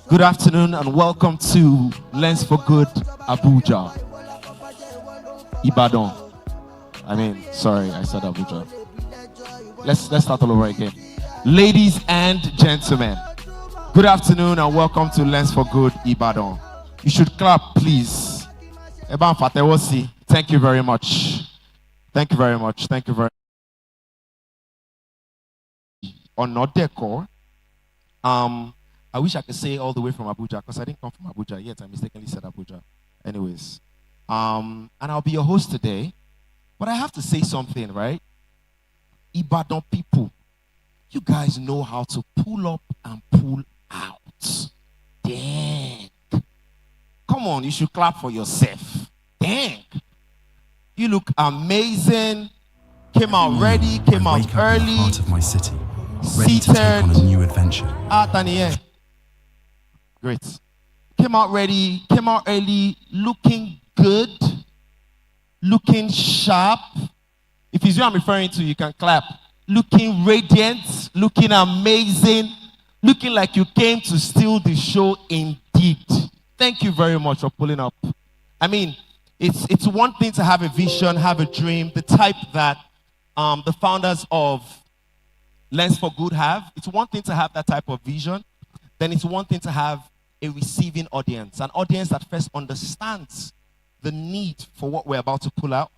Good afternoon and welcome to Lens for Good Abuja, Ibadan. Sorry, I said Abuja. Let's start all over again. Ladies and gentlemen, good afternoon and welcome to Lens for Good Ibadan. You should clap, please. Eban Fatewosi, thank you very much. Thank you very much. Thank you very much. On Nodeko, I wish I could say all the way from Abuja because I didn't come from Abuja yet. I mistakenly said Abuja. Anyways, and I'll be your host today. But I have to say something, right? Ibadan people, you guys know how to pull up and pull out. Dang. Come on, you should clap for yourself. Dang. You look amazing. Came out ready, came out early. In the heart of my city, ready to take on a new adventure. Great. Came out ready, came out early, looking good, looking sharp. If it's you I'm referring to, you can clap. Looking radiant, looking amazing, looking like you came to steal the show indeed. Thank you very much for pulling up. I mean, it's one thing to have a vision, have a dream, the type that the founders of Lens for Good have. It's one thing to have that type of vision. Then it's one thing to have a receiving audience, an audience that first understands the need for what we're about to pull out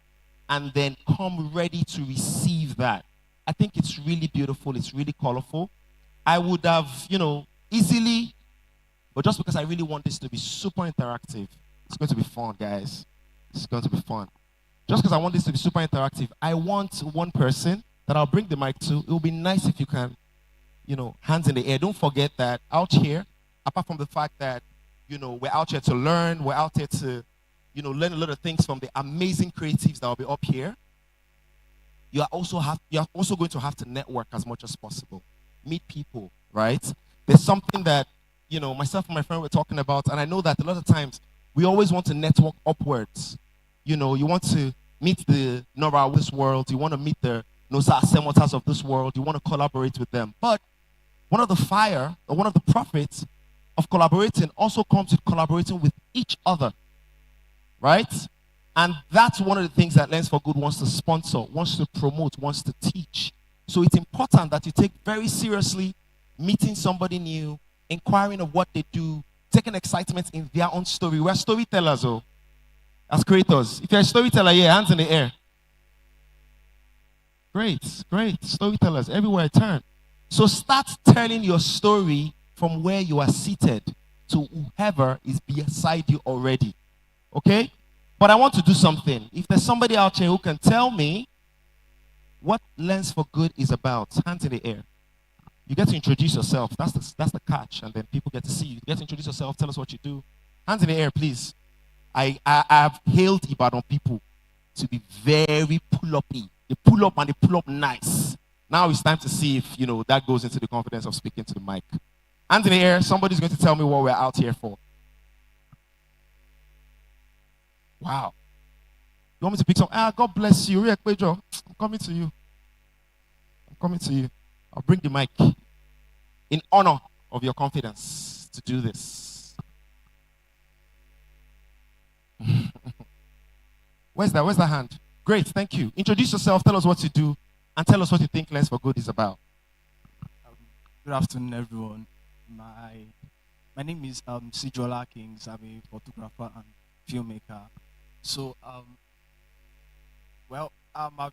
and then come ready to receive that. I think it's really beautiful. It's really colorful. I would have, easily, but just because I really want this to be super interactive, it's going to be fun, guys. It's going to be fun. Just because I want this to be super interactive, I want one person that I'll bring the mic to. It will be nice if you can, hands in the air. Don't forget that out here, apart from the fact that, we're out here to learn, we're out here to, learn a lot of things from the amazing creatives that will be up here. You are also going to have to network as much as possible. Meet people, right? There's something that, myself and my friend were talking about, and I know that a lot of times we always want to network upwards. You want to meet the Nora of this world. You want to meet the Nosa Semotas of this world. You want to collaborate with them. But one of the profits of collaborating also comes with collaborating with each other, right? And that's one of the things that Lens for Good wants to sponsor, wants to promote, wants to teach. So it's important that you take very seriously meeting somebody new, inquiring of what they do, taking excitement in their own story. We're storytellers, as creators. If you're a storyteller, hands in the air. Great. Storytellers everywhere I turn. So start telling your story from where you are seated to whoever is beside you already. Okay? But I want to do something. If there's somebody out here who can tell me what Lens for Good is about, hands in the air. You get to introduce yourself. That's the catch. And then people get to see you. You get to introduce yourself. Tell us what you do. Hands in the air, please. I have hailed Ibadan people to be very pull-uppy. They pull up and they pull up nice. Now it's time to see if, that goes into the confidence of speaking to the mic. Hands in the air. Somebody's going to tell me what we're out here for. Wow. You want me to pick some? God bless you. I'm coming to you. I'll bring the mic in honor of your confidence to do this. Where's that hand? Great, thank you. Introduce yourself, tell us what you do, and tell us what you think Lens for Good is about. Good afternoon, everyone. My name is Sijola Kings. I'm a photographer and filmmaker. So, I've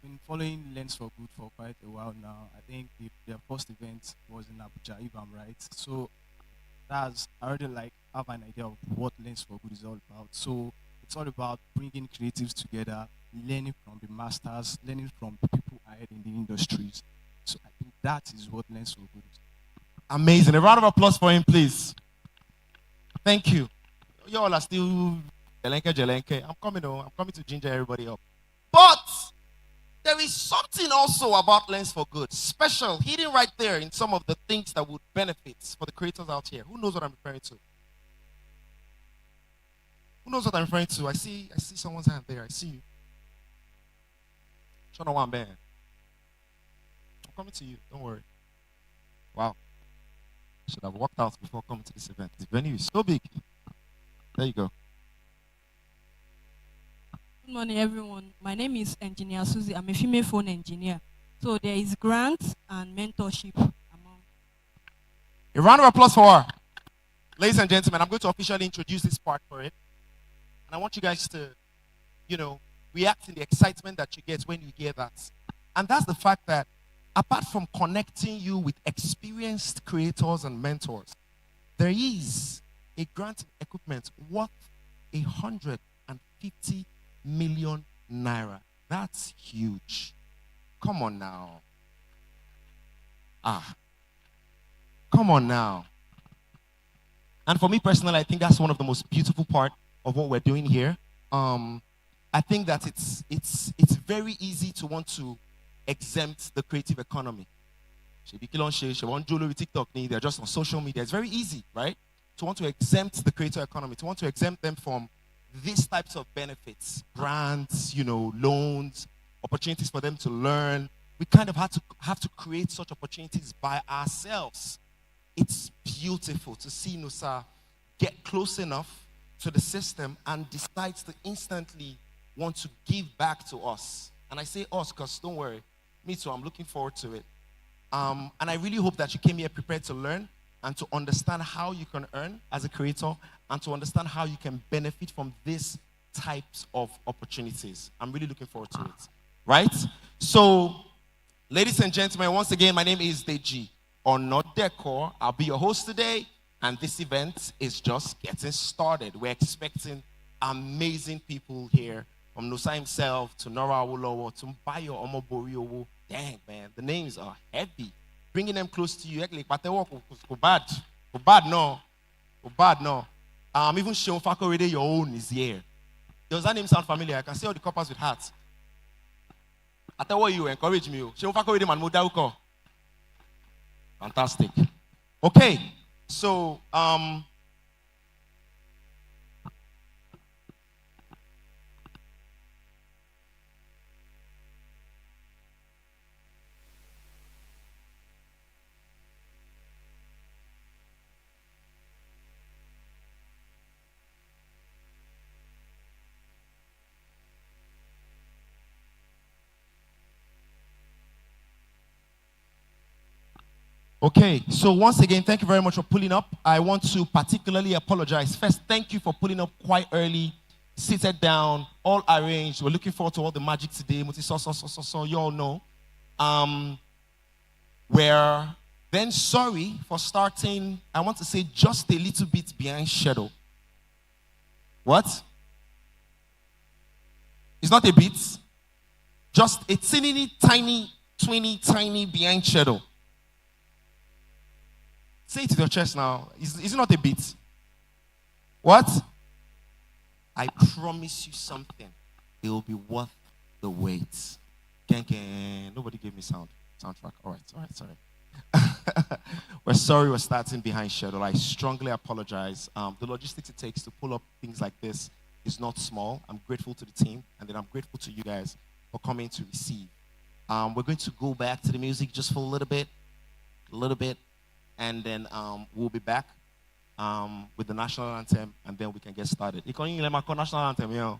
been following Lens for Good for quite a while now. I think their first event was in Abuja, if I'm right. So, I already have an idea of what Lens for Good is all about. So, it's all about bringing creatives together, learning from the masters, learning from the people ahead in the industries. So, I think that is what Lens for Good is. Amazing. A round of applause for him, please. Thank you. You all are still jelenke. I'm coming to ginger everybody up. But there is something also about Lens for Good, special, hidden right there in some of the things that would benefit for the creators out here. Who knows what I'm referring to? Who knows what I'm referring to? I see someone's hand there. I see you. I'm coming to you. Don't worry. Wow. Should have walked out before coming to this event. The venue is so big. There you go. Good morning, everyone. My name is Engineer Susie. I'm a female phone engineer. So there is grants and mentorship among. A round of applause for her. Ladies and gentlemen, I'm going to officially introduce this part for it. And I want you guys to, react in the excitement that you get when you hear that. And that's the fact that apart from connecting you with experienced creators and mentors, there is a grant equipment worth 150 million naira. That's huge. Come on now. Come on now. And for me personally, I think that's one of the most beautiful part of what we're doing here. I think that it's very easy to want to exempt the creative economy. TikTok, they're just on social media. It's very easy, right? To want to exempt the creator economy, to want to exempt them from these types of benefits, grants, loans, opportunities for them to learn. We kind of have to create such opportunities by ourselves. It's beautiful to see Nusa get close enough to the system and decides to instantly want to give back to us. And I say us because don't worry, me too, I'm looking forward to it. And I really hope that you came here prepared to learn and to understand how you can earn as a creator and to understand how you can benefit from these types of opportunities. I'm really looking forward to it. Right? So, ladies and gentlemen, once again, my name is Deji Onodeko. I'll be your host today, and this event is just getting started. We're expecting amazing people here, from Nusa himself to Nora Awolowo to Bayo Omoboriowo. Dang, man, the names are heavy. Bringing them close to you, go bad, no. Even Sheon Fakorede, your own is here. Does that name sound familiar? I can see all the coppers with hats. I tell what you encourage me. Sheon Fakorede man Modauko. Fantastic. Okay, so okay, so once again, thank you very much for pulling up. I want to particularly apologize. First, thank you for pulling up quite early, seated down, all arranged. We're looking forward to all the magic today. You all know. We're then sorry for starting, I want to say, just a little bit behind schedule. What? It's not a bit. Just a teeny, tiny, tiny behind schedule. Say it to your chest now. Is it not a bit? What? I promise you something. It will be worth the wait. Nobody gave me soundtrack. All right, sorry. We're sorry we're starting behind schedule. I strongly apologize. The logistics it takes to pull up things like this is not small. I'm grateful to the team, and then I'm grateful to you guys for coming to receive. We're going to go back to the music just for a little bit, and then we'll be back with the national anthem, and then we can get started. You can let my national anthem,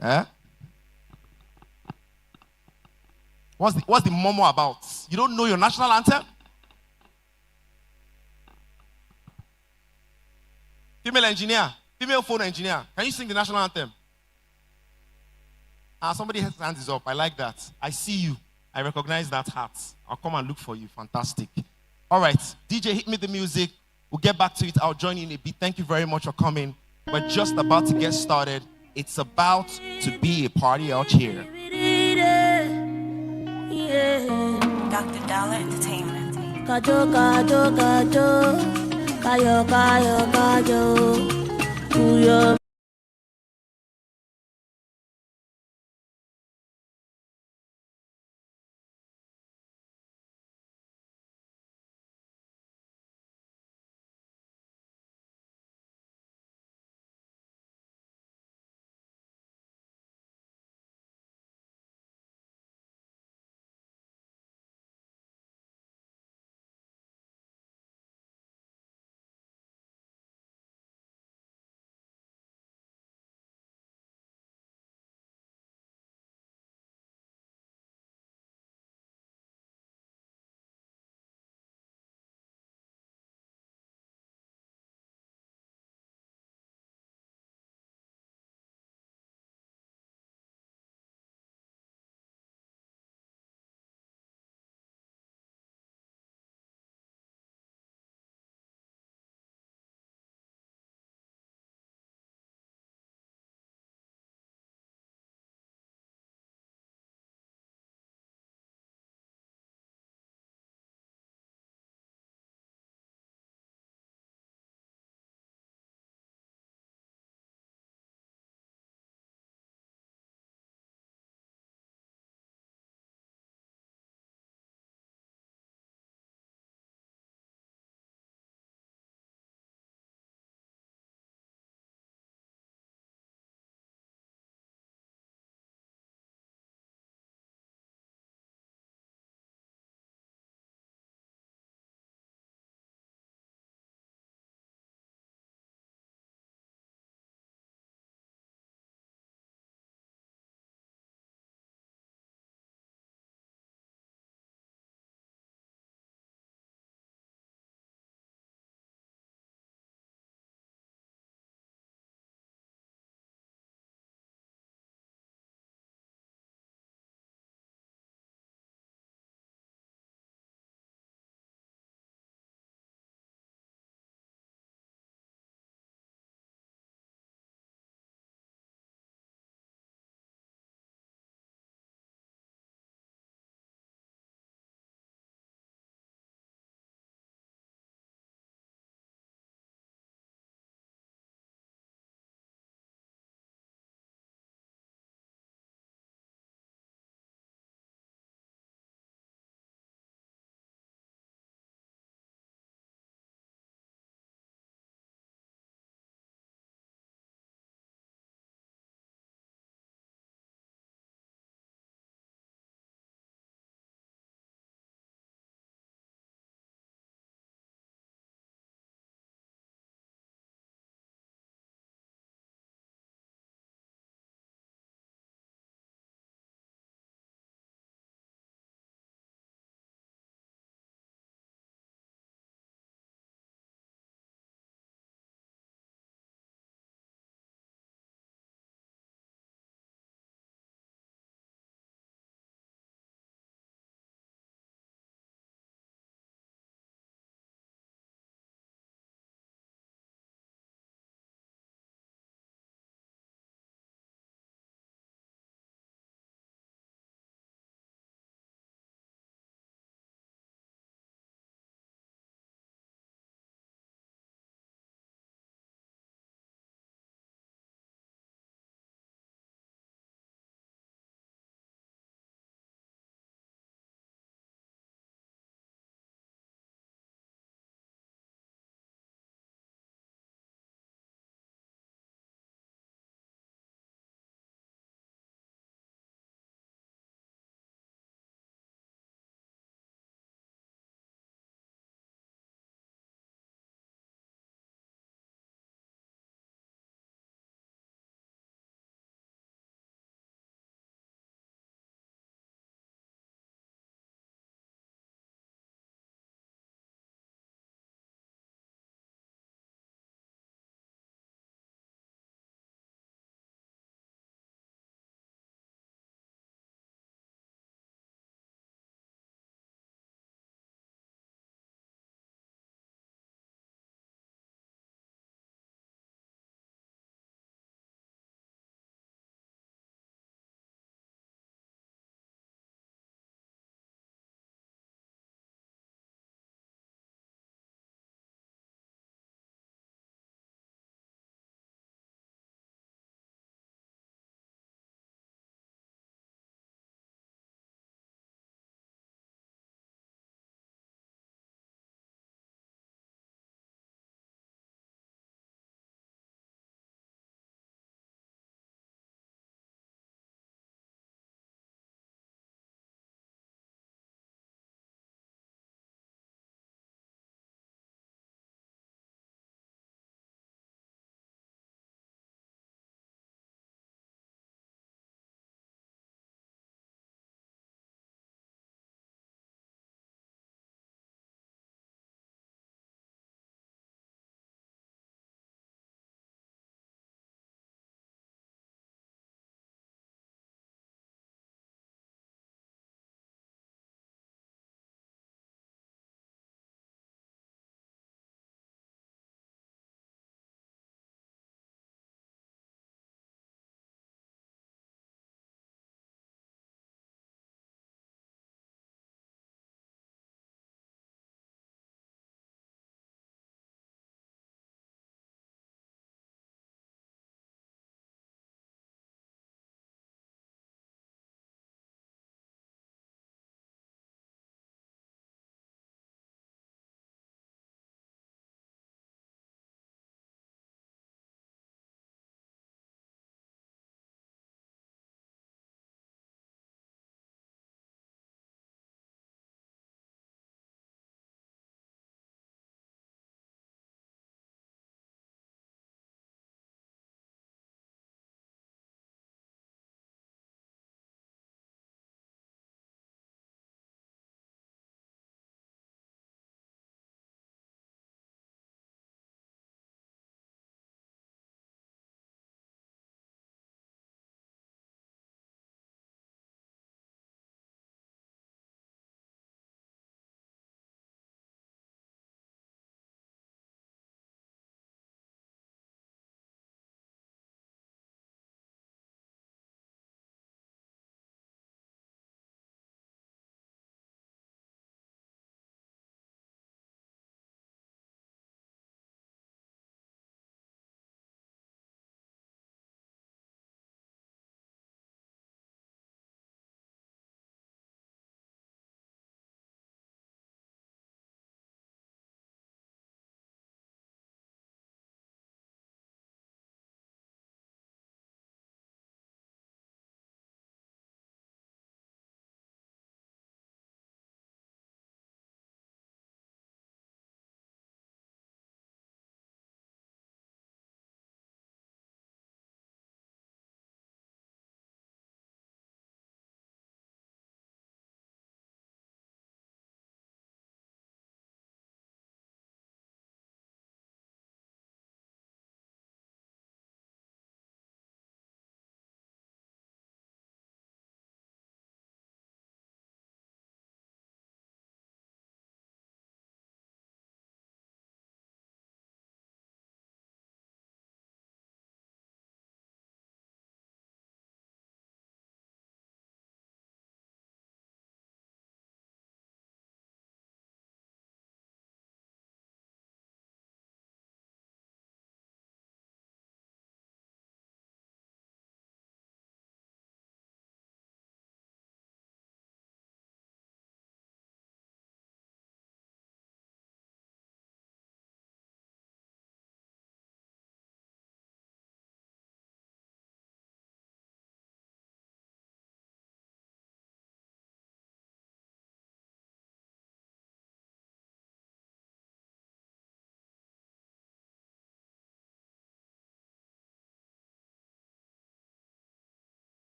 Eh? What's the momo about? You don't know your national anthem? Female phone engineer. Can you sing the national anthem? Somebody has hands up. I like that. I see you. I recognize that hat. I'll come and look for you. Fantastic. All right. DJ, hit me the music. We'll get back to it. I'll join you in a bit. Thank you very much for coming. We're just about to get started. It's about to be a party out here. Dr. Dollar Entertainment. Kajo, kajo, kajo, kayo, kayo, kajo, kuyo.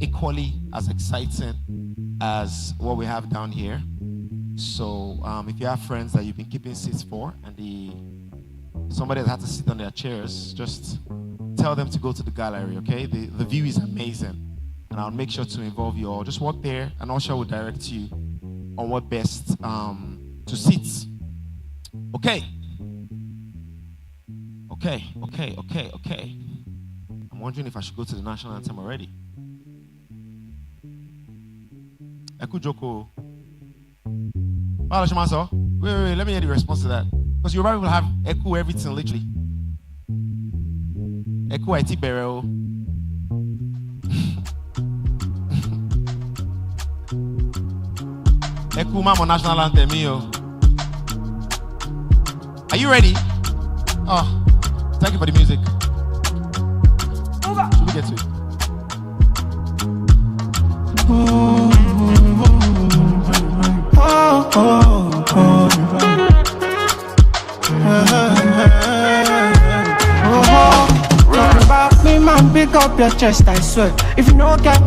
equally as exciting as what we have down here. So if you have friends that you've been keeping seats for and somebody that had to sit on their chairs, just tell them to go to the gallery, okay? The view is amazing. And I'll make sure to involve you all. Just walk there and Usher will direct you on what best to sit. Okay. Okay. I'm wondering if I should go to the national anthem already. Eku Joko. Wait, let me hear the response to that. Because you probably will have Eku everything, literally. Eku IT Burial. Eku Mamo National Anthem, yo. Are you ready? Oh, thank you for the music. Should we get to it? Talk about me, man, pick up your chest, I swear. If you know get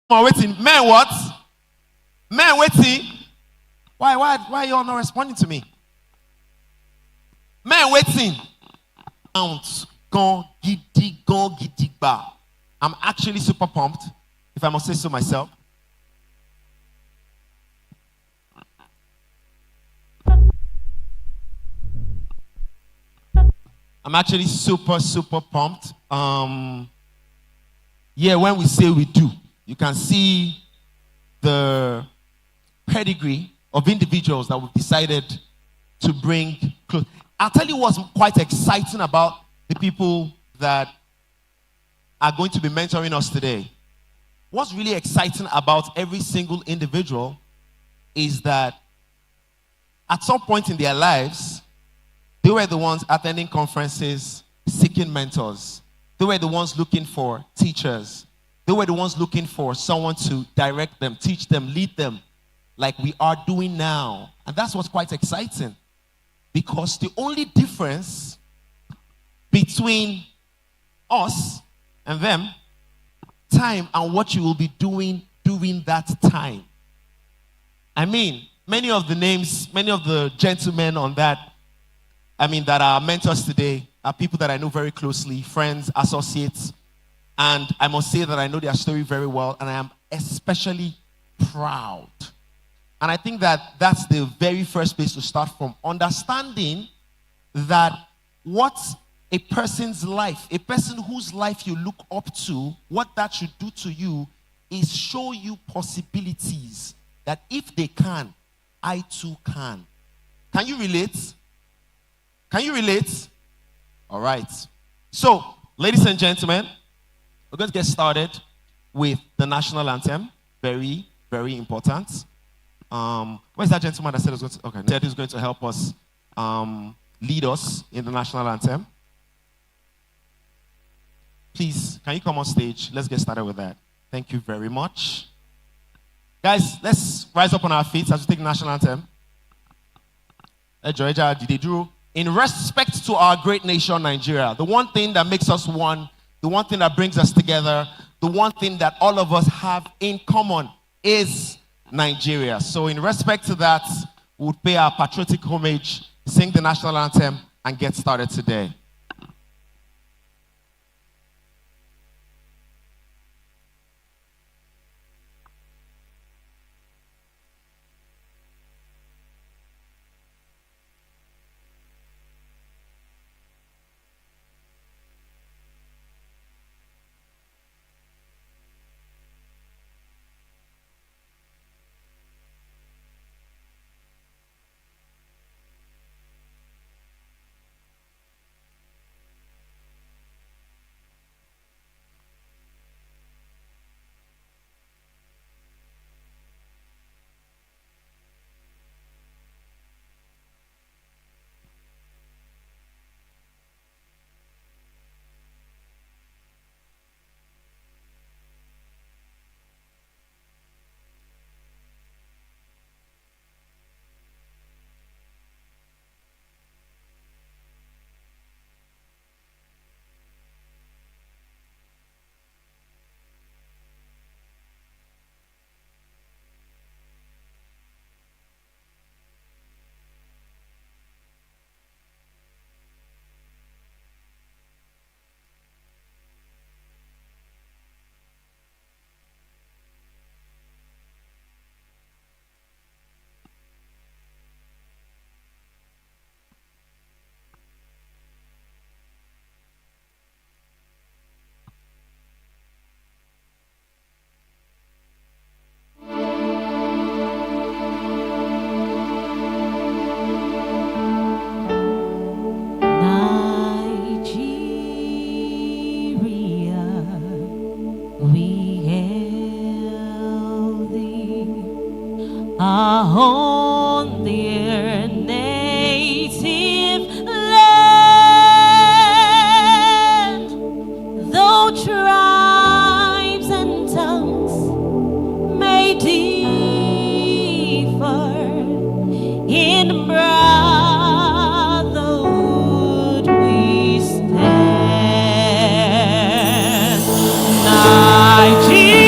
on, waiting. Men what? Men waiting. Why are you all not responding to me? Men waiting. I'm actually super pumped, if I must say so myself. I'm actually super, super pumped. Yeah, when we say we do, you can see the pedigree of individuals that we've decided to bring close. I'll tell you what's quite exciting about the people that are going to be mentoring us today. What's really exciting about every single individual is that at some point in their lives, they were the ones attending conferences, seeking mentors. They were the ones looking for teachers. They were the ones looking for someone to direct them, teach them, lead them, like we are doing now. And that's what's quite exciting. Because the only difference between us and them, time and what you will be doing during that time. I mean, many of the names, many of the gentlemen on that, that are mentors today are people that I know very closely, friends, associates. And I must say that I know their story very well, and I am especially proud. And I think that that's the very first place to start from, understanding that what a person's life, a person whose life you look up to, what that should do to you is show you possibilities that if they can, I too can. Can you relate? Can you relate? All right. So, ladies and gentlemen, we're going to get started with the national anthem. Very, very important. Where's that gentleman that said he was going to? Okay, Ted is going to help us lead us in the national anthem. Please, can you come on stage? Let's get started with that. Thank you very much. Guys, let's rise up on our feet as we take the national anthem. In respect to our great nation, Nigeria, the one thing that makes us one, the one thing that brings us together, the one thing that all of us have in common is Nigeria. So in respect to that, we would pay our patriotic homage, sing the national anthem, and get started today. On their native land, though tribes and tongues may differ, in brotherhood we stand. Nigeria.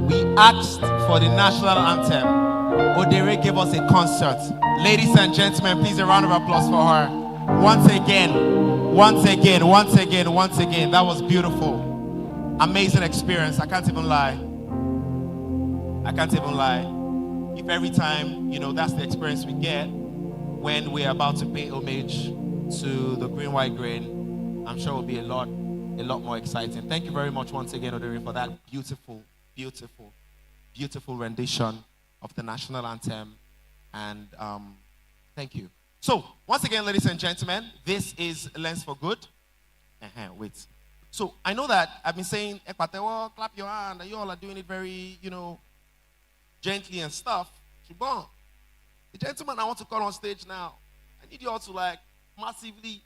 we asked for the national anthem. Odere gave us a concert. Ladies and gentlemen, please a round of applause for her. Once again. That was beautiful. Amazing experience. I can't even lie. If every time, that's the experience we get when we're about to pay homage to the green, white, grain, I'm sure it will be a lot more exciting. Thank you very much once again, Odere, for that beautiful rendition of the national anthem. And thank you. So, once again, ladies and gentlemen, this is Lens for Good. Wait. So, I know that I've been saying, Ekpatewo, clap your hand, and you all are doing it very, gently and stuff. Shubon, the gentleman I want to call on stage now, I need you all to massively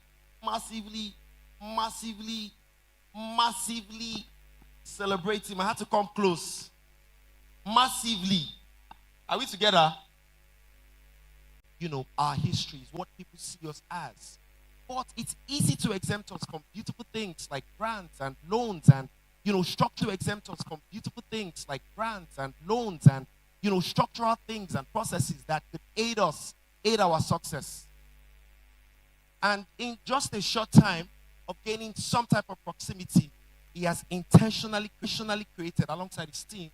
celebrate him. I had to come close. Massively. Are we together? Our history is what people see us as. But it's easy to exempt us from beautiful things like grants and loans and, structure to exempt us from beautiful things like grants and loans and, structural things and processes that could aid our success. And in just a short time of gaining some type of proximity, he has intentionally created, alongside his team,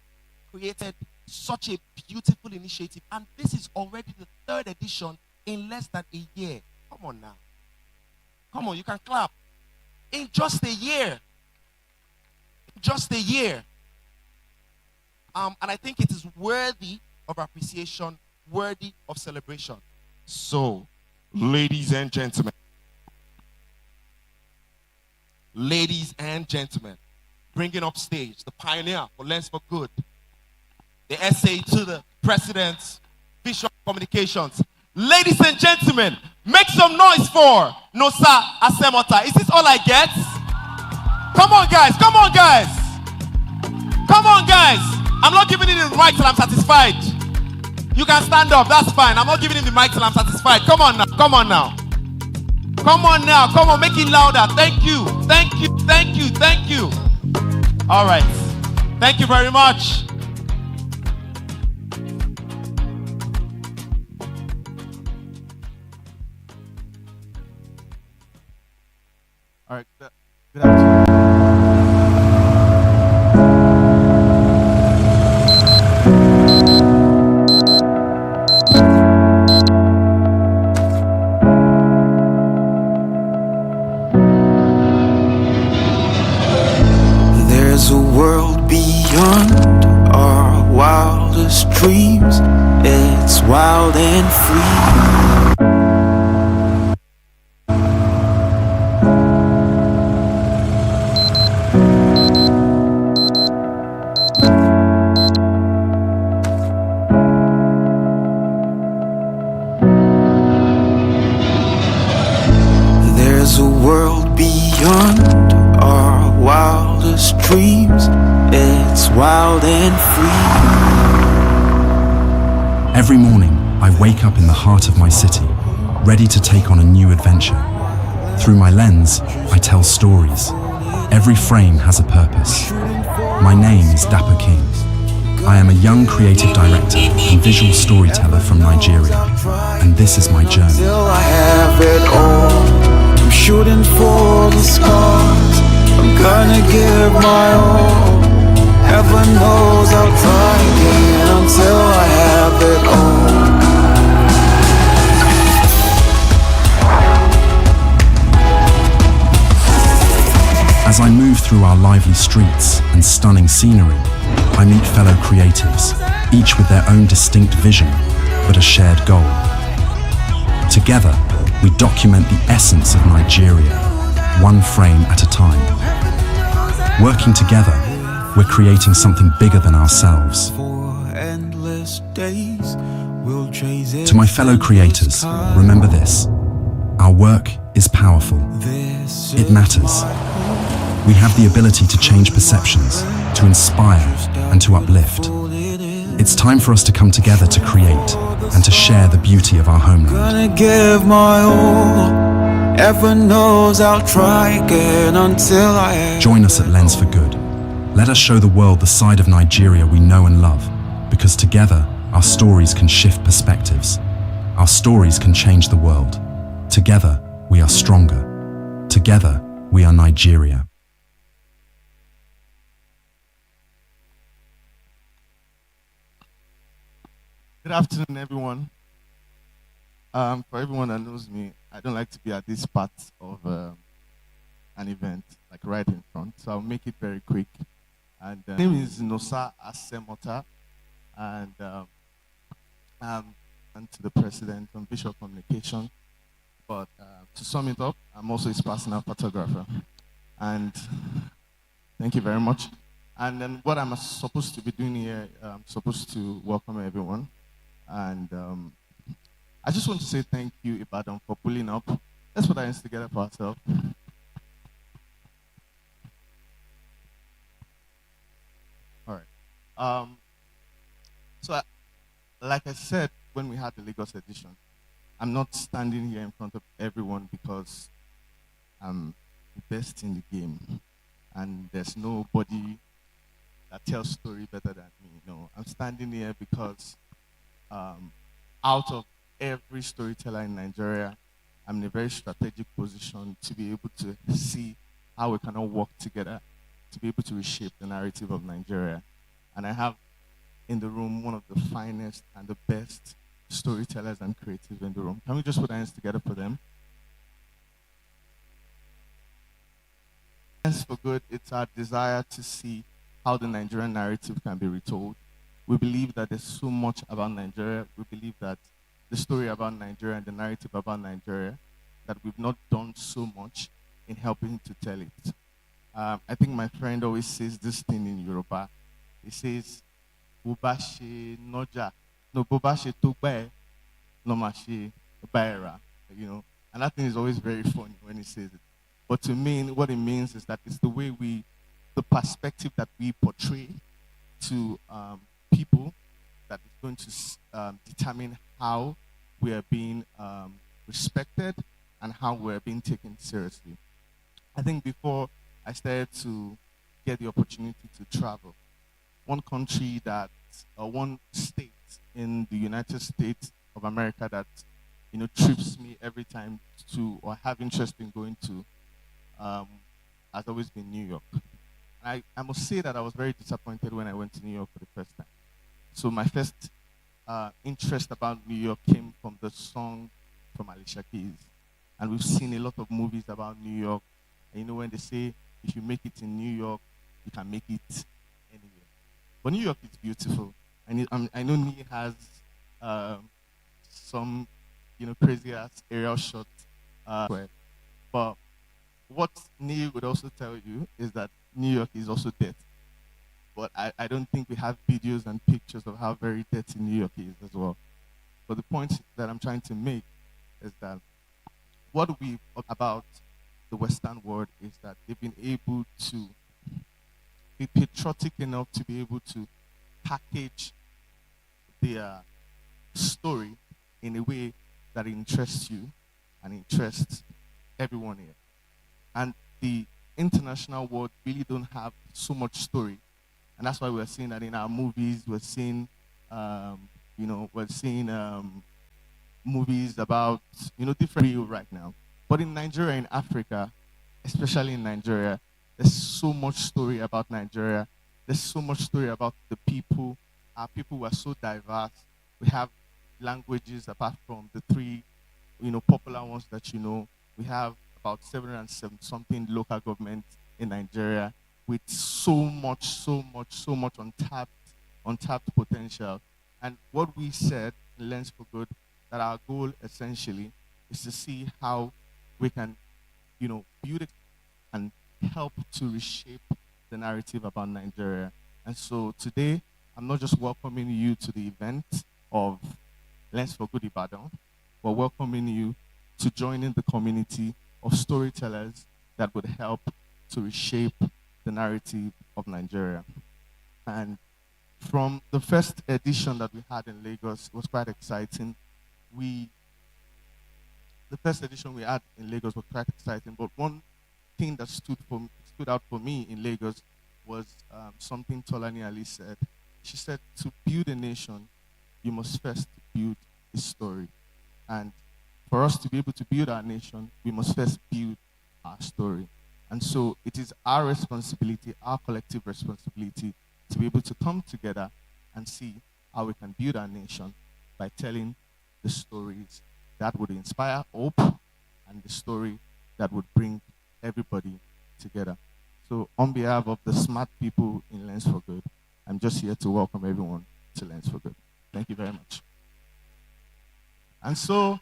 created such a beautiful initiative. And this is already the 3rd edition in less than a year. Come on now. Come on, you can clap. In just a year. And I think it is worthy of appreciation, worthy of celebration. So, ladies and gentlemen, bringing up stage the pioneer for Lens for Good, the essay to the president's visual communications. Ladies and gentlemen, make some noise for Nosa Asemota. Is this all I get? Come on, guys. I'm not giving him the mic till I'm satisfied. You can stand up, that's fine. I'm not giving him the mic till I'm satisfied. Come on now. Come on, make it louder. Thank you. All right. Thank you very much. All right, good afternoon. There's a world beyond our wildest dreams. It's wild and free. There's a world beyond our wildest dreams. It's wild and free. Every morning, I wake up in the heart of my city, ready to take on a new adventure. Through my lens, I tell stories. Every frame has a purpose. My name is Dapper King. I am a young creative director and visual storyteller from Nigeria, and this is my journey. Till I have it all, I'm shooting for the stars. I'm gonna give my all. Heaven knows I'll try again until I have it all. As I move through our lively streets and stunning scenery, I meet fellow creatives, each with their own distinct vision, but a shared goal. Together, we document the essence of Nigeria, one frame at a time. Working together, we're creating something bigger than ourselves. To my fellow creators, remember this: our work is powerful. It matters. We have the ability to change perceptions, to inspire, and to uplift. It's time for us to come together to create and to share the beauty of our homeland. Gonna give my all. Heaven knows I'll try again until I have. Join us at Lens for Good. Let us show the world the side of Nigeria we know and love, because together, our stories can shift perspectives. Our stories can change the world. Together, we are stronger. Together, we are Nigeria. Good afternoon, everyone. For everyone that knows me, I don't like to be at this part of an event, like right in front. So I'll make it very quick. And my name is Nosa Asemota, and I'm to the president on visual communication. But to sum it up, I'm also his personal photographer. And thank you very much. And then what I'm supposed to be doing here, I'm supposed to welcome everyone. And I just want to say thank you, Ibadan, for pulling up. Let's put our hands together for ourselves. All right. Like I said, when we had the Lagos edition, I'm not standing here in front of everyone because I'm the best in the game, and there's nobody that tells story better than me. No, I'm standing here because out of every storyteller in Nigeria, I'm in a very strategic position to be able to see how we can all work together to be able to reshape the narrative of Nigeria. And I have in the room one of the finest and the best storytellers and creatives in the room. Can we just put our hands together for them? Hands for Good, it's our desire to see how the Nigerian narrative can be retold. We believe that there's so much about Nigeria. We believe that the story about Nigeria and the narrative about Nigeria, that we've not done so much in helping to tell it. I think my friend always says this thing in Yoruba. He says, Bobashe noja, no Bobashe togbe, no mashe baera, you know. And that thing is always very funny when he says it. But to me, what it means is that it's the way the perspective that we portray to people that is going to determine how we are being respected and how we're being taken seriously. I think before I started to get the opportunity to travel, one country one state in the United States of America that trips me every time to or have interest in going to has always been New York. I must say that I was very disappointed when I went to New York for the first time. So my first interest about New York came from the song from Alicia Keys. And we've seen a lot of movies about New York. And when they say, if you make it in New York, you can make it anywhere. But New York is beautiful. I know New has some, crazy ass aerial shots. But what Neil would also tell you is that New York is also dirty. But I don't think we have videos and pictures of how very dirty New York is as well. But the point that I'm trying to make is that what we about the Western world is that they've been able to be patriotic enough to be able to package their story in a way that interests you and interests everyone here. And the international world really don't have so much story. And that's why we're seeing that in our movies, we're seeing, movies about, different real right now. But in Nigeria, in Africa, especially in Nigeria, there's so much story about Nigeria. There's so much story about the people. Our people were so diverse. We have languages apart from the three, popular ones that you know. We have about 707 something local governments in Nigeria with so much untapped potential. And what we said in Lens for Good, that our goal essentially is to see how we can, build it and help to reshape the narrative about Nigeria. And so today, I'm not just welcoming you to the event of Lens for Good Ibadan, but welcoming you to join in the community of storytellers that would help to reshape the narrative of Nigeria. And from the first edition that we had in Lagos, it was quite exciting. The first edition we had in Lagos was quite exciting, but one thing that stood out for me in Lagos was something Tolani Ali said. She said, to build a nation, you must first build a story. And for us to be able to build our nation, we must first build our story. And so it is our responsibility, our collective responsibility, to be able to come together and see how we can build our nation by telling the stories that would inspire hope and the story that would bring everybody together. So on behalf of the smart people in Lens for Good, I'm just here to welcome everyone to Lens for Good. Thank you very much. And so,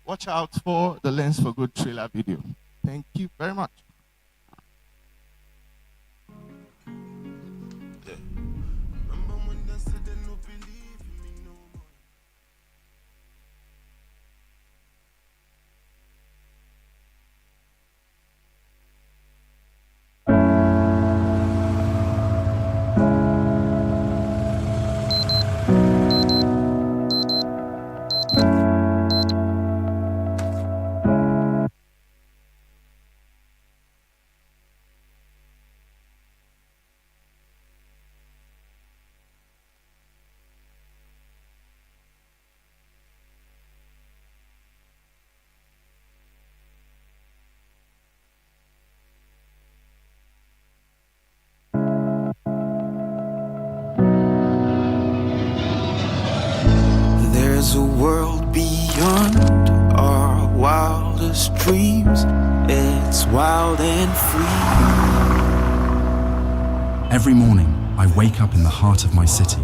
watch out for the Lens for Good trailer video. Thank you very much. There's a world beyond our wildest dreams. It's wild and free. Every morning, I wake up in the heart of my city,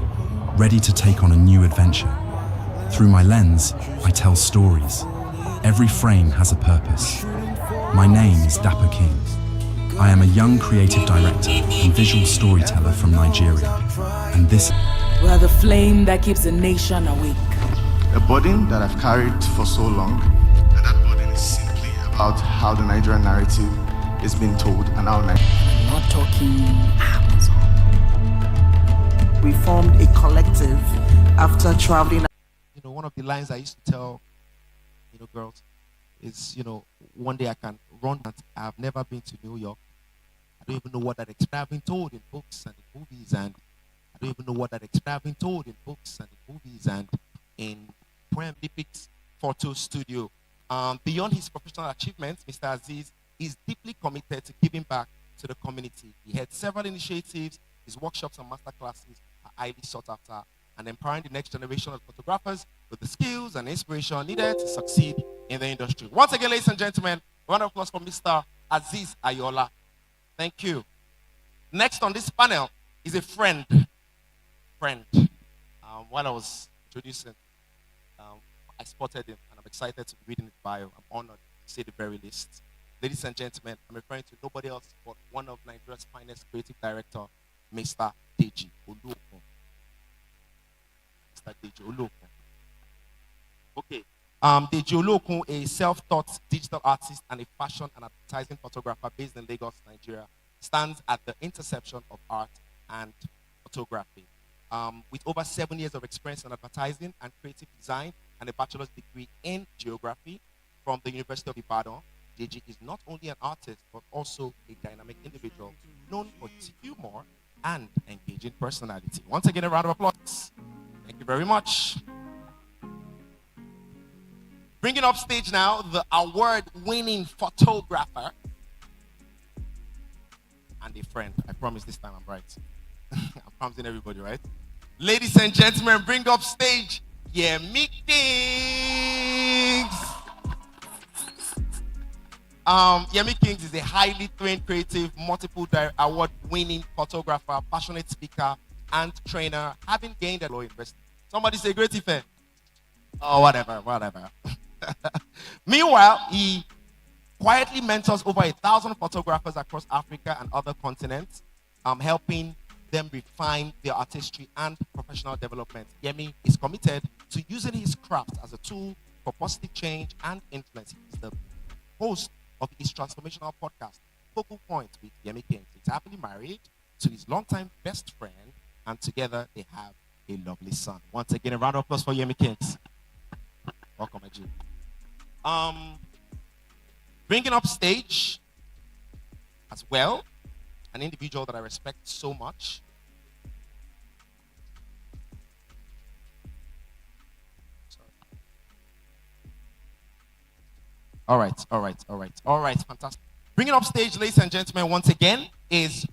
ready to take on a new adventure. Through my lens, I tell stories. Every frame has a purpose. My name is Dapper King. I am a young creative director and visual storyteller from Nigeria. And this We are the flame that keeps the nation awake. A burden that I've carried for so long, and that burden is simply about how the Nigerian narrative is being told and how I'm not talking Amazon. We formed a collective after traveling. You know, one of the lines I used to tell, girls is, one day I can run that I've never been to New York. I don't even know what that experience I've been told in books and in movies, and I don't even know what that experience I've been told in books and in movies and in Olympics photo studio. Beyond his professional achievements, Mr. Aziz is deeply committed to giving back to the community. He had several initiatives. His workshops and masterclasses are highly sought after, and empowering the next generation of photographers with the skills and inspiration needed to succeed in the industry. Once again, ladies and gentlemen, round of applause for Mr. Aziz Ayola. Thank you. Next on this panel is a friend. While I was introducing, I spotted him, and I'm excited to be reading his bio. I'm honored to say the very least. Ladies and gentlemen, I'm referring to nobody else but one of Nigeria's finest creative director, Mr. Deji Oluokun. Mr. Deji Oluokun. Okay. Deji Oluokun, a self-taught digital artist and a fashion and advertising photographer based in Lagos, Nigeria, stands at the intersection of art and photography. With over 7 years of experience in advertising and creative design and a bachelor's degree in geography from the University of Ibadan, Deji is not only an artist but also a dynamic individual known for his humor and engaging personality. Once again, a round of applause. Thank you very much. Bringing up stage now, the award-winning photographer and a friend. I promise this time I'm right. I'm promising everybody, right? Ladies and gentlemen, bring up stage Yemi Kings. Yemi Kings is a highly trained, creative, multiple award-winning photographer, passionate speaker, and trainer, having gained a law university. Somebody say great effect. Oh, whatever. Meanwhile, he quietly mentors over 1,000 photographers across Africa and other continents, helping them refine their artistry and professional development. Yemi is committed to using his craft as a tool for positive change and influence. He's the host of his transformational podcast, Focal Point with Yemi Kings. He's happily married to his longtime best friend, and together they have a lovely son. Once again, a round of applause for Yemi Kings. Welcome, Ajay. Bringing up stage as well, an individual that I respect so much. All right, fantastic. Bringing up stage, ladies and gentlemen, once again, is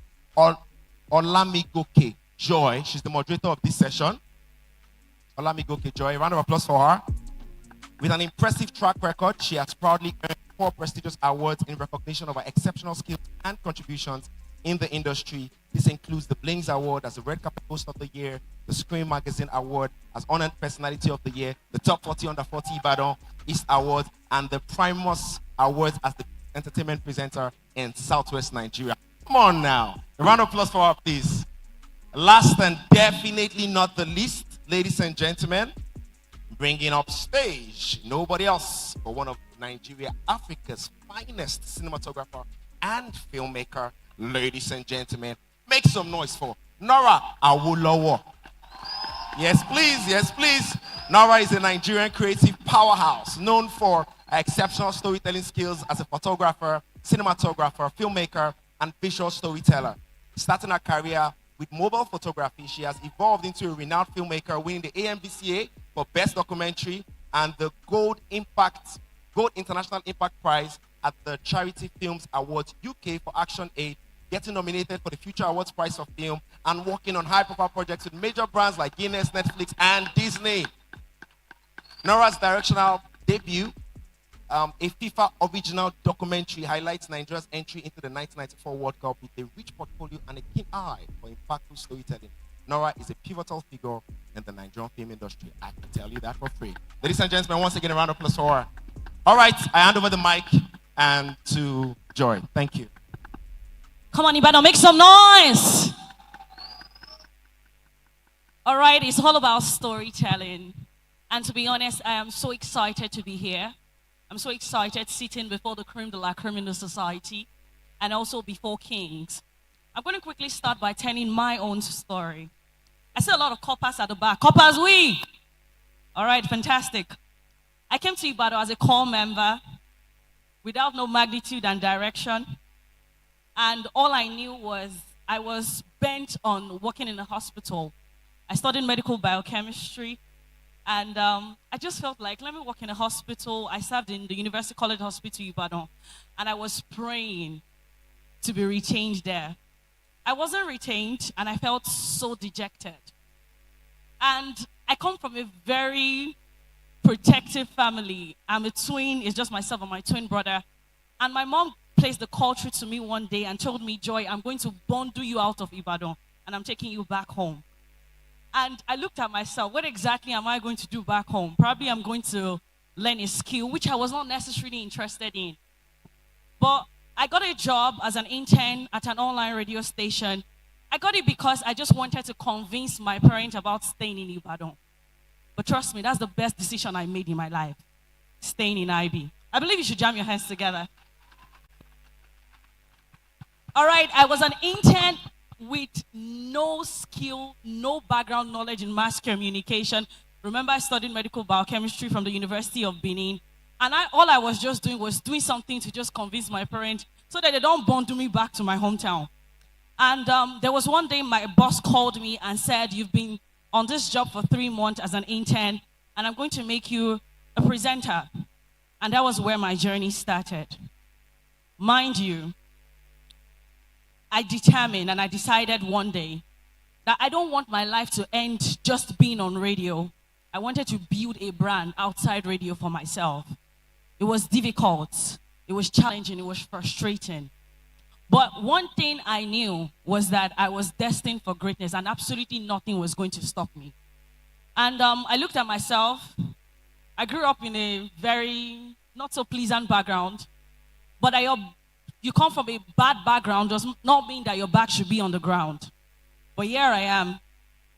Olamigoke Joy. She's the moderator of this session. Olamigoke Joy, round of applause for her. With an impressive track record, she has proudly earned 4 prestigious awards in recognition of her exceptional skills and contributions in the industry. This includes the Blings Award as the Red Carpet Host of the Year, the Screen Magazine Award as Honored Personality of the Year, the Top 40 Under 40 Ibadan East Award, and the Primus Awards as the Entertainment Presenter in Southwest Nigeria. Come on now. A round of applause for her, please. Last and definitely not the least, ladies and gentlemen, bringing up stage, nobody else but one of Nigeria, Africa's finest cinematographer and filmmaker. Ladies and gentlemen, make some noise for Nora Awolowo. Yes, please. Yes, please. Nora is a Nigerian creative powerhouse known for her exceptional storytelling skills as a photographer, cinematographer, filmmaker, and visual storyteller. Starting her career with mobile photography, she has evolved into a renowned filmmaker, winning the AMVCA for Best Documentary and the Gold International Impact Prize at the Charity Films Awards UK for Action Aid, getting nominated for the Future Awards Prize for Film, and working on high-profile projects with major brands like Guinness, Netflix, and Disney. Nora's directional debut, a FIFA original documentary, highlights Nigeria's entry into the 1994 World Cup with a rich portfolio and a keen eye for impactful storytelling. Nora is a pivotal figure in the Nigerian film industry. I can tell you that for free. Ladies and gentlemen, once again, a round of applause for her. All right, I hand over the mic and to Joy. Thank you. Come on, Ibadan, make some noise. All right, it's all about storytelling. And to be honest, I am so excited to be here. I'm so excited sitting before the creme de la creme in the society and also before kings. I'm going to quickly start by telling my own story. I see a lot of coppers at the back. Coppers, we! All right, fantastic. I came to Ibadan as a core member without no magnitude and direction. And all I knew was I was bent on working in a hospital. I studied medical biochemistry. And I just felt like, let me work in a hospital. I served in the University College Hospital, Ibadan. And I was praying to be retained there. I wasn't retained, and I felt so dejected. And I come from a very protective family. I'm a twin. It's just myself and my twin brother. And my mom placed the call through to me one day and told me, Joy, I'm going to bundle you out of Ibadan, and I'm taking you back home. And I looked at myself, what exactly am I going to do back home? Probably I'm going to learn a skill, which I was not necessarily interested in. But I got a job as an intern at an online radio station. I got it because I just wanted to convince my parents about staying in Ibadan. But trust me, that's the best decision I made in my life, staying in IB. I believe you should jam your hands together. All right, I was an intern with no skill, no background knowledge in mass communication. Remember, I studied medical biochemistry from the University of Benin. And all I was just doing was doing something to just convince my parents so that they don't bundle me back to my hometown. And there was one day my boss called me and said, you've been on this job for 3 months as an intern, and I'm going to make you a presenter. And that was where my journey started. Mind you, I determined and I decided one day that I don't want my life to end just being on radio. I wanted to build a brand outside radio for myself. It was difficult, it was challenging, it was frustrating. But one thing I knew was that I was destined for greatness and absolutely nothing was going to stop me. And I looked at myself. I grew up in a very not so pleasant background, but you come from a bad background does not mean that your back should be on the ground. But here I am,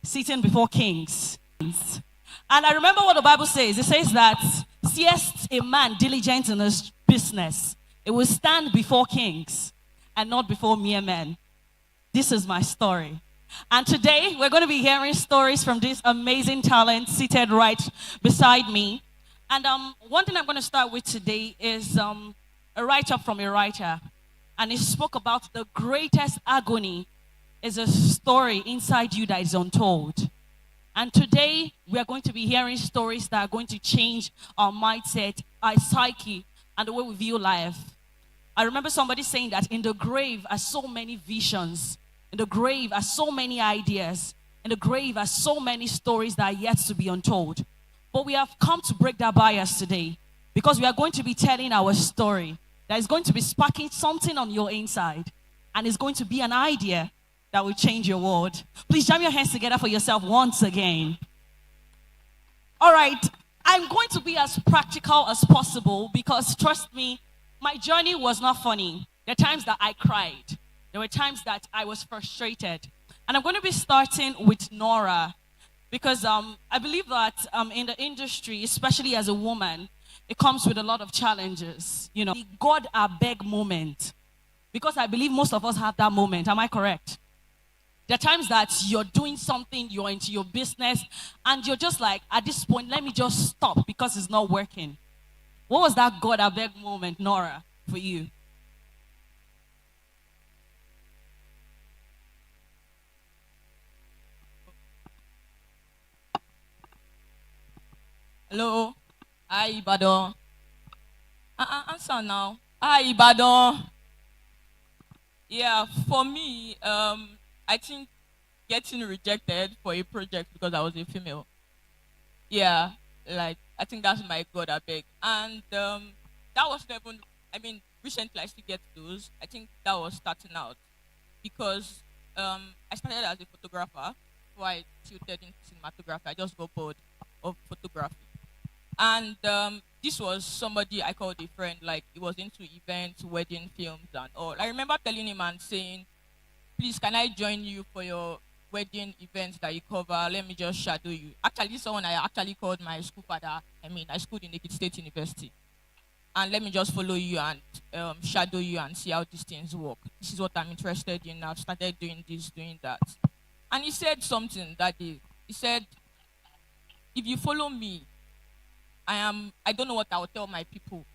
sitting before kings. And I remember what the Bible says. It says that, seest a man diligent in his business, it will stand before kings and not before mere men. This is my story. And today, we're going to be hearing stories from this amazing talent seated right beside me. And one thing I'm going to start with today is a write-up from a writer. And he spoke about the greatest agony is a story inside you that is untold. And today, we are going to be hearing stories that are going to change our mindset, our psyche, and the way we view life. I remember somebody saying that in the grave are so many visions, in the grave are so many ideas, in the grave are so many stories that are yet to be untold. But we have come to break that bias today because we are going to be telling our story that is going to be sparking something on your inside, and it's going to be an idea that will change your world. Please jam your hands together for yourself once again. All right, I'm going to be as practical as possible because, trust me, my journey was not funny. There are times that I cried. There were times that I was frustrated. And I'm going to be starting with Nora because I believe that in the industry, especially as a woman, it comes with a lot of challenges. You know, the God I beg moment. Because I believe most of us have that moment. Am I correct? There are times that you're doing something, you're into your business, and you're just like, at this point, let me just stop because it's not working. What was that God I beg moment, Nora, for you? Hello. Hi, Ibadan. Answer now. Hi, Ibadan. Yeah, for me, I think getting rejected for a project because I was a female. Yeah, like I think that's my God, I beg. And that was never. I mean, recently I still get those. I think that was starting out because I started as a photographer, so I tilted into cinematography. I just got bored of photography. And this was somebody I called a friend, like he was into events, wedding films, and all. I remember telling him and saying, please, can I join you for your wedding events that you cover? Let me just shadow you. Actually, someone I actually called my school father. I mean, I schooled in Ekiti State University. And let me just follow you and shadow you and see how these things work. This is what I'm interested in. I've started doing this, doing that. And he said something that day. He said, if you follow me, I don't know what I'll tell my people.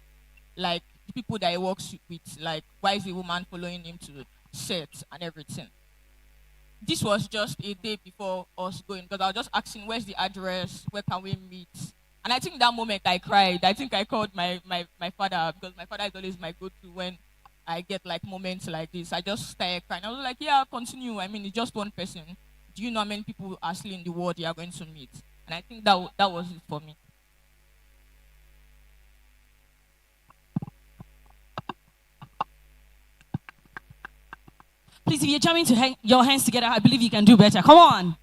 Like the people that he works with, like why is the woman following him to set and everything. This was just a day before us going because I was just asking where's the address, where can we meet? And I think that moment I cried. I think I called my father because my father is always my go-to when I get like moments like this. I just started crying. I was like, yeah, continue. I mean, it's just one person. Do you know how many people are still in the world you are going to meet? And I think that was it for me. Please, if you're jamming your hands together, I believe you can do better. Come on.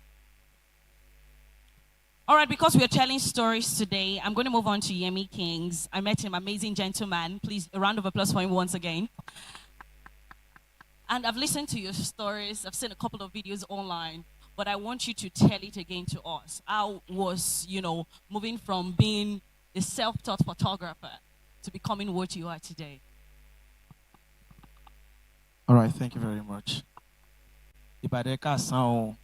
All right, because we are telling stories today, I'm going to move on to Yemi Kings. I met him, amazing gentleman. Please, a round of applause for him once again. And I've listened to your stories. I've seen a couple of videos online, but I want you to tell it again to us. How was, moving from being a self-taught photographer to becoming what you are today? All right, thank you very much. Ibadeka sound.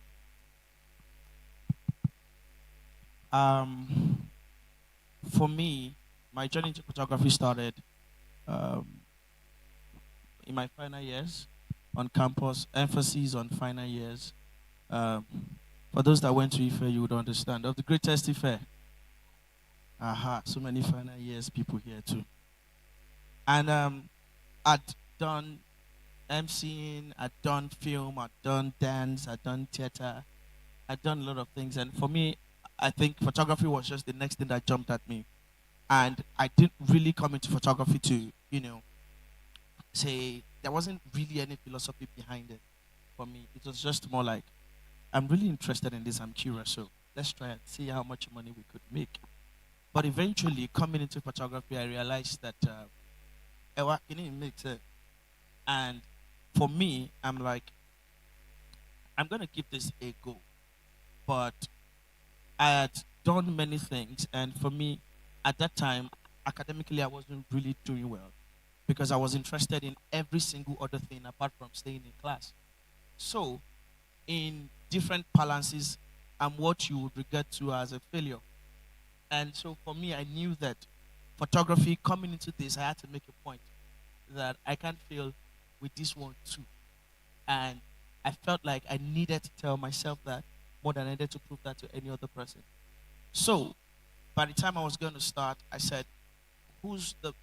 For me, my journey into photography started in my final years on campus, emphasis on final years. For those that went to Ife, you would understand. Of the greatest Ife. Aha, so many final years people here too. And I'd done MCing, I'd done film, I'd done dance, I'd done theater, I'd done a lot of things. And for me, I think photography was just the next thing that jumped at me. And I didn't really come into photography to, say there wasn't really any philosophy behind it for me. It was just more like, I'm really interested in this, I'm curious, so let's try and see how much money we could make. But eventually, coming into photography, I realized that and for me, I'm like, I'm going to give this a go. But I had done many things, and for me, at that time, academically, I wasn't really doing well because I was interested in every single other thing apart from staying in class. So, in different balances, I'm what you would regard to as a failure. And so, for me, I knew that photography, coming into this, I had to make a point that I can't fail with this one too. And I felt like I needed to tell myself that more than I needed to prove that to any other person. So by the time I was going to start, I said, if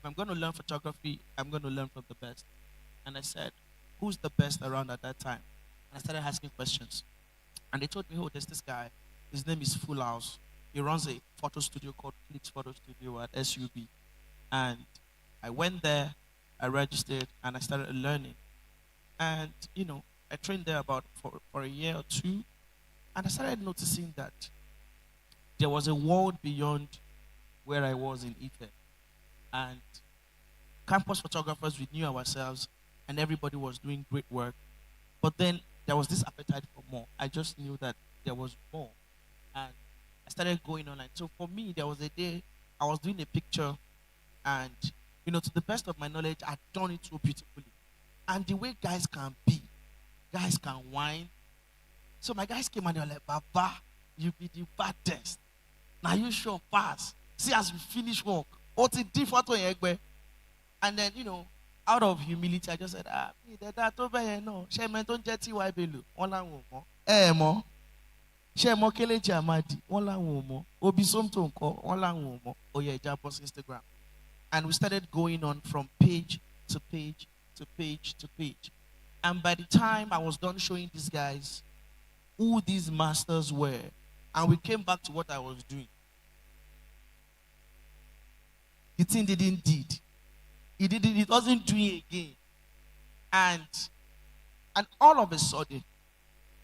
I'm going to learn photography, I'm going to learn from the best. And I said, who's the best around at that time? And I started asking questions. And they told me, oh, there's this guy. His name is Full House. He runs a photo studio called Flix Photo Studio at SUB. And I went there, I registered, and I started learning. And, I trained there about for a year or two. And I started noticing that there was a world beyond where I was in Ife. And campus photographers, we knew ourselves, and everybody was doing great work. But then there was this appetite for more. I just knew that there was more. And I started going online. So for me, there was a day I was doing a picture, and, to the best of my knowledge, I'd done it so beautifully. And the way guys can be, guys can whine. So my guys came and they were like, Baba, you be the baddest. Now you show pass. See, as we finish work, what it different to Egbe. And then, out of humility, I just said, that over here, no. Shame don't jet TY Belu. One lang mo. Mo. Shame mo Kelechi Amadi. One lang mo. Obi somto nko. One lang mo. Oh yeah, Japos Instagram. And we started going on from page to page to page to page. And by the time I was done showing these guys who these masters were, and we came back to what I was doing, the thing didn't did. It wasn't doing again. And all of a sudden,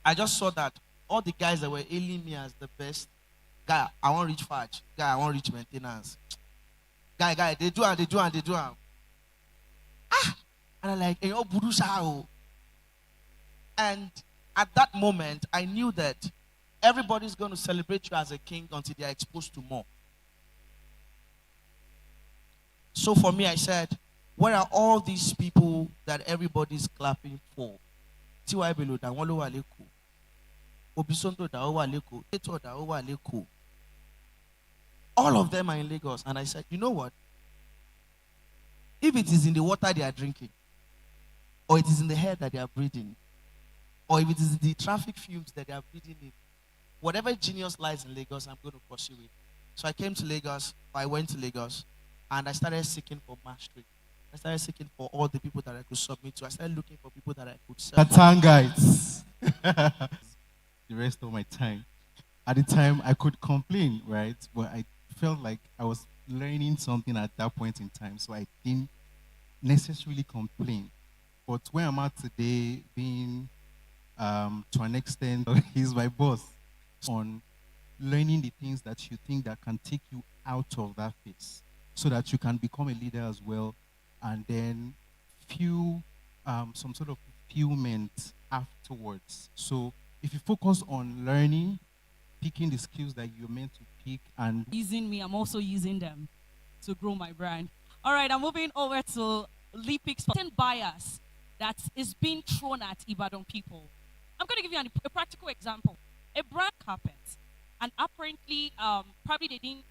I just saw that all the guys that were hailing me as the best, guy, I want reach Fudge. Guy, I want reach maintenance. Guy, they do. And I'm like, hey, oh, Budusha. And at that moment, I knew that everybody's going to celebrate you as a king until they are exposed to more. So for me, I said, where are all these people that everybody's clapping for? T.Y. Belo da wọ́n ló wà lÉkòó. Obisondo da ó wà lÉkòó. Eto da ó wà lÉkòó. All of them are in Lagos. And I said, you know what? If it is in the water they are drinking, or it is in the air that they are breathing, or if it is the traffic fumes that they are breathing in, whatever genius lies in Lagos, I'm going to pursue it. So I came to Lagos, I went to Lagos, and I started seeking for mastery. I started seeking for all the people that I could submit to. I started looking for people that I could serve. Guys. The rest of my time. At the time, I could complain, right? But I felt like I was learning something at that point in time, so I didn't necessarily complain. But where I'm at today, being to an extent, he's my boss on learning the things that you think that can take you out of that phase, so that you can become a leader as well, and then feel some sort of fulfillment afterwards. So if you focus on learning, picking the skills that you're meant to pick, and using me, I'm also using them to grow my brand. All right, I'm moving over to Olympics bias that is being thrown at Ibadan people. I'm going to give you a practical example. A brand carpet, and apparently, probably they didn't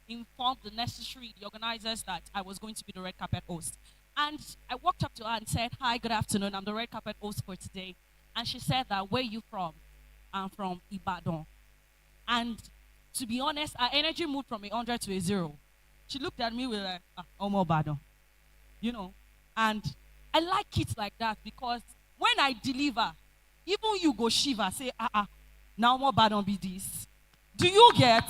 inform the organizers that I was going to be the red carpet host. And I walked up to her and said, hi, good afternoon, I'm the red carpet host for today. And she said that, where are you from? I'm from Ibadan. And to be honest, our energy moved from 100 to 0. She looked at me with like, Omo Ibadan. And I like it like that, because when I deliver, even you go shiver, say, now more Ibadan be this. Do you get?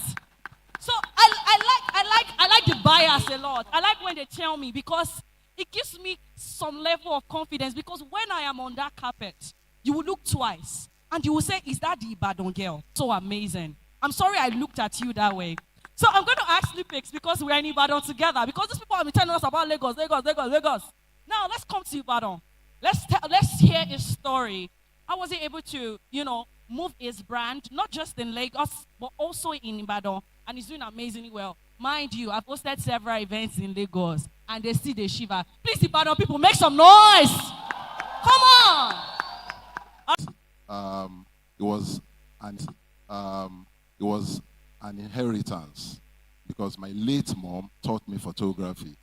So I like the bias a lot. I like when they tell me, because it gives me some level of confidence, because when I am on that carpet, you will look twice and you will say, is that the Ibadan girl? So amazing. I'm sorry I looked at you that way. So I'm going to ask Lipix, because we're in Ibadan together, because these people have been telling us about Lagos. Now let's come to Ibadan. Let's hear his story. How was he able to, move his brand, not just in Lagos, but also in Ibadan, and he's doing amazingly well. Mind you, I've hosted several events in Lagos, and they see the shiver. Please, Ibadan people, make some noise. Come on. It was an inheritance, because my late mom taught me photography.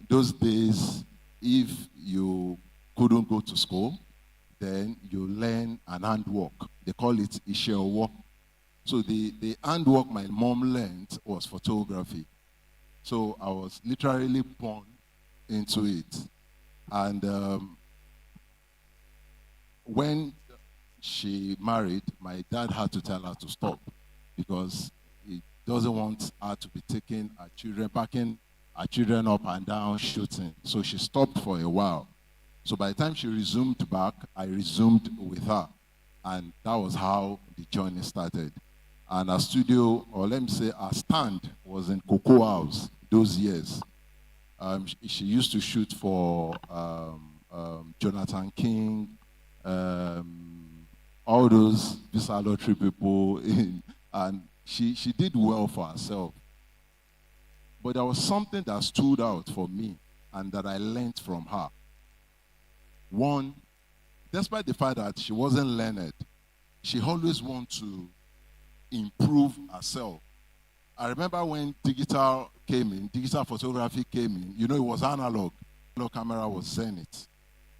Those days, if you couldn't go to school, then you learn an handwork. They call it Isheowo. So the handwork my mom learned was photography. So I was literally born into it. And when she married, my dad had to tell her to stop because he doesn't want her to be taking her children, backing her children up and down shooting. So she stopped for a while. So by the time she resumed back, I resumed with her. And that was how the journey started. And our studio, or let me say our stand, was in Cocoa House those years. She used to shoot for Jonathan King, all those Visa Lottery people, and she did well for herself. But there was something that stood out for me and that I learned from her. One, despite the fact that she wasn't learned, she always wanted to improve herself. I remember when digital came in, digital photography came in, you know, it was analog. Analog camera was Zenith.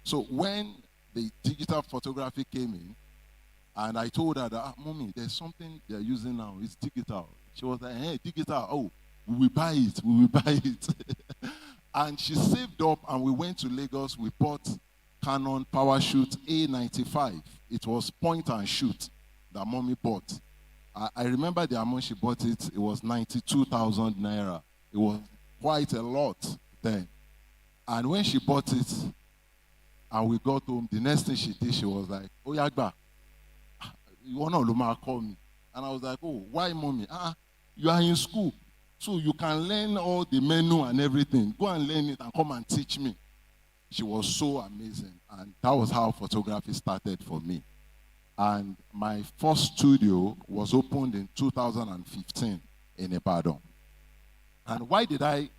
So when the digital photography came in, and I told her that, Mommy, there's something they're using now, it's digital. She was like, hey, digital, oh, we will buy it. And she saved up and we went to Lagos, we bought Canon PowerShoot A95. It was point and shoot that Mommy bought. I remember the amount she bought it, it was 92,000 naira. It was quite a lot then. And when she bought it and we got home, the next thing she did, she was like, oh, Yagba, you want to call me? And I was like, oh, why, Mommy? You are in school, so you can learn all the menu and everything. Go and learn it and come and teach me. She was so amazing. And that was how photography started for me. And my first studio was opened in 2015 in Ibadan. And why did I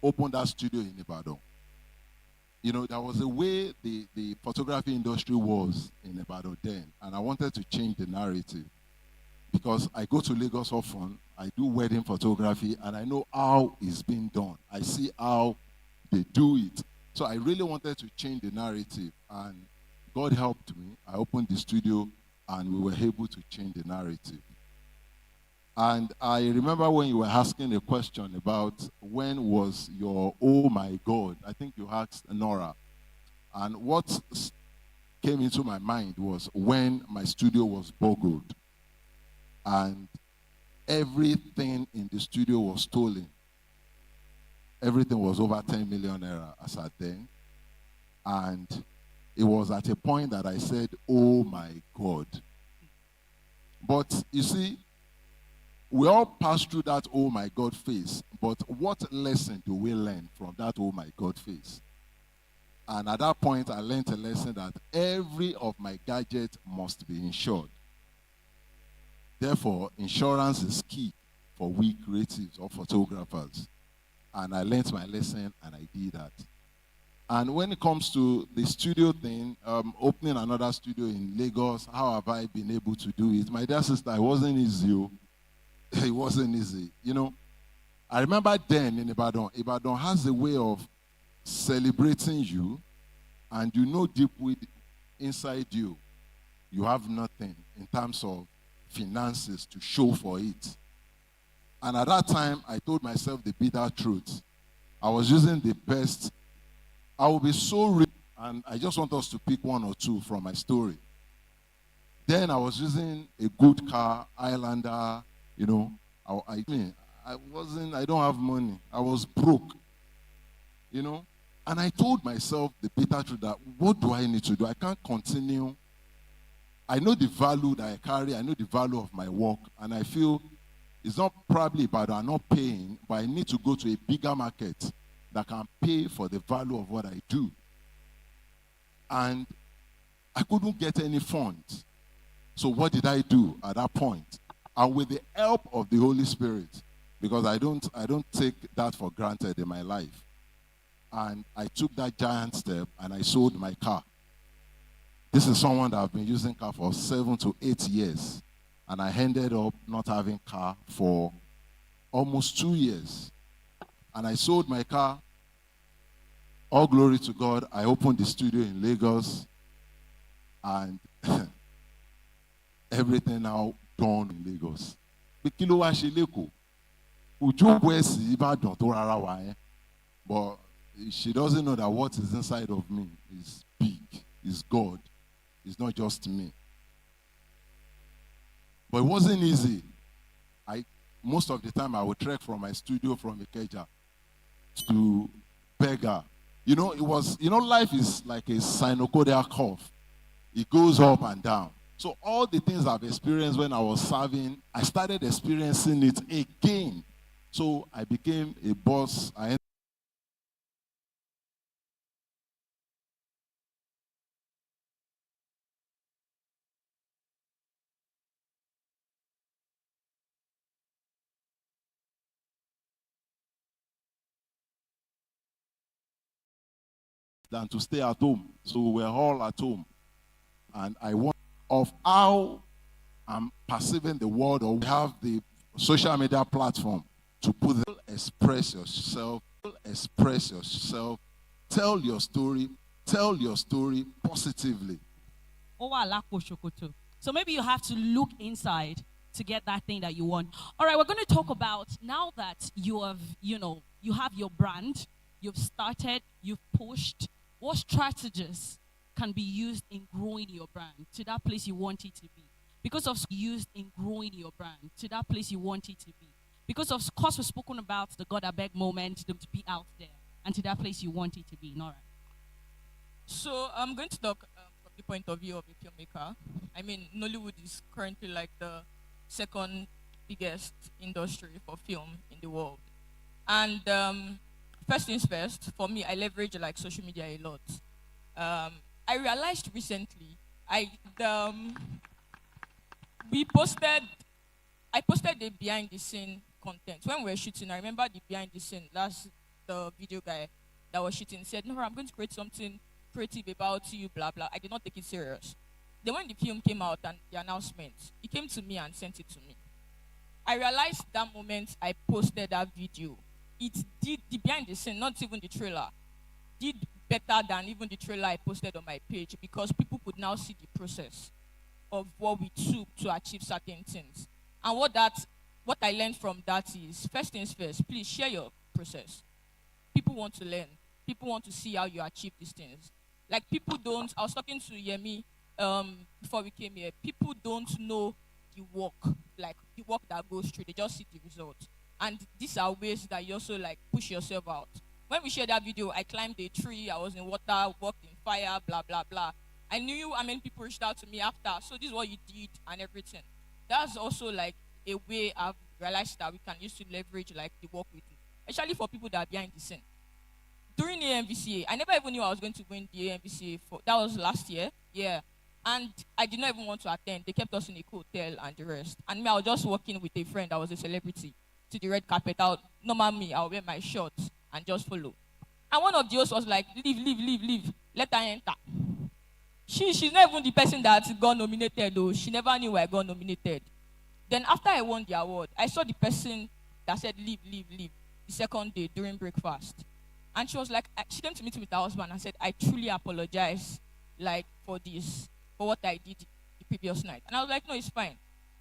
open that studio in Ibadan? You know, there was a way the photography industry was in Ibadan then, and I wanted to change the narrative. Because I go to Lagos often, I do wedding photography, and I know how it's being done. I see how they do it. So I really wanted to change the narrative, and God helped me. I opened the studio, and we were able to change the narrative. And I remember when you were asking a question about when was your, oh my God, I think you asked Nora. And what came into my mind was when my studio was burgled. And everything in the studio was stolen. Everything was over 10 million naira as at then. And it was at a point that I said, oh my God. But you see, we all pass through that oh my God phase. But what lesson do we learn from that oh my God phase? And at that point, I learned a lesson that every of my gadgets must be insured. Therefore, insurance is key for we creatives or photographers. And I learned my lesson and I did that. And when it comes to the studio thing, opening another studio in Lagos, how have I been able to do it? My dear sister, it wasn't easy. It wasn't easy. You know, I remember then in Ibadan, Ibadan has a way of celebrating you, and you know deep inside you, you have nothing in terms of finances to show for it. And at that time, I told myself the bitter truth. I was using the best. I will be so rich, and I just want us to pick one or two from my story. Then I was using a good car, Highlander, you know. I don't have money. I was broke, you know. And I told myself the bitter truth that what do I need to do? I can't continue. I know the value that I carry. I know the value of my work. And I feel it's not probably about I'm not paying, but I need to go to a bigger market that can pay for the value of what I do. And I couldn't get any funds. So what did I do at that point? And with the help of the Holy Spirit, because I don't take that for granted in my life. And I took that giant step and I sold my car. This is someone that I've been using car for 7 to 8 years. And I ended up not having car for almost 2 years. And I sold my car. all glory to God. I opened the studio in Lagos, and everything now done in Lagos. Pé kí ló wá ṣe lÉkòó? Ojú òpó ẹ̀sìn Ìbàdàn tó rárá wà yẹn. But she doesn't know that what is inside of me is big, is God. It's not just me. But it wasn't easy. Most of the time I would trek from my studio from Ikeja to Berger. Life is like a sinusoidal curve. It goes up and down. So all the things I've experienced when I was serving, I started experiencing it again. So I became a boss. I than to stay at home. So we're all at home. And I want of how I'm perceiving the world, or we have the social media platform to put the express yourself, tell your story positively. So maybe you have to look inside to get that thing that you want. All right, we're going to talk about now that you have your brand, you've started, you've pushed, what strategies can be used in growing your brand to that place you want it to be? Because of used in growing your brand to that place you want it to be. Because of course we've spoken about the God I beg moment to be out there and to that place you want it to be. All right. So I'm going to talk from the point of view of a filmmaker. I mean, Nollywood is currently like the second biggest industry for film in the world. And first things first, for me, I leverage like social media a lot. I realized recently, I posted the behind the scene content when we were shooting. I remember the behind the scene. The video guy that was shooting said, "No, I'm going to create something creative about you, blah blah." I did not take it serious. Then when the film came out and the announcement, he came to me and sent it to me. I realized that moment I posted that video, it did the behind the scene, not even the trailer, did better than even the trailer I posted on my page, because people could now see the process of what we took to achieve certain things. And what I learned from that is, first things first, please share your process. People want to learn. People want to see how you achieve these things. Like I was talking to Yemi before we came here. People don't know the work, like the work that goes through. They just see the result. And these are ways that you also like push yourself out. When we shared that video, I climbed a tree, I was in water, walked in fire, blah, blah, blah. I knew people reached out to me after, so this is what you did and everything. That's also like a way I've realized that we can use to leverage like the work we do, especially for people that are behind the scene. During the AMVCA, I never even knew I was going to win the AMVCA. That was last year, yeah. And I did not even want to attend. They kept us in a hotel and the rest. And me, I was just working with a friend that was a celebrity to the red carpet. Normally, I'll wear my shorts and just follow. And one of the hosts was like, leave. Let her enter. She's not even the person that got nominated, though. She never knew I got nominated. Then after I won the award, I saw the person that said, leave, the second day during breakfast. And she was like, she came to meet with her husband and said, I truly apologize, like, for what I did the previous night. And I was like, no, it's fine.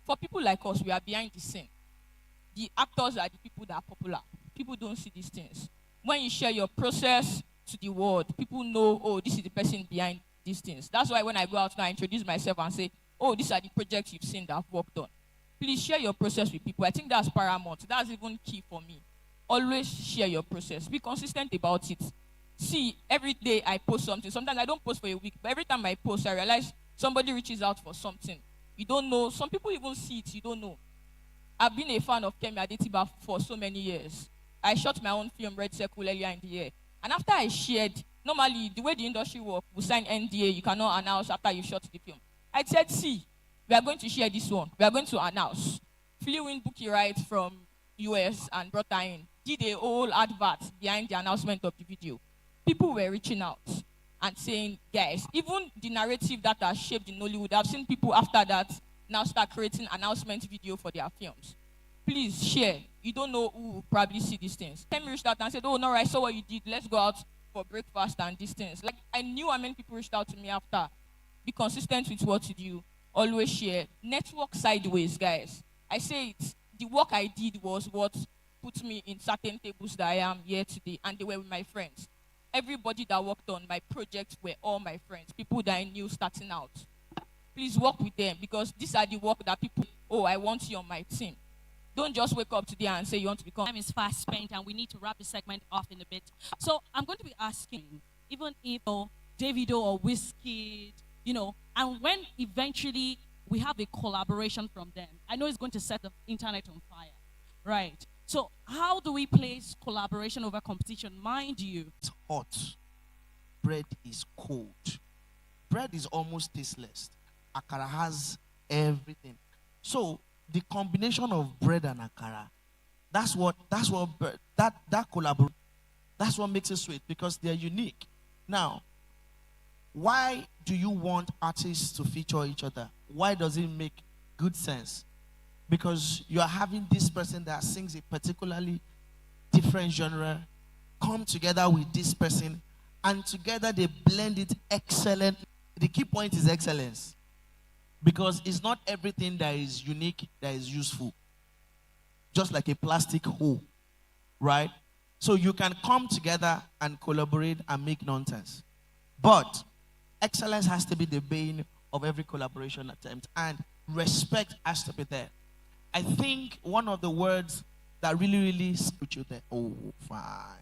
For people like us, we are behind the scene. The actors are the people that are popular. People don't see these things. When you share your process to the world, people know, oh, this is the person behind these things. That's why when I go out now, I introduce myself and say, oh, these are the projects you've seen that I've worked on. Please share your process with people. I think that's paramount. That's even key for me. Always share your process. Be consistent about it. See, every day I post something. Sometimes I don't post for a week, but every time I post, I realize somebody reaches out for something. You don't know. Some people even see it. You don't know. I've been a fan of Kemi Adetiba for so many years. I shot my own film, Red Circle, earlier in the year. And after I shared, normally, the way the industry works, we sign NDA, you cannot announce after you shot the film. I said, see, we are going to share this one. We are going to announce. Flew in Bookie Wright from US and brought her in. Did a whole advert behind the announcement of the video. People were reaching out and saying, guys, even the narrative that has shaped in Nollywood, I've seen people after that now start creating announcement video for their films. Please share. You don't know who will probably see these things. Kemi reached out and said, oh, no, I saw what you did. Let's go out for breakfast and distance. Like I knew how many people reached out to me after. Be consistent with what you do. Always share. Network sideways, guys. I say it. The work I did was what put me in certain tables that I am here today, and they were with my friends. Everybody that worked on my projects were all my friends, people that I knew starting out. Please work with them because these are the work that people, oh, I want you on my team. Don't just wake up today and say you want to become. Time is fast spent, and we need to wrap the segment off in a bit. So I'm going to be asking, even if Davido or Whiskey, and when eventually we have a collaboration from them, I know it's going to set the internet on fire, right? So how do we place collaboration over competition? Mind you, It's hot. Bread is cold. Bread is almost tasteless. Akara has everything. So the combination of bread and akara, that collaboration, that's what makes it sweet because they're unique. Now, why do you want artists to feature each other? Why does it make good sense? Because you are having this person that sings a particularly different genre come together with this person, and together they blend it excellent. The key point is excellence, because it's not everything that is unique that is useful. Just like a plastic hole, right? So you can come together and collaborate and make nonsense, but excellence has to be the bane of every collaboration attempt, and respect has to be there. I think one of the words that really put you there, oh, fine,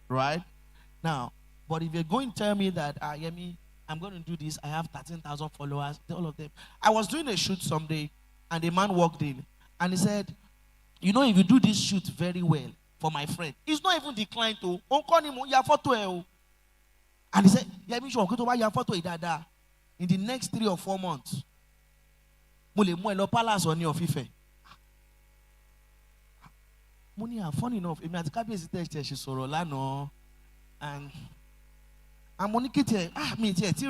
right? Now, but if you're going to tell me that, Yemi, I'm going to do this, I have 13,000 followers, all of them. I was doing a shoot someday, and a man walked in, and he said, you know, if you do this shoot very well for my friend, he's not even declined to, and he said, Yemi, your photo in the next 3 or 4 months, palace on your fife. Money are funny enough. If I can't be she sorrow lano, and I'm only getting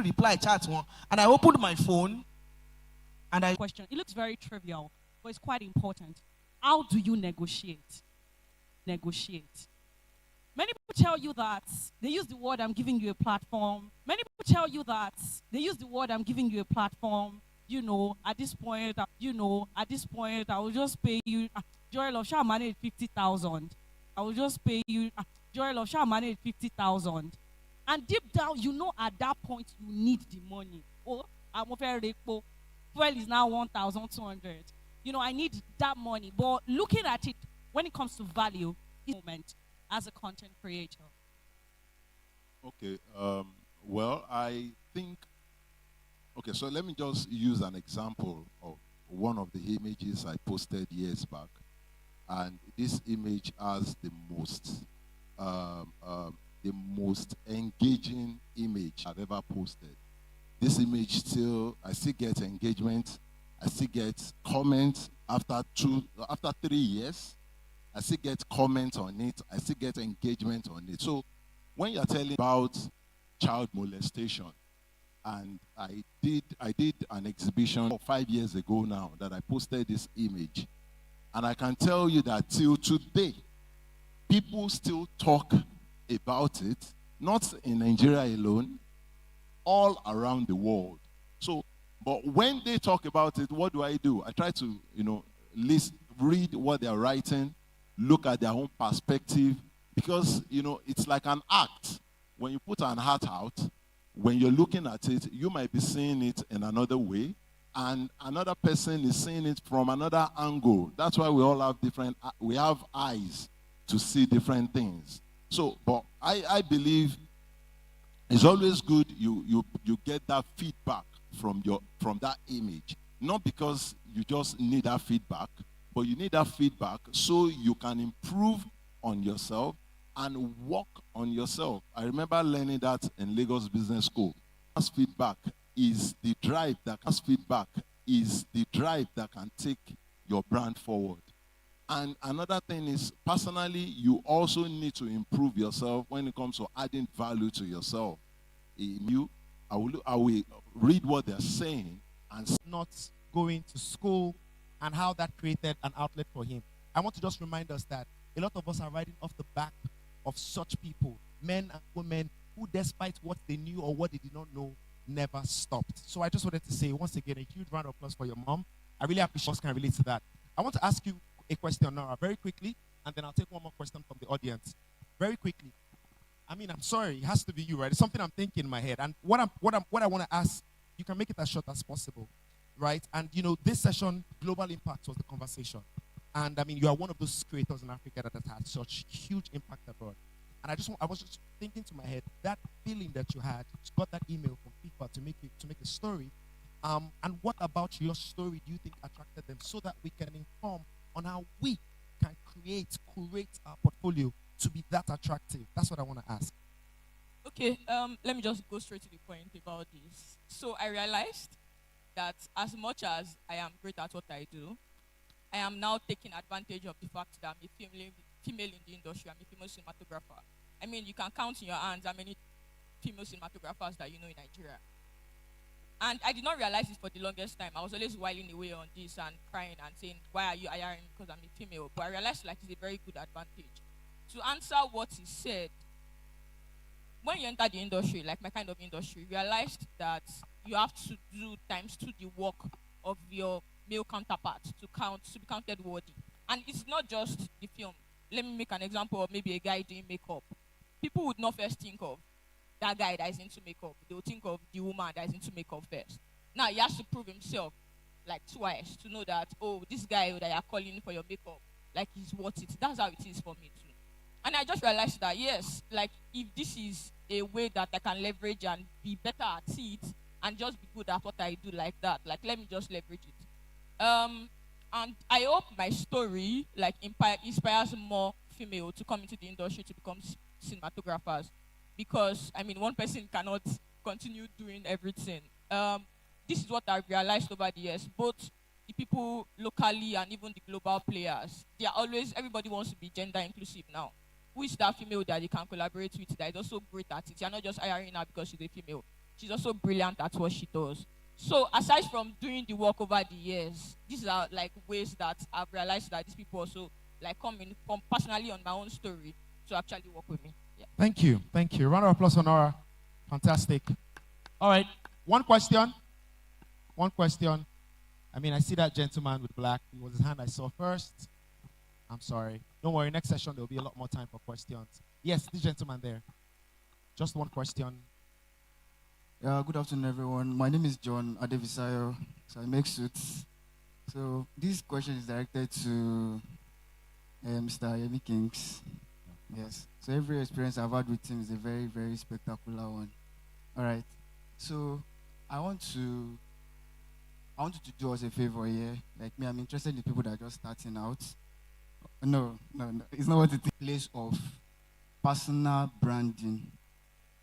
reply chat one, and I opened my phone, and I question. It looks very trivial, but it's quite important. How do you negotiate? Negotiate. Many people tell you that they use the word "I'm giving you a platform." Many people tell you that they use the word "I'm giving you a platform." At this point, I will just pay you. Joel of Shah managed 50,000. I will just pay you. Joel of Shah managed 50,000. And deep down, at that point, you need the money. Oh, I'm over Repo. Fuel is now 1,200. I need that money. But looking at it, when it comes to value, it's a moment as a content creator. Okay. Well, I think. Okay, so let me just use an example of one of the images I posted years back. And this image has the most engaging image I've ever posted. This image I still get engagement. I still get comments after 3 years. I still get comments on it. I still get engagement on it. So when you're telling about child molestation, and I did an exhibition 5 years ago now that I posted this image. And I can tell you that till today, people still talk about it, not in Nigeria alone, all around the world. So, but when they talk about it, what do? I try to, read what they're writing, look at their own perspective, because, it's like an act. When you put an art out, when you're looking at it, you might be seeing it in another way, and another person is seeing it from another angle. That's why we all have we have eyes to see different things. So, but I believe it's always good you get that feedback from that image. Not because you just need that feedback, but you need that feedback so you can improve on yourself and work on yourself. I remember learning that in Lagos Business School. Feedback is the drive that can take your brand forward. And another thing is, personally, you also need to improve yourself when it comes to adding value to yourself. I will read what they're saying and not going to school and how that created an outlet for him. I want to just remind us that a lot of us are riding off the back of such people. men and women who, despite what they knew or what they did not know, never stopped. So I just wanted to say once again a huge round of applause for your mom. I really appreciate you can relate to that. I want to ask you a question now, very quickly, and then I'll take one more question from the audience. Very quickly. I mean, I'm sorry, it has to be you, right? It's something I'm thinking in my head. And what I want to ask, you can make it as short as possible, right? And you know, this session, global impact was the conversation. And I mean, you are one of those creators in Africa that has had such huge impact abroad. And I was just thinking to my head, that feeling that you had, you got that email from people to make a story. And what about your story do you think attracted them, so that we can inform on how we can curate our portfolio to be that attractive? That's what I want to ask. Okay, let me just go straight to the point about this. So I realized that as much as I am great at what I do, I am now taking advantage of the fact that I'm a female in the industry. I'm a female cinematographer. I mean, you can count in your hands how many female cinematographers that you know in Nigeria. And I did not realize this for the longest time. I was always whiling away on this and crying and saying, why are you hiring me because I'm a female? But I realized like it's a very good advantage. To answer what he said, when you enter the industry, like my kind of industry, realized that you have to do times 2 the work of your male counterpart to be counted worthy. And it's not just the film. Let me make an example of maybe a guy doing makeup. People would not first think of that guy that is into makeup. They will think of the woman that is into makeup first. Now he has to prove himself like twice to know that, oh, this guy that you're calling for your makeup, like he's worth it. That's how it is for me too. And I just realized that yes, like if this is a way that I can leverage and be better at it and just be good at what I do like that, like let me just leverage it. And I hope my story like inspires more female to come into the industry to become cinematographers, because I mean one person cannot continue doing everything. This is what I've realized over the years. Both the people locally and even the global players, everybody wants to be gender inclusive now. Who is that female that you can collaborate with that is also great at it? You're not just hiring her because she's a female. She's also brilliant at what she does. So aside from doing the work over the years, these are like ways that I've realized that these people also like come personally on my own story to actually work with me. Yeah. Thank you. Round of applause, Honora. Fantastic. All right. One question. I mean, I see that gentleman with black. It was his hand I saw first. I'm sorry. Don't worry. Next session, there'll be a lot more time for questions. Yes, this gentleman there. Just one question. Good afternoon, everyone. My name is John Adevisayo. So I make suits. So this question is directed to Mr. Yemi Kings. Yes. So every experience I've had with him is a very, very spectacular one. All right. So I want you to do us a favor here. Like me, I'm interested in the people that are just starting out. No. It's not what it is. Place of personal branding.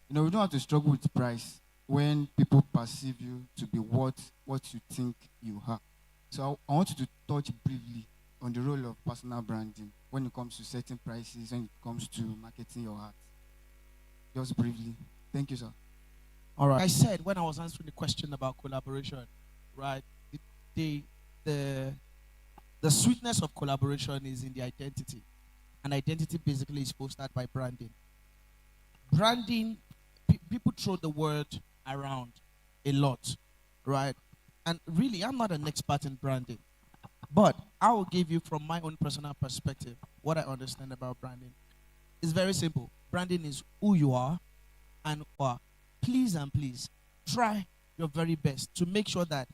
You know, we don't have to struggle with price when people perceive you to be what you think you are. So I want you to touch briefly on the role of personal branding when it comes to setting prices, when it comes to marketing your art. Just briefly. Thank you, sir. All right. I said when I was answering the question about collaboration, right? The sweetness of collaboration is in the identity. And identity basically is fostered by branding. Branding, people throw the word around a lot, right? And really, I'm not an expert in branding. But I will give you from my own personal perspective what I understand about branding. It's very simple. Branding is who you are and who are. Please and please try your very best to make sure that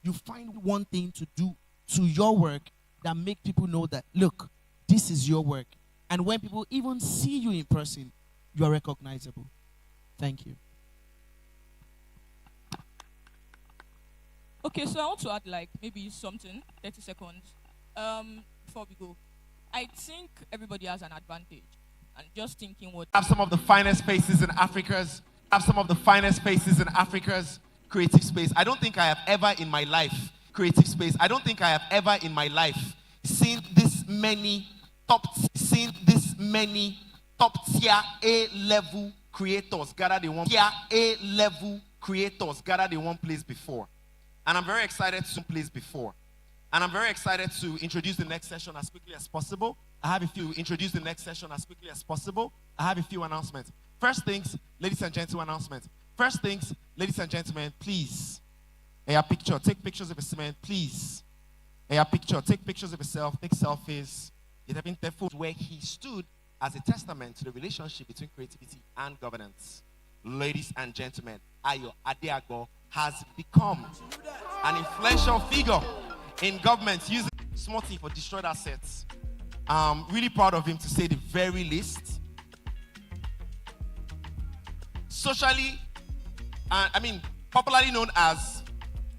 you find one thing to do to your work that make people know that, look, this is your work. And when people even see you in person, you are recognizable. Thank you. Okay, so I want to add like maybe something, 30 seconds, before we go. I think everybody has an advantage. And just thinking what... Have some of the finest faces in Africa's creative space. I don't think I have ever in my life seen this many top tier A-level creators gathered in one place before. And I'm very excited to introduce the next session as quickly as possible. I have a few announcements. First things, ladies and gentlemen, announcement. First things, ladies and gentlemen, please. A picture. Take pictures of a cement, please. A picture. Take pictures of yourself. Take selfies. It have been where he stood as a testament to the relationship between creativity and governance. Ladies and gentlemen, Ayo Adeago has become an influential figure in government using small thing for destroyed assets. I'm really proud of him, to say the very least. Socially, popularly known as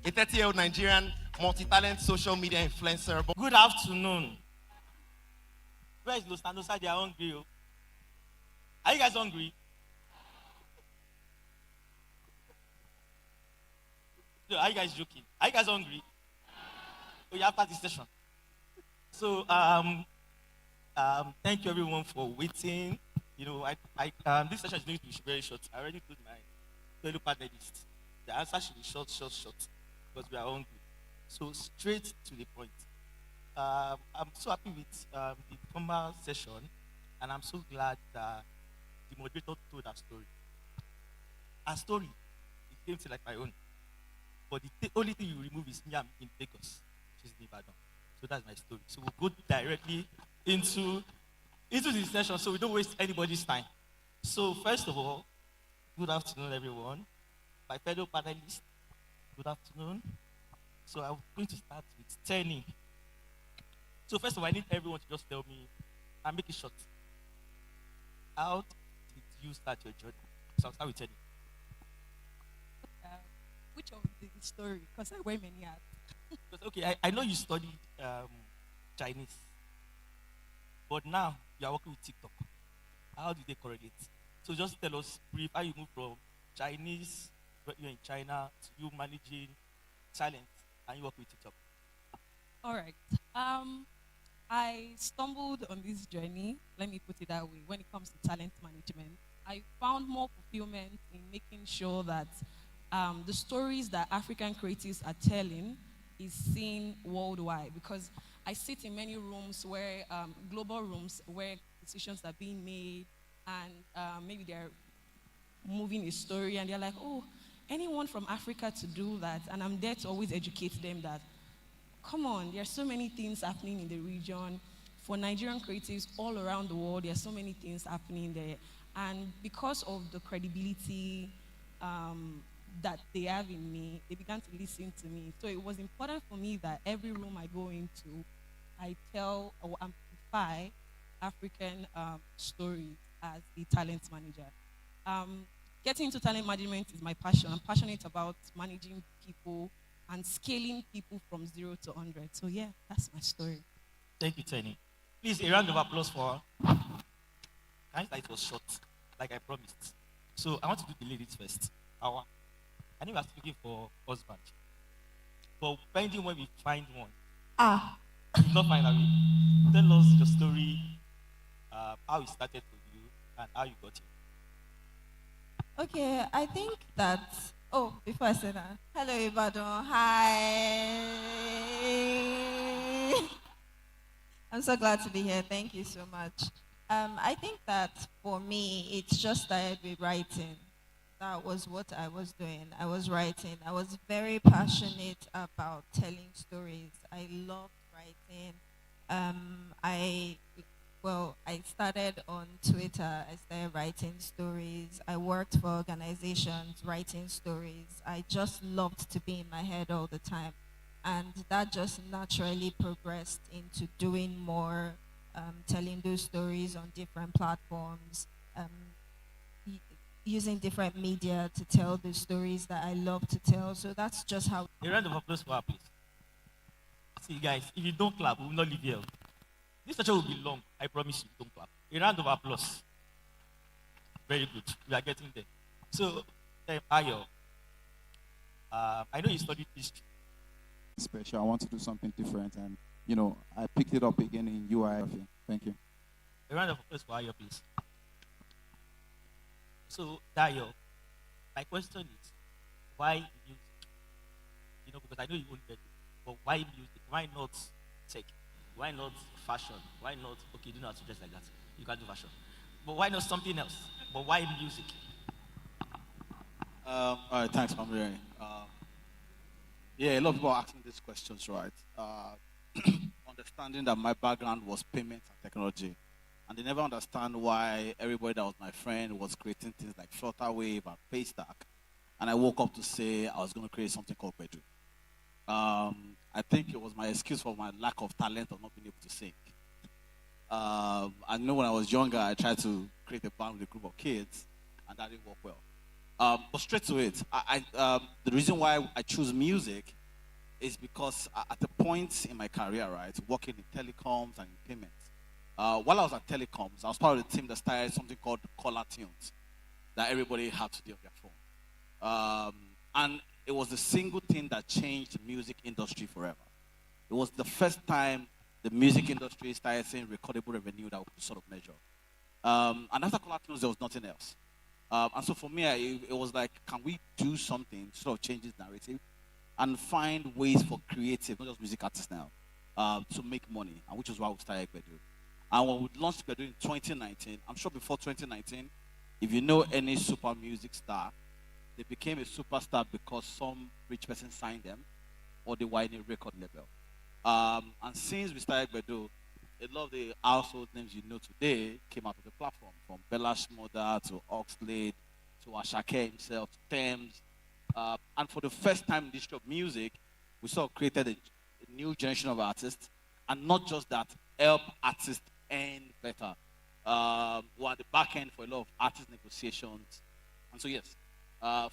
a 30-year-old Nigerian multi-talent social media influencer. Good afternoon. Where is Los Angeles? They are hungry. Are you guys hungry? No, are you guys joking? Are you guys hungry? Oh, you have party session. So, thank you everyone for waiting. You know, this session is going to be very short. I already told my fellow panelists. The answer should be short, because we are hungry. So, straight to the point. I'm so happy with the former session, and I'm so glad that the moderator told our story. Our story, it came to like my own. But the only thing you remove is me, I'm in Lagos, which is in Ibadan. So that's my story. So we'll go directly into the session so we don't waste anybody's time. So first of all, good afternoon, everyone. My fellow panelists, good afternoon. So I'm going to start with Tenny. So first of all, I need everyone to just tell me, and make it short. How did you start your journey? So I'll start with Tenny. Which of the story? Because I wear many hats. Okay, I know you studied Chinese, but now you are working with TikTok. How did they correlate? So just tell us brief how you moved from Chinese, you're in China, to you managing talent, and you work with TikTok. All right. I stumbled on this journey, let me put it that way, when it comes to talent management. I found more fulfillment in making sure that the stories that African creatives are telling is seen worldwide, because I sit in many rooms where, global rooms, where decisions are being made, and maybe they're moving a story and they're like, oh, anyone from Africa to do that? And I'm there to always educate them that, come on, there are so many things happening in the region. For Nigerian creatives all around the world, there are so many things happening there. And because of the credibility that they have in me, they began to listen to me. So it was important for me that every room I go into, I tell or amplify African stories as a talent manager. Getting into talent management is my passion. I'm passionate about managing people and scaling people from 0 to 100. So yeah, that's my story. Thank you, Tenny. Please, a round of applause for her. It was short, like I promised. So I want to do the ladies first. I know we are speaking for husband, but pending when we find one. Not finally. Tell us your story, how it started for you, and how you got it. Okay, I think that. Oh, before I say that, hello Ibadan. Hi. I'm so glad to be here. Thank you so much. I think that for me, it just started with writing. That was what I was doing. I was writing. I was very passionate about telling stories. I loved writing. I started on Twitter. I started writing stories. I worked for organizations writing stories. I just loved to be in my head all the time. And that just naturally progressed into doing more, telling those stories on different platforms, using different media to tell the stories that I love to tell. So that's just how. A round of applause for her, please. See, guys, if you don't clap, we will not leave here. This session will be long. I promise you, don't clap. A round of applause. Very good. We are getting there. So, Ayo, I know you studied history. Special. I want to do something different, and I picked it up again in UI. Thank you. A round of applause for Ayo, please. So, Dayo, my question is, why music? Because I know you won't get it, but why music? Why not tech? Why not fashion? Why not, okay, you don't have to dress like that. You can do fashion. But why not something else? But why music? All right, thanks, Family. Yeah, a lot of people are asking these questions, right? Understanding that my background was payments and technology, and they never understand why everybody that was my friend was creating things like Flutterwave and Paystack, and I woke up to say I was going to create something called Bedroom. I think it was my excuse for my lack of talent of not being able to sing. I know when I was younger, I tried to create a band with a group of kids, and that didn't work well. But straight to it, the reason why I choose music is because at the point in my career, right, working in telecoms and in payments, while I was at telecoms, I was part of the team that started something called Caller Tunes that everybody had today on their phone. And it was the single thing that changed the music industry forever. It was the first time the music industry started seeing recordable revenue that we could sort of measure. And after Caller Tunes, there was nothing else. And so for me, it was like, can we do something to sort of change this narrative and find ways for creative, not just music artists now, to make money, and which is why we started Bedu. And when we launched Bedu in 2019, I'm sure before 2019, if you know any super music star, they became a superstar because some rich person signed them or they were in a record label. And since we started Bedu, a lot of the household names you know today came out of the platform, from Bella Shmurda to Oxlade to Ashake himself, to Thames. And for the first time in the history of music, we sort of created a new generation of artists, and not just that, help artists earn better. We're at the back end for a lot of artist negotiations. And so yes,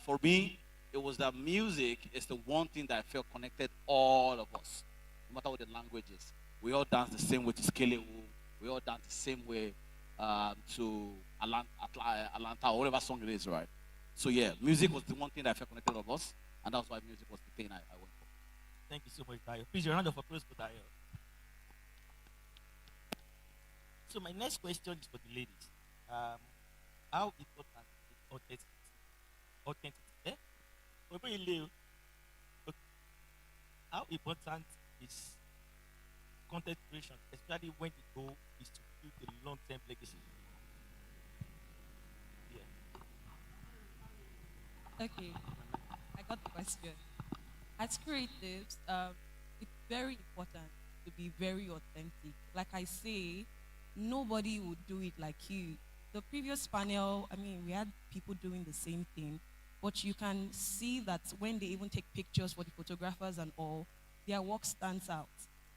for me, it was that music is the one thing that I felt connected all of us, no matter what the language is. We all dance the same way to Skelewu. We all dance the same way to Atlanta, or whatever song it is, right? So yeah, music was the one thing that I felt connected all of us, and that's why music was the thing I went for. Thank you so much, Dayo. Please, a round of applause for Dayo. So my next question is for the ladies. How important is authenticity? Authenticity, eh? Okay. How important is content creation, especially when the goal is to build a long-term legacy? Yeah. Okay, I got the question. As creatives, it's very important to be very authentic. Like I say, nobody would do it like you. The previous panel, I mean, we had people doing the same thing, but you can see that when they even take pictures for the photographers and all, their work stands out.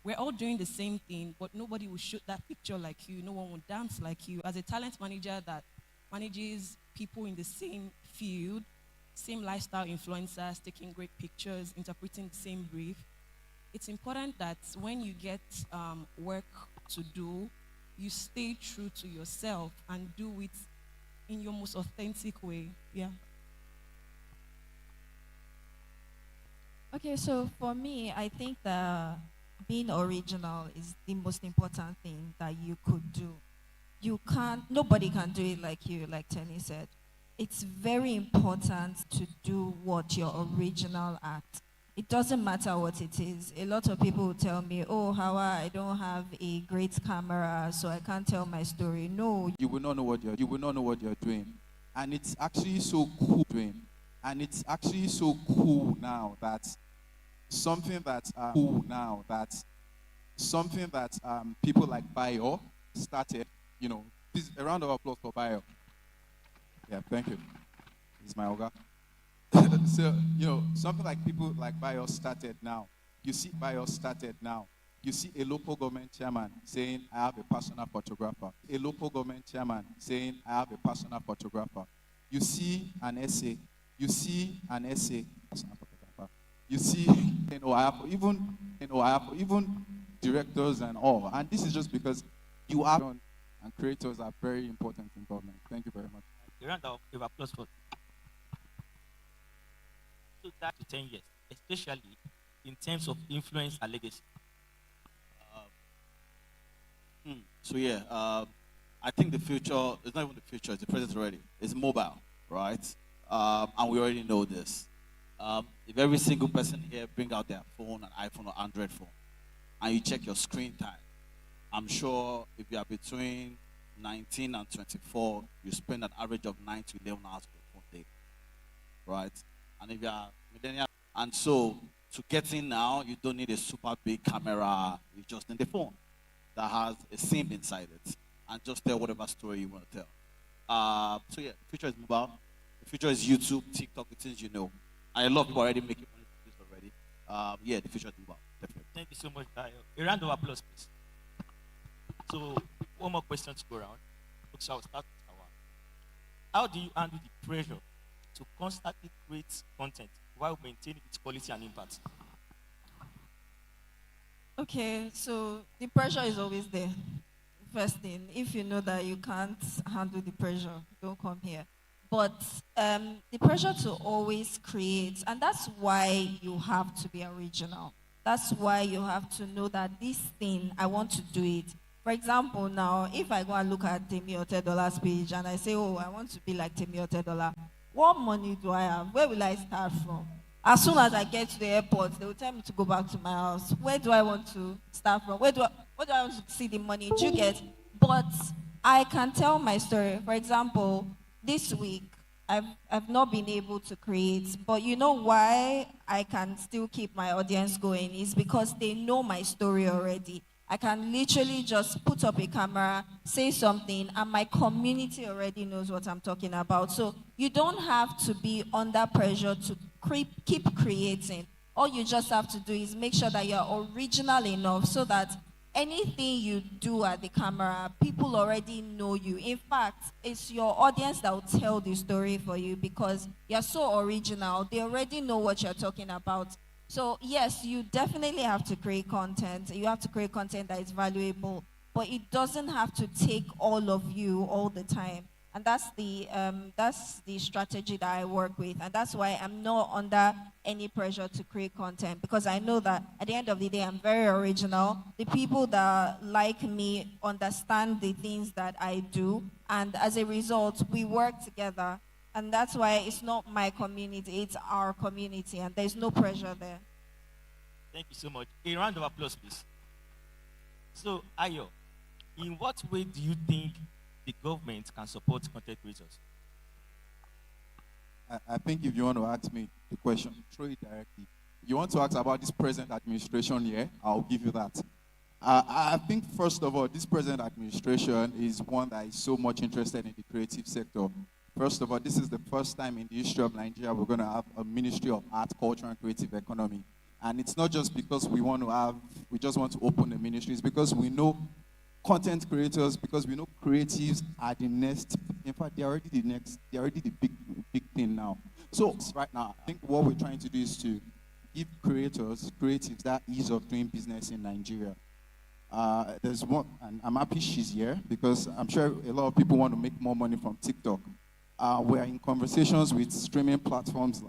We're all doing the same thing, but nobody will shoot that picture like you. No one will dance like you. As a talent manager that manages people in the same field, same lifestyle influencers, taking great pictures, interpreting the same brief, it's important that when you get work to do, you stay true to yourself and do it in your most authentic way. Yeah. Okay, so for me, I think that being original is the most important thing that you could do. Nobody can do it like you, like Tenny said. It's very important to do what your original act. It doesn't matter what it is. A lot of people will tell me, oh, Hawa, I don't have a great camera, so I can't tell my story. No. You will not know what you're doing. And it's actually so cool doing. And it's actually so cool now that something that people like Bayo started, please, a round of applause for Bayo. Yeah, thank you. He's my Oga. So, something like people like Bayo started now. You see Bayo started now. You see a local government chairman saying, I have a personal photographer. A local government chairman saying, I have a personal photographer. You see an essay. Personal photographer. You see, I have even directors and all. And this is just because you have, and creators are very important in government. Thank you very much. A round of applause for that to 10 years, especially in terms of influence and legacy. So yeah, I think the future is not even the future; it's the present already. It's mobile, right? And we already know this. If every single person here bring out their phone, an iPhone or Android phone, and you check your screen time, I'm sure if you are between 19 and 24, you spend an average of 9 to 11 hours on your phone daily, right? And if you are millennial, and so to get in now, you don't need a super big camera. You just need a phone that has a SIM inside it, and just tell whatever story you want to tell. So yeah, the future is mobile. The future is YouTube, TikTok, the things you know. And a lot of people are already making money from this already. Yeah, the future is mobile, definitely. Thank you so much, Dayo. A round of applause, please. So, one more question to go around. So I'll start with Awa. How do you handle the pressure to constantly create content while maintaining its quality and impact? Okay, so the pressure is always there. First thing, if you know that you can't handle the pressure, don't come here. But the pressure to always create, and that's why you have to be original. That's why you have to know that this thing, I want to do it. For example, now, if I go and look at Temi Otedola's page and I say, oh, I want to be like Temi Otedola, what money do I have? Where will I start from? As soon as I get to the airport, they will tell me to go back to my house. Where do I want to start from? Where do I want to see the money? Do you get? But I can tell my story. For example, this week, I've not been able to create, but you know why I can still keep my audience going is because they know my story already. I can literally just put up a camera, say something, and my community already knows what I'm talking about. So you don't have to be under pressure to keep creating. All you just have to do is make sure that you're original enough so that anything you do at the camera, people already know you. In fact, it's your audience that will tell the story for you because you're so original. They already know what you're talking about. So yes, you definitely have to create content. You have to create content that is valuable, but it doesn't have to take all of you all the time. And that's the strategy that I work with, and that's why I'm not under any pressure to create content because I know that at the end of the day, I'm very original. The people that like me understand the things that I do, and as a result, we work together. And that's why it's not my community, it's our community, and there's no pressure there. Thank you so much. A round of applause, please. So, Ayo, in what way do you think the government can support content creators? I think if you want to ask me the question, throw it directly. You want to ask about this present administration here? I'll give you that. I think, first of all, this present administration is one that is so much interested in the creative sector. First of all, this is the first time in the history of Nigeria we're going to have a Ministry of Art, Culture, and Creative Economy. And it's not just because we just want to open a ministry. It's because we know content creators, because we know creatives are the next. In fact, they're already the big thing now. So right now, I think what we're trying to do is to give creatives, that ease of doing business in Nigeria. There's one, and I'm happy she's here because I'm sure a lot of people want to make more money from TikTok. We're in conversations with streaming platforms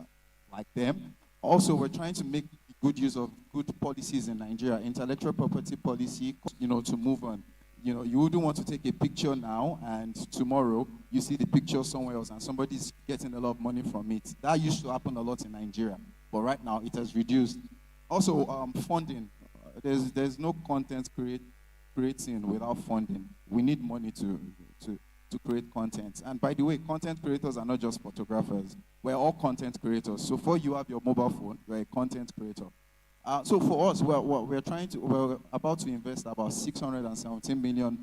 like them. Also, we're trying to make good use of good policies in Nigeria, intellectual property policy, to move on. You wouldn't want to take a picture now and tomorrow you see the picture somewhere else and somebody's getting a lot of money from it. That used to happen a lot in Nigeria, but right now it has reduced. Also, funding. There's no content creating without funding. We need money to create content. And by the way, content creators are not just photographers. We're all content creators. So for you have your mobile phone, you're a content creator. So for us, we're about to invest about $617 million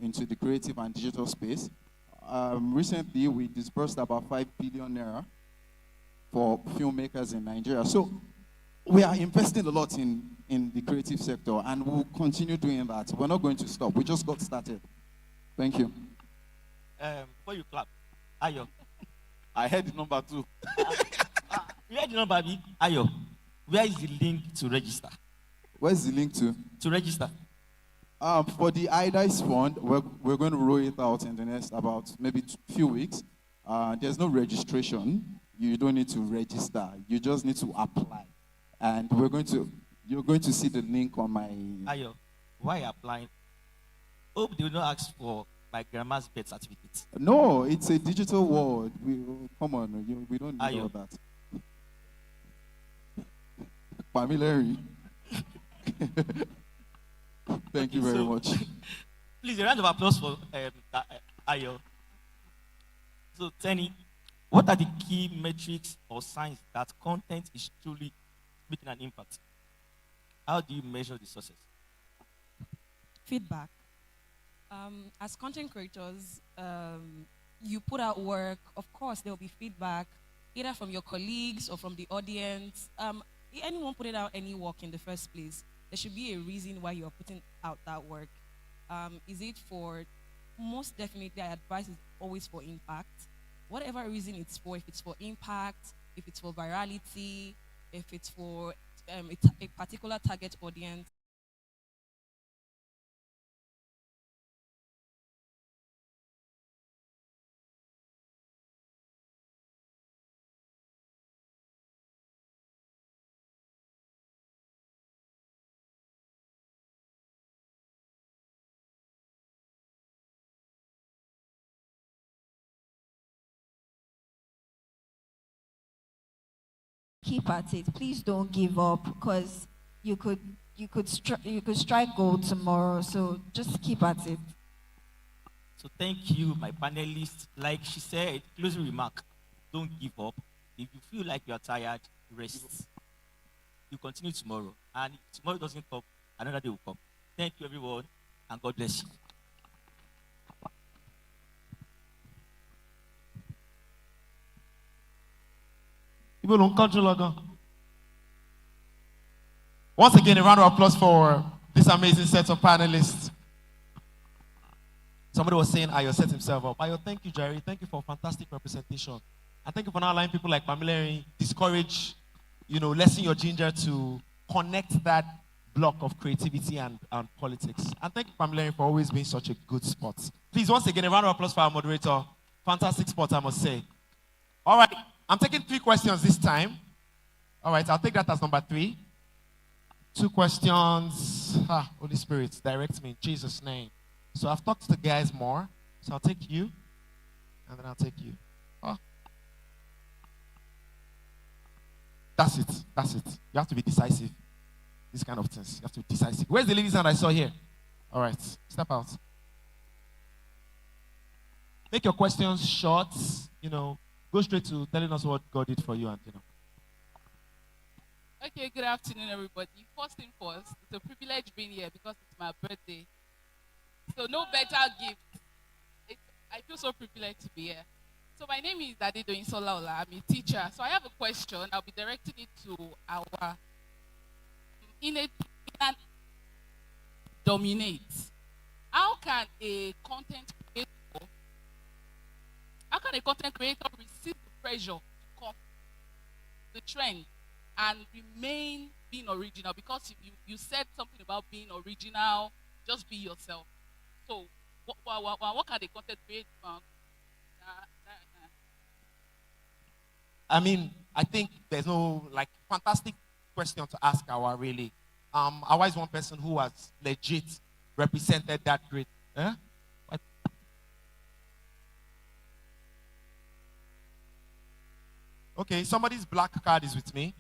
into the creative and digital space. Recently, we disbursed about 5 billion naira for filmmakers in Nigeria. So we are investing a lot in the creative sector, and we'll continue doing that. We're not going to stop. We just got started. Thank you. Before you clap, Ayo. I heard number 2. You heard the number B? Ayo. Where is the link to register? Where's the link to? To register. For the IDICE fund, we're going to roll it out in the next about maybe few weeks. There's no registration. You don't need to register. You just need to apply. And you're going to see the link on my... Ayo, why applying? Hope they will not ask for my grandma's birth certificate. No, it's a digital world. Come on, we don't need all that. Family. Thank you very much. Please, a round of applause for Ayo. So, Tenny, what are the key metrics or signs that content is truly making an impact? How do you measure the success? Feedback. As content creators, you put out work. Of course, there will be feedback, either from your colleagues or from the audience. Anyone putting out any work in the first place, there should be a reason why you are putting out that work. Is it for, most definitely, advice is always for impact. Whatever reason it's for, if it's for impact, if it's for virality, if it's for a particular target audience. Keep at it. Please don't give up, because you could strike gold tomorrow. So just keep at it. So thank you, my panelists. Like she said, closing remark, don't give up. If you feel like you're tired, rest. You continue tomorrow. And if tomorrow doesn't come, another day will come. Thank you, everyone, and God bless you. People don't control logo. Once again, a round of applause for this amazing set of panelists. Somebody was saying Ayo set himself up. Ayo, thank you, Jerry. Thank you for fantastic representation. And thank you for not allowing people like Pamela discourage, lessen your ginger to connect that block of creativity and politics. And thank you, Pamela, for always being such a good sport. Please, once again, a round of applause for our moderator. Fantastic sport, I must say. All right, I'm taking 3 questions this time. All right, I'll take that as number 3. 2 questions. Holy Spirit, direct me in Jesus' name. So I've talked to the guys more. So I'll take you, and then I'll take you. That's it. That's it. You have to be decisive. These kind of things. You have to be decisive. Where's the ladies' hand I saw here? All right. Step out. Make your questions short. Go straight to telling us what God did for you, and Okay, good afternoon, everybody. First thing first, it's a privilege being here because it's my birthday. So no better gift. I feel so privileged to be here. So my name is Adedoyin Solaola. I'm a teacher. So I have a question. I'll be directing it to our dominate. How can a content creator resist the pressure to come the trend and remain being original? Because you said something about being original, just be yourself. So what can the content creator do? I think there's no fantastic question to ask our really. Awa is one person who has legit represented that great. Okay, somebody's black card is with me.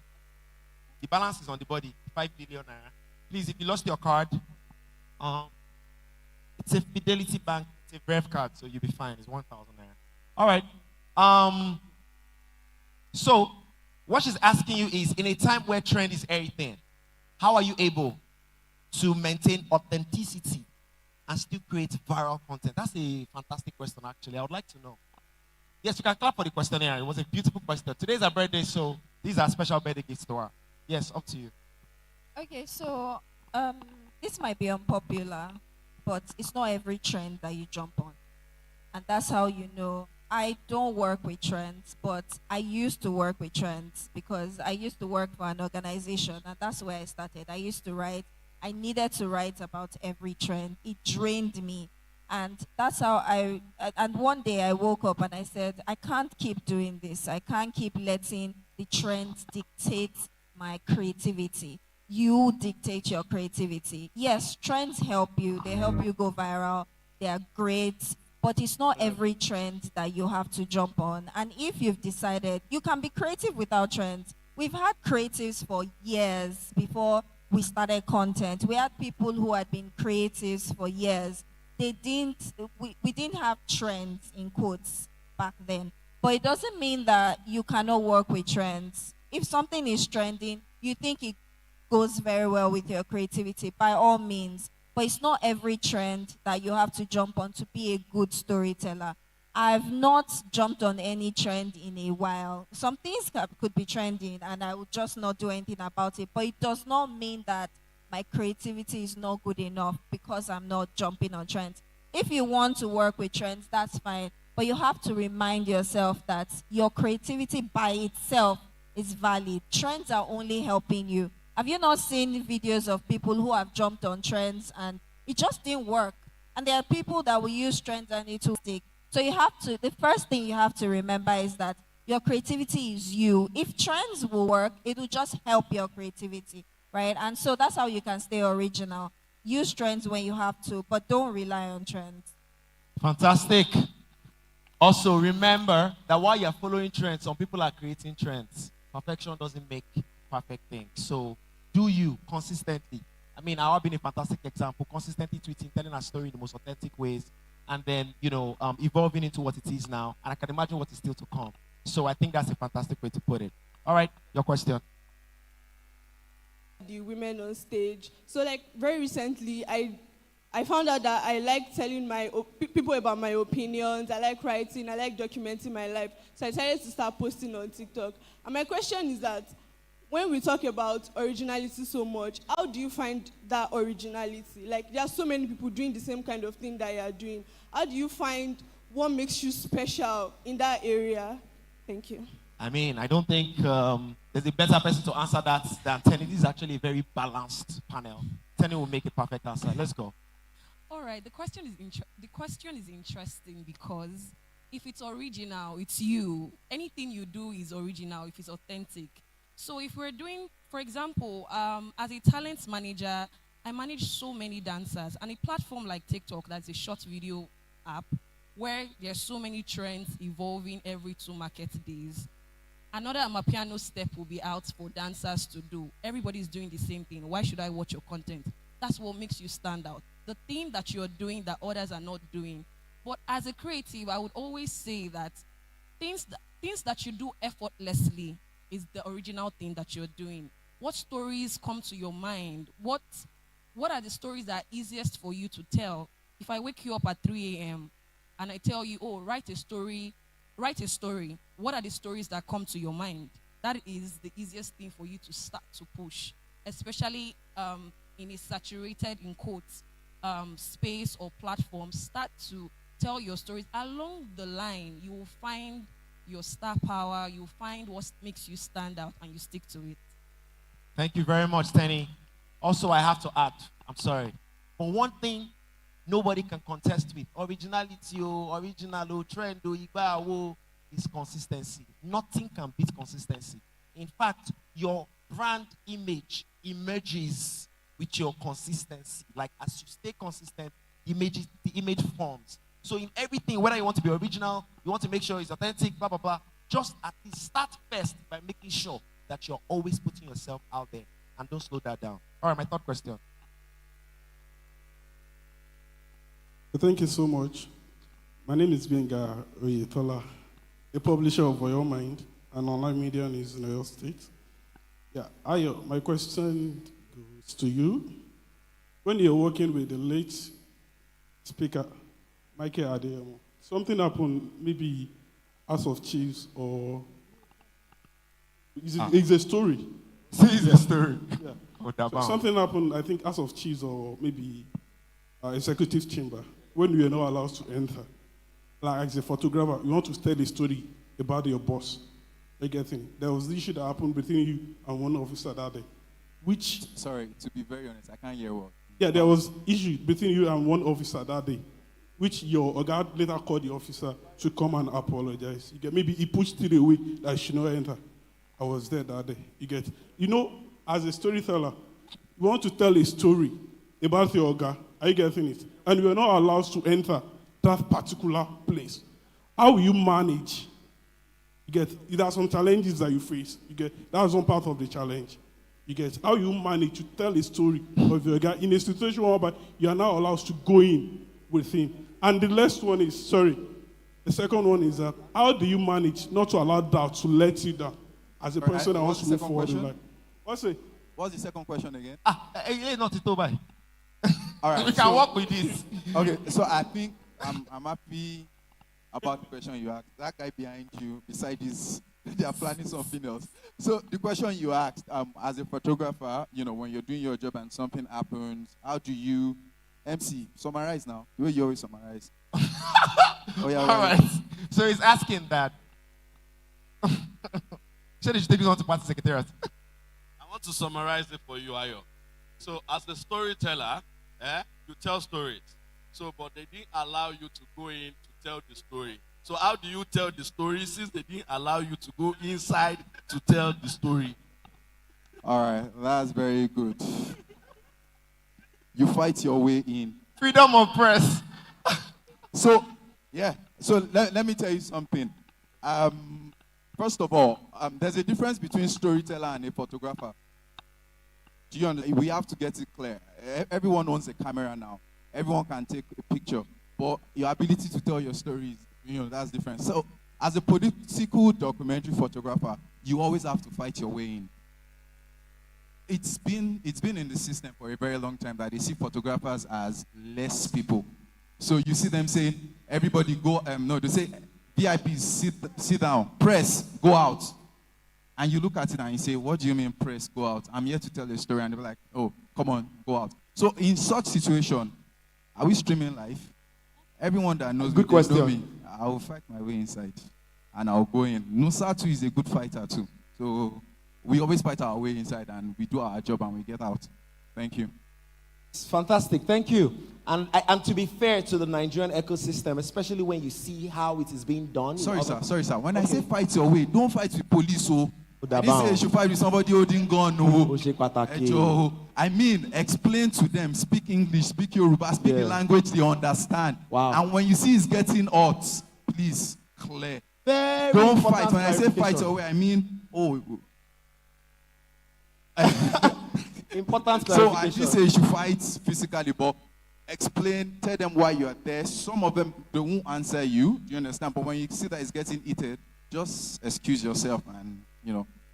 The balance is on the body, 5 billion naira. Please, if you lost your card, it's a Fidelity Bank, it's a Brev card, so you'll be fine. It's 1,000 naira. All right. So, what she's asking you is, in a time where trend is everything, how are you able to maintain authenticity and still create viral content? That's a fantastic question, actually. I would like to know. Yes, you can clap for the questionnaire. It was a beautiful question. Today's our birthday, so these are special birthday gifts to her. Yes, up to you. Okay, so this might be unpopular, but it's not every trend that you jump on. And that's how you know. I don't work with trends, but I used to work with trends because I used to work for an organization, and that's where I started. I used to write. I needed to write about every trend. It drained me. And that's how and one day I woke up and I said, I can't keep doing this. I can't keep letting the trends dictate my creativity. You dictate your creativity. Yes, trends help you. They help you go viral. They are great. But it's not every trend that you have to jump on. And if you've decided, you can be creative without trends. We've had creatives for years before we started content. We had people who had been creatives for years. We didn't have trends in quotes back then. But it doesn't mean that you cannot work with trends. If something is trending, you think it goes very well with your creativity, by all means. But it's not every trend that you have to jump on to be a good storyteller. I've not jumped on any trend in a while. Some things could be trending and I would just not do anything about it. But it does not mean that my creativity is not good enough because I'm not jumping on trends. If you want to work with trends, that's fine. But you have to remind yourself that your creativity by itself is valid. Trends are only helping you. Have you not seen videos of people who have jumped on trends and it just didn't work? And there are people that will use trends and it will stick. So the first thing you have to remember is that your creativity is you. If trends will work, it will just help your creativity, right? And so that's how you can stay original. Use trends when you have to, but don't rely on trends. Fantastic. Also, remember that while you're following trends, some people are creating trends. Perfection doesn't make perfect things. So, do you consistently. I mean, I've been a fantastic example. Consistently tweeting, telling a story in the most authentic ways, and then, evolving into what it is now. And I can imagine what is still to come. So, I think that's a fantastic way to put it. All right, your question. The women on stage. So, like, very recently, I found out that I like telling people about my opinions. I like writing. I like documenting my life. So I decided to start posting on TikTok. And my question is that when we talk about originality so much, how do you find that originality? Like, there are so many people doing the same kind of thing that you are doing. How do you find what makes you special in that area? Thank you. I mean, I don't think there's a better person to answer that than Tenny. This is actually a very balanced panel. Tenny will make a perfect answer. Let's go. All right, the question is interesting because if it's original, it's you. Anything you do is original if it's authentic. So if we're doing, for example, as a talent manager, I manage so many dancers, and a platform like TikTok, that's a short video app, where there's so many trends evolving every 2 market days. Another Amapiano step will be out for dancers to do. Everybody's doing the same thing. Why should I watch your content? That's what makes you stand out. The thing that you're doing that others are not doing. But as a creative, I would always say that things that you do effortlessly is the original thing that you're doing. What stories come to your mind? What are the stories that are easiest for you to tell? If I wake you up at 3 a.m. and I tell you, oh, write a story. What are the stories that come to your mind? That is the easiest thing for you to start to push, especially in a saturated, in quotes, space or platform. Start to tell your stories. Along the line, you will find your star power, you'll find what makes you stand out, and you stick to it. Thank you very much, Tenny. Also, I have to add, I'm sorry, but one thing nobody can contest with, originality, original, trend, igba, is consistency. Nothing can beat consistency. In fact, your brand image emerges with your consistency. Like, as you stay consistent, the image forms. So in everything, whether you want to be original, you want to make sure it's authentic, blah, blah, blah, just at least start first by making sure that you're always putting yourself out there, and don't slow that down. All right, my third question. Thank you so much. My name is Benga Oyetola, a publisher of Your Mind, an online media news in Oyo State. Yeah, Ayo, my question goes to you. When you're working with the late speaker, Michael Adeyemo, something happened, maybe House of Chiefs, or it's a story. It's a story. Yeah. So something happened, I think, House of Chiefs, or maybe executive chamber, when you are not allowed to enter. Like, as a photographer, you want to tell a story about your boss. You get it? There was the issue that happened between you and one officer that day. Which, sorry, to be very honest, I can't hear what. Yeah, there was issue between you and one officer that day, which your guard later called the officer to come and apologize. You get, maybe he pushed it away that she should not enter. I was there that day. You get, you know, as a storyteller, you want to tell a story about your guy. Are you getting it? And you are not allowed to enter that particular place. How will you manage? You get, there are some challenges that you face. You get, that's one part of the challenge. You get how you manage to tell a story of your guy in a situation whereby you are now allowed to go in with him. And the last one is, sorry, the second one is that how do you manage not to allow doubt to let you down as a person that wants to move forward in life? What's it? What's the second question again? Not it over. All right, We can work with this. Okay, so I think I'm happy about the question you asked. That guy behind you, beside this, they are planning something else. So the question you asked, as a photographer, when you're doing your job and something happens, how do you MC summarize now? The way you always summarize. Oh yeah. All right. So he's asking that. Should you take this on to party secretariat? I want to summarize it for you, Ayo. So, as a storyteller, you tell stories. So, but they didn't allow you to go in to tell the story. So, how do you tell the story since they didn't allow you to go inside to tell the story? All right, that's very good. You fight your way in. Freedom of press. So, yeah. So let me tell you something. First of all, there's a difference between storyteller and a photographer. Do you understand? We have to get it clear. Everyone owns a camera now. Everyone can take a picture. But your ability to tell your stories, that's different. So, as a political documentary photographer, you always have to fight your way in. It's been in the system for a very long time that they see photographers as less people. So you see them saying, everybody go, they say, VIPs, sit down, press, go out. And you look at it and you say, what do you mean press, go out? I'm here to tell a story. And they're like, oh, come on, go out. So in such situation, are we streaming live? Everyone that knows Good question. Know me, I will fight my way inside. And I'll go in. Nusa too is a good fighter too. So we always fight our way inside and we do our job and we get out. Thank you. It's fantastic. Thank you. And to be fair to the Nigerian ecosystem, especially when you see how it is being done. Sorry, sir. When I say fight your way, don't fight with police. So I didn't say you should fight with somebody holding gun. No. I mean, explain to them, speak English, speak Yoruba, speak a language they understand. Wow. And when you see it's getting hot, please clear. Very don't fight. When I say clarification. fight your way, I mean, Important So I clarification. didn't say you should fight physically, but explain, tell them why you are there. Some of them, they won't answer you. Do you understand? But when you see that it's getting heated, just excuse yourself and,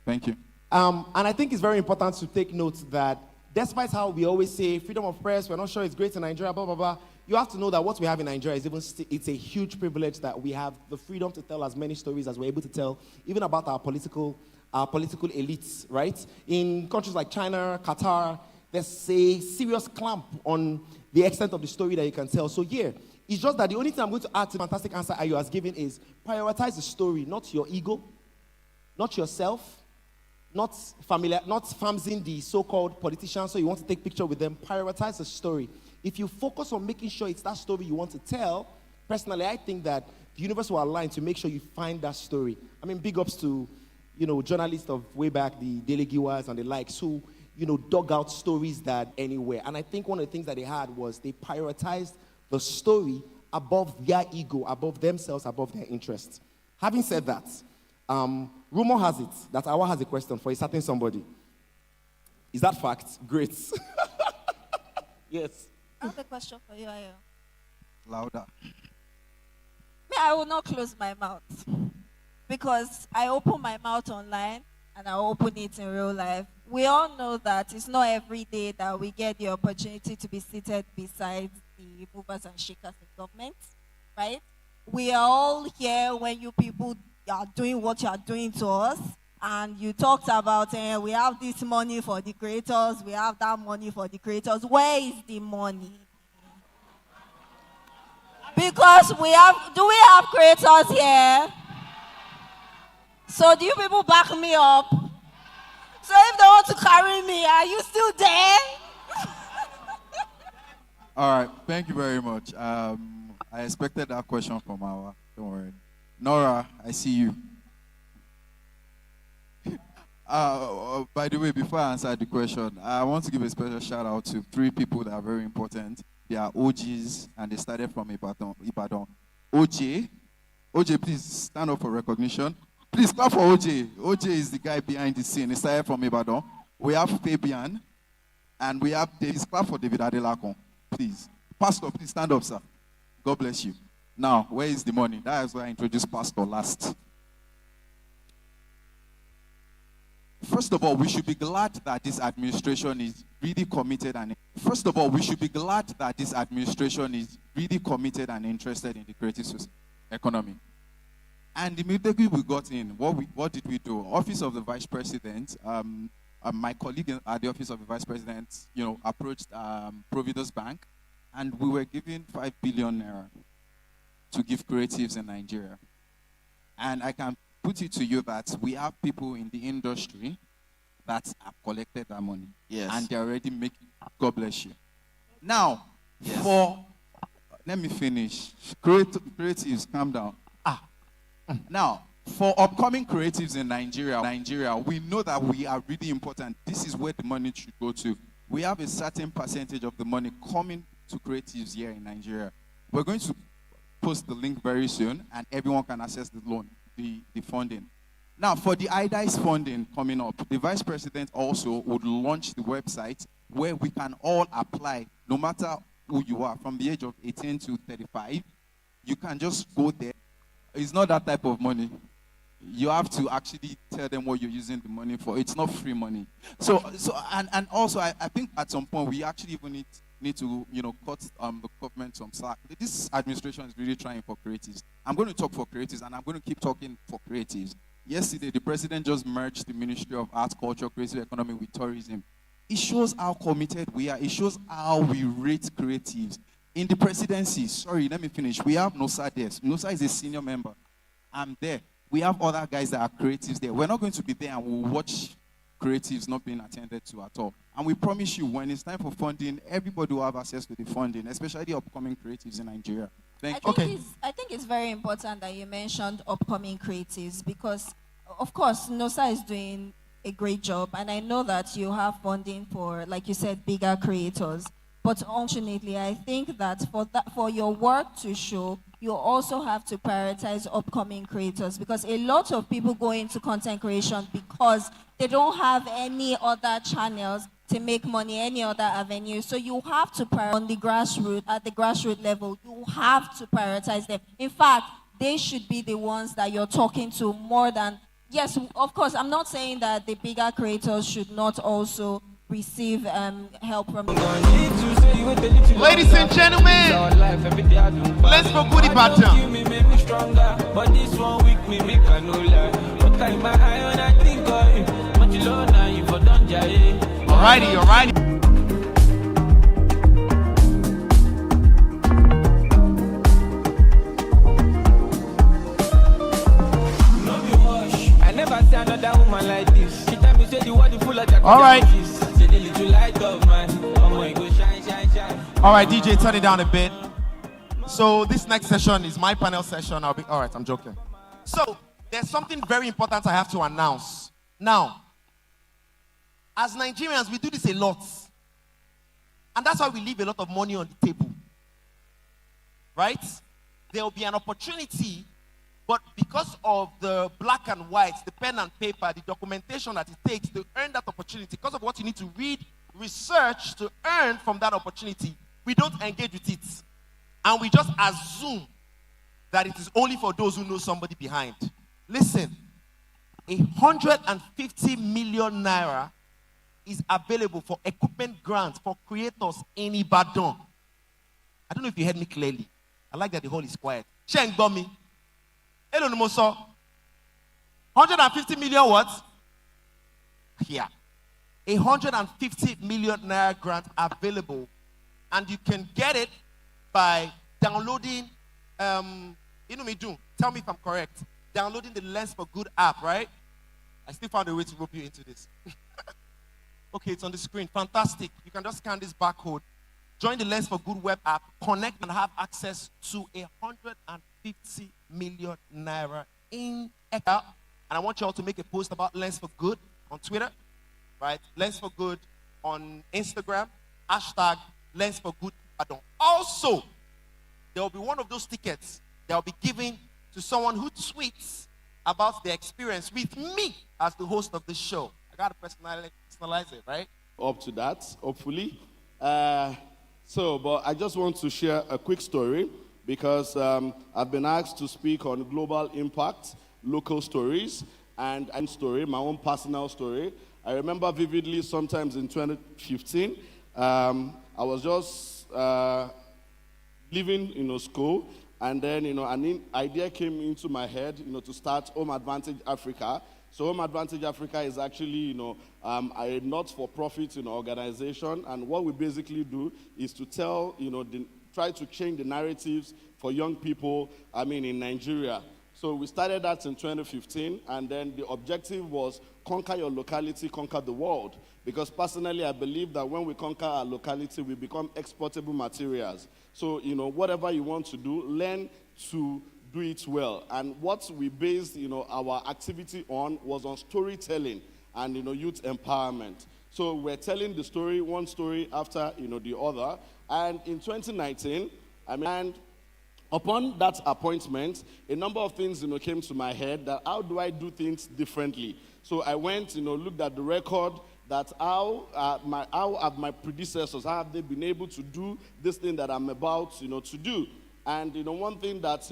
thank you. And I think it's very important to take note that despite how we always say freedom of press, we're not sure it's great in Nigeria, blah, blah, blah, you have to know that what we have in Nigeria is it's a huge privilege that we have the freedom to tell as many stories as we're able to tell, even about our political elites, right? In countries like China, Qatar, there's a serious clamp on the extent of the story that you can tell. So yeah, it's just that the only thing I'm going to add to the fantastic answer Ayo has given is prioritize the story, not your ego, not yourself, not famsing the so-called politicians so you want to take picture with them. Prioritize the story. If you focus on making sure it's that story you want to tell, personally, I think that the universe will align to make sure you find that story. I mean, big ups to, journalists of way back, the Daily Giwas and the likes who, dug out stories that anywhere. And I think one of the things that they had was they prioritized the story above their ego, above themselves, above their interests. Having said that, rumor has it that Awa has a question for a certain somebody. Is that fact? Great. Yes. I have a question for you, Ayo. Louder. Me, I will not close my mouth because I open my mouth online and I open it in real life. We all know that it's not every day that we get the opportunity to be seated beside the movers and shakers in government, right? We are all here when you people are doing what you are doing to us, and you talked about we have this money for the creators, we have that money for the creators. Where is the money? Because do we have creators here? So do you people back me up? So if they want to carry me, are you still there? All right, thank you very much. I expected that question from Awa. Don't worry. Nora, I see you. By the way, before I answer the question, I want to give a special shout out to 3 people that are very important. They are OGs and they started from Ibadan. OJ, please stand up for recognition. Please clap for OJ. OJ is the guy behind the scene. He started from Ibadan. we have Fabian, and we have David. Clap for David Adelakon, please. Pastor, please stand up, sir. God bless you. Now, where is the money? That is why I introduced Pastor last. First of all, we should be glad that this administration is really committed and interested in the creative economy. And immediately we got in, what did we do? Office of the Vice President, my colleague at the Office of the Vice President, approached Providus Bank, and we were given 5 billion naira to give creatives in Nigeria. And I can put it to you that we have people in the industry that have collected that money. Yes. And they're already making, God bless you. Now, let me finish. Creatives, calm down. Now, for upcoming creatives in Nigeria, we know that we are really important. This is where the money should go to. We have a certain percentage of the money coming to creatives here in Nigeria. We're going to post the link very soon, and everyone can access the loan, the funding. Now, for the IDICE funding coming up, the Vice President also would launch the website where we can all apply, no matter who you are, from the age of 18 to 35. You can just go there. It's not that type of money. You have to actually tell them what you're using the money for. It's not free money. And also, I think at some point we actually even need to, cut the government some slack. This administration is really trying for creatives. I'm going to talk for creatives, and I'm going to keep talking for creatives. Yesterday, the president just merged the Ministry of Arts, Culture, Creative Economy with tourism. It shows how committed we are. It shows how we rate creatives. In the presidency, sorry, let me finish. We have Nosa there. Nosa is a senior member. I'm there. We have other guys that are creatives there. We're not going to be there and we'll watch creatives not being attended to at all. And we promise you, when it's time for funding, everybody will have access to the funding, especially the upcoming creatives in Nigeria. Thank you. I think it's very important that you mentioned upcoming creatives because, of course, NOSA is doing a great job, and I know that you have funding for, like you said, bigger creators. But unfortunately, I think that for your work to show, you also have to prioritize upcoming creators because a lot of people go into content creation because they don't have any other channels to make money, any other avenue. So you have to at the grassroots level, you have to prioritize them. In fact, they should be the ones that you're talking to more than, yes, of course, I'm not saying that the bigger creators should not also receive help from Ladies and gentlemen, let's go goodie pattern. But this one week me make I no lie. But kind my eye when I think of it. But you know now you for don't jay. Alrighty. I never see another woman like this. She tell me say the world is full of All right. Say the little light of mine. Oh my go shine. All right, DJ, turn it down a bit. So this next session is my panel session. All right, I'm joking. So there's something very important I have to announce. Now, as Nigerians, we do this a lot. And that's why we leave a lot of money on the table. Right? There will be an opportunity, but because of the black and white, the pen and paper, the documentation that it takes to earn that opportunity, because of what you need to read, research to earn from that opportunity, we don't engage with it. And we just assume that it is only for those who know somebody behind. Listen, 150 million naira is available for equipment grants for creators in Ibadan. I don't know if you heard me clearly. I like that the hall is quiet. Sheng Gomi. Hello, Numoso. 150 million what? Here. 150 million naira grant available. And you can get it by downloading, tell me if I'm correct, downloading the Lens for Good app, right? I still found a way to rope you into this. Okay, it's on the screen. Fantastic. You can just scan this barcode. Join the Lens for Good web app, connect and have access to 150 million naira in account. And I want you all to make a post about Lens for Good on Twitter, right? Lens for Good on Instagram, hashtag Lens for Good. Also, there will be one of those tickets that will be given to someone who tweets about their experience with me as the host of this show. I got a personality personalize it, right? Up to that, hopefully. But I just want to share a quick story because I've been asked to speak on global impact, local stories, and story, my own personal story. I remember vividly sometimes in 2015, I was just leaving, school, and then, an idea came into my head, to start Home Advantage Africa. So Home Advantage Africa is actually, a not-for-profit, organization, and what we basically do is to tell, try to change the narratives for young people, in Nigeria. So we started that in 2015, and then the objective was conquer your locality, conquer the world. Because personally, I believe that when we conquer our locality, we become exportable materials. So, whatever you want to do, learn to do it well. And what we based, our activity on was on storytelling and, youth empowerment. So we're telling the story, one story after, the other. And in 2019, upon that appointment, a number of things, came to my head that how do I do things differently? So I went, looked at the record that how have my predecessors, how have they been able to do this thing that I'm about, to do? And, one thing that,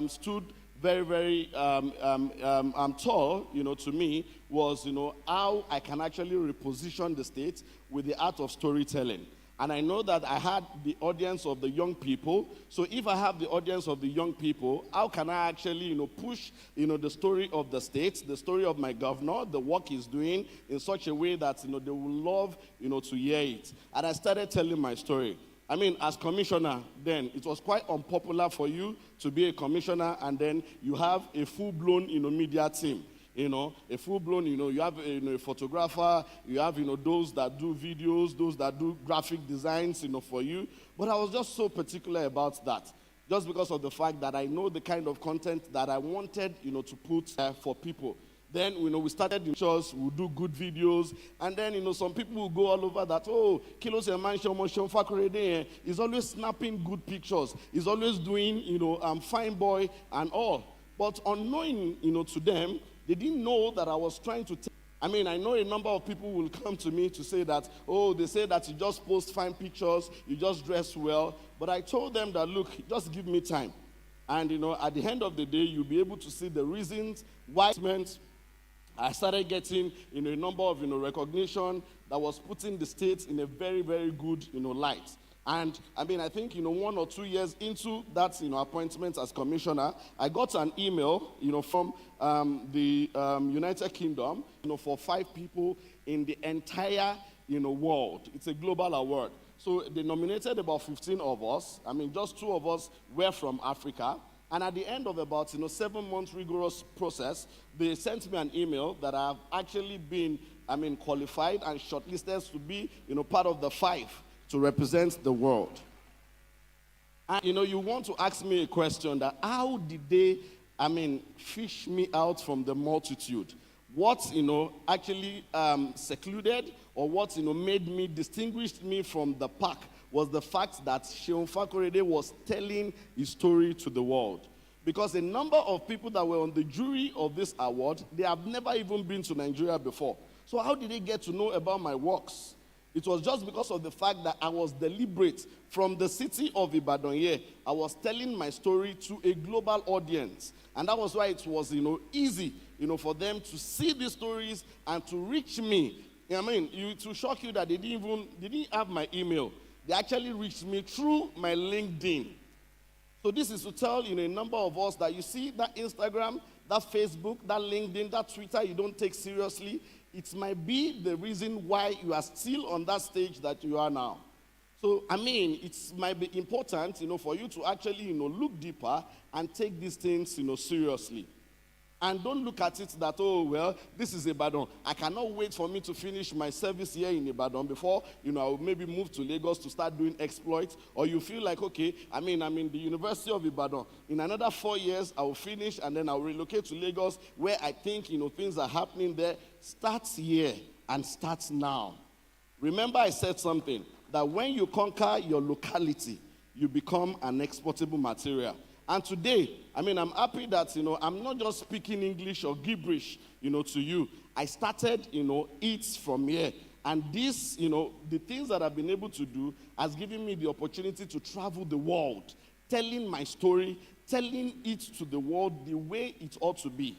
stood very, very tall, to me was, how I can actually reposition the state with the art of storytelling. And I know that I had the audience of the young people. So if I have the audience of the young people, how can I actually, push, the story of the state, the story of my governor, the work he's doing in such a way that, they will love, to hear it. And I started telling my story. As commissioner, then it was quite unpopular for you to be a commissioner and then you have a full-blown, media team. A full-blown, you have a photographer, you have, those that do videos, those that do graphic designs, for you. But I was just so particular about that, just because of the fact that I know the kind of content that I wanted, to put for people. Then, we started in shows, we'll do good videos, and then, some people will go all over that, oh, Kilos and Mansion Fakorede is always snapping good pictures, is always doing, fine boy and all. But unknowing, to them, they didn't know that I was trying to I know a number of people will come to me to say that, oh, they say that you just post fine pictures, you just dress well. But I told them that, look, just give me time. And, at the end of the day, you'll be able to see the reasons why I started getting, a number of, recognition that was putting the state in a very, very good, light. And I think 1 or 2 years into that appointment as commissioner, I got an email from the United Kingdom for 5 people in the entire world. It's a global award. So they nominated about 15 of us. Just 2 of us were from Africa. And at the end of about 7 months rigorous process, they sent me an email that I've actually been qualified and shortlisted to be part of the 5 to represent the world. And you want to ask me a question that how did they fish me out from the multitude? What actually secluded or what made me distinguished me from the pack was the fact that Sheon Fakorede was telling his story to the world. Because a number of people that were on the jury of this award, they have never even been to Nigeria before. So how did they get to know about my works? It was just because of the fact that I was deliberate from the city of Ibadan here. I was telling my story to a global audience. And that was why it was, easy, for them to see these stories and to reach me. It will shock you that they didn't have my email. They actually reached me through my LinkedIn. So this is to tell, a number of us that you see that Instagram, that Facebook, that LinkedIn, that Twitter you don't take seriously. It might be the reason why you are still on that stage that you are now. So, it might be important, for you to actually, look deeper and take these things, seriously. And don't look at it that, oh, well, this is Ibadan. I cannot wait for me to finish my service here in Ibadan before, I will maybe move to Lagos to start doing exploits. Or you feel like, okay, I'm in the University of Ibadan. In another 4 years, I will finish and then I'll relocate to Lagos where I think, things are happening there. Start here and start now. Remember I said something, that when you conquer your locality, you become an exportable material. And today, I mean, I'm happy that, I'm not just speaking English or gibberish, to you. I started, it from here. And this, the things that I've been able to do has given me the opportunity to travel the world, telling my story, telling it to the world the way it ought to be.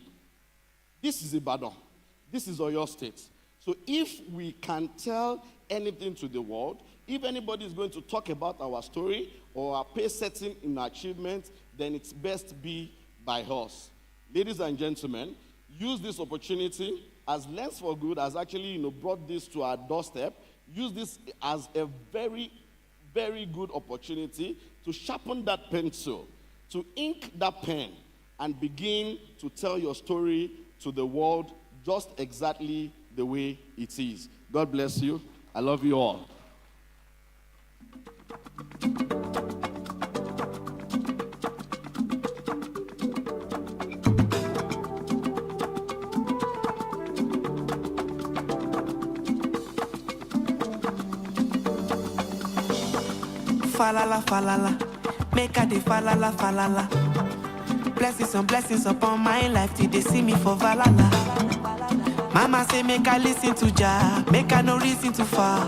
This is Ibadan. This is Oyo State. So if we can tell anything to the world, if anybody is going to talk about our story or our pace setting in achievement, then it's best be by us. Ladies and gentlemen, use this opportunity as Lens for Good has actually brought this to our doorstep. Use this as a very, very good opportunity to sharpen that pencil, to ink that pen, and begin to tell your story to the world just exactly the way it is. God bless you. I love you all. Falala, falala, make a de falala, falala. Blessings upon my life till they see me for valala. Mama say make I listen to Jah, make I no reason too far.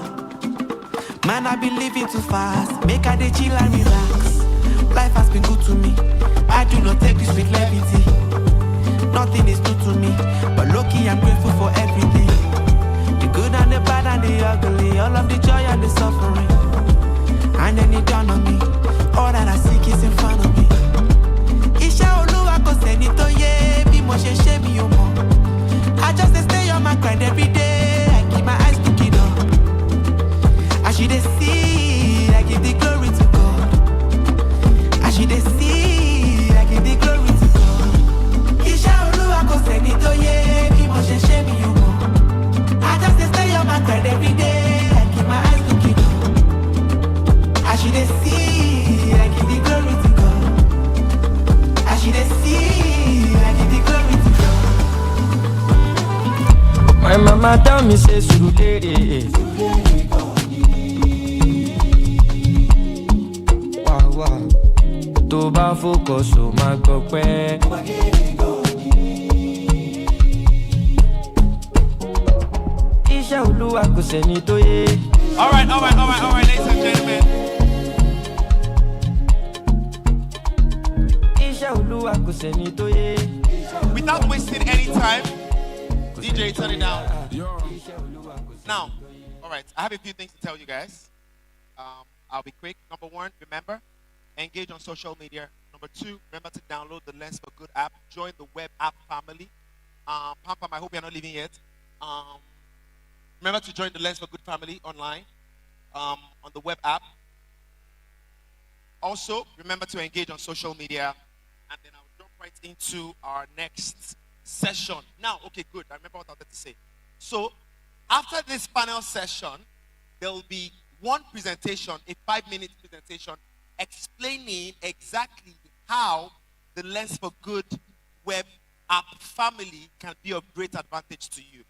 Man I be living too fast, make I de chill and relax. Life has been good to me, I do not take this with levity. Nothing is new to me, but lucky I'm grateful for everything. The good and the bad and the ugly, all of the joy and the suffering. And then it dawned on me, all that I seek is in front of me. Iṣẹ́ Olúwa kò sẹ́ni tó yé bí mo ṣe ṣe mi ò mọ̀. I just dey stay on my grind every day, I keep my eyes looking up. As you dey see, I give the glory to God. As you dey see, I give the glory to God. Iṣẹ́ Olúwa kò sẹ́ni tó yé bí mo ṣe ṣe mi ò mọ̀. I just dey stay on my grind every day, I keep my eyes looking up. As you dey see, I give the glory to God. As you dey see, I give the glory to God. My mama tell me say surulere. Wow wow. Tó bá focus o máa gbọ́ pẹ́. Iṣẹ́ Olúwa kò sẹ́ni tó yé. All right, ladies and gentlemen. Without wasting any time, DJ, turn it down. Now, all right, I have a few things to tell you guys. I'll be quick. Number one, remember, engage on social media. Number two, remember to download the Lens for Good app. Join the web app family. Pam Pam, I hope you're not leaving yet. Remember to join the Lens for Good family online on the web app. Also, remember to engage on social media. And then I'll jump right into our next session. Now, okay, good. I remember what I wanted to say. So, after this panel session, there will be one presentation, a 5-minute presentation, explaining exactly how the Lens for Good web app family can be of great advantage to you.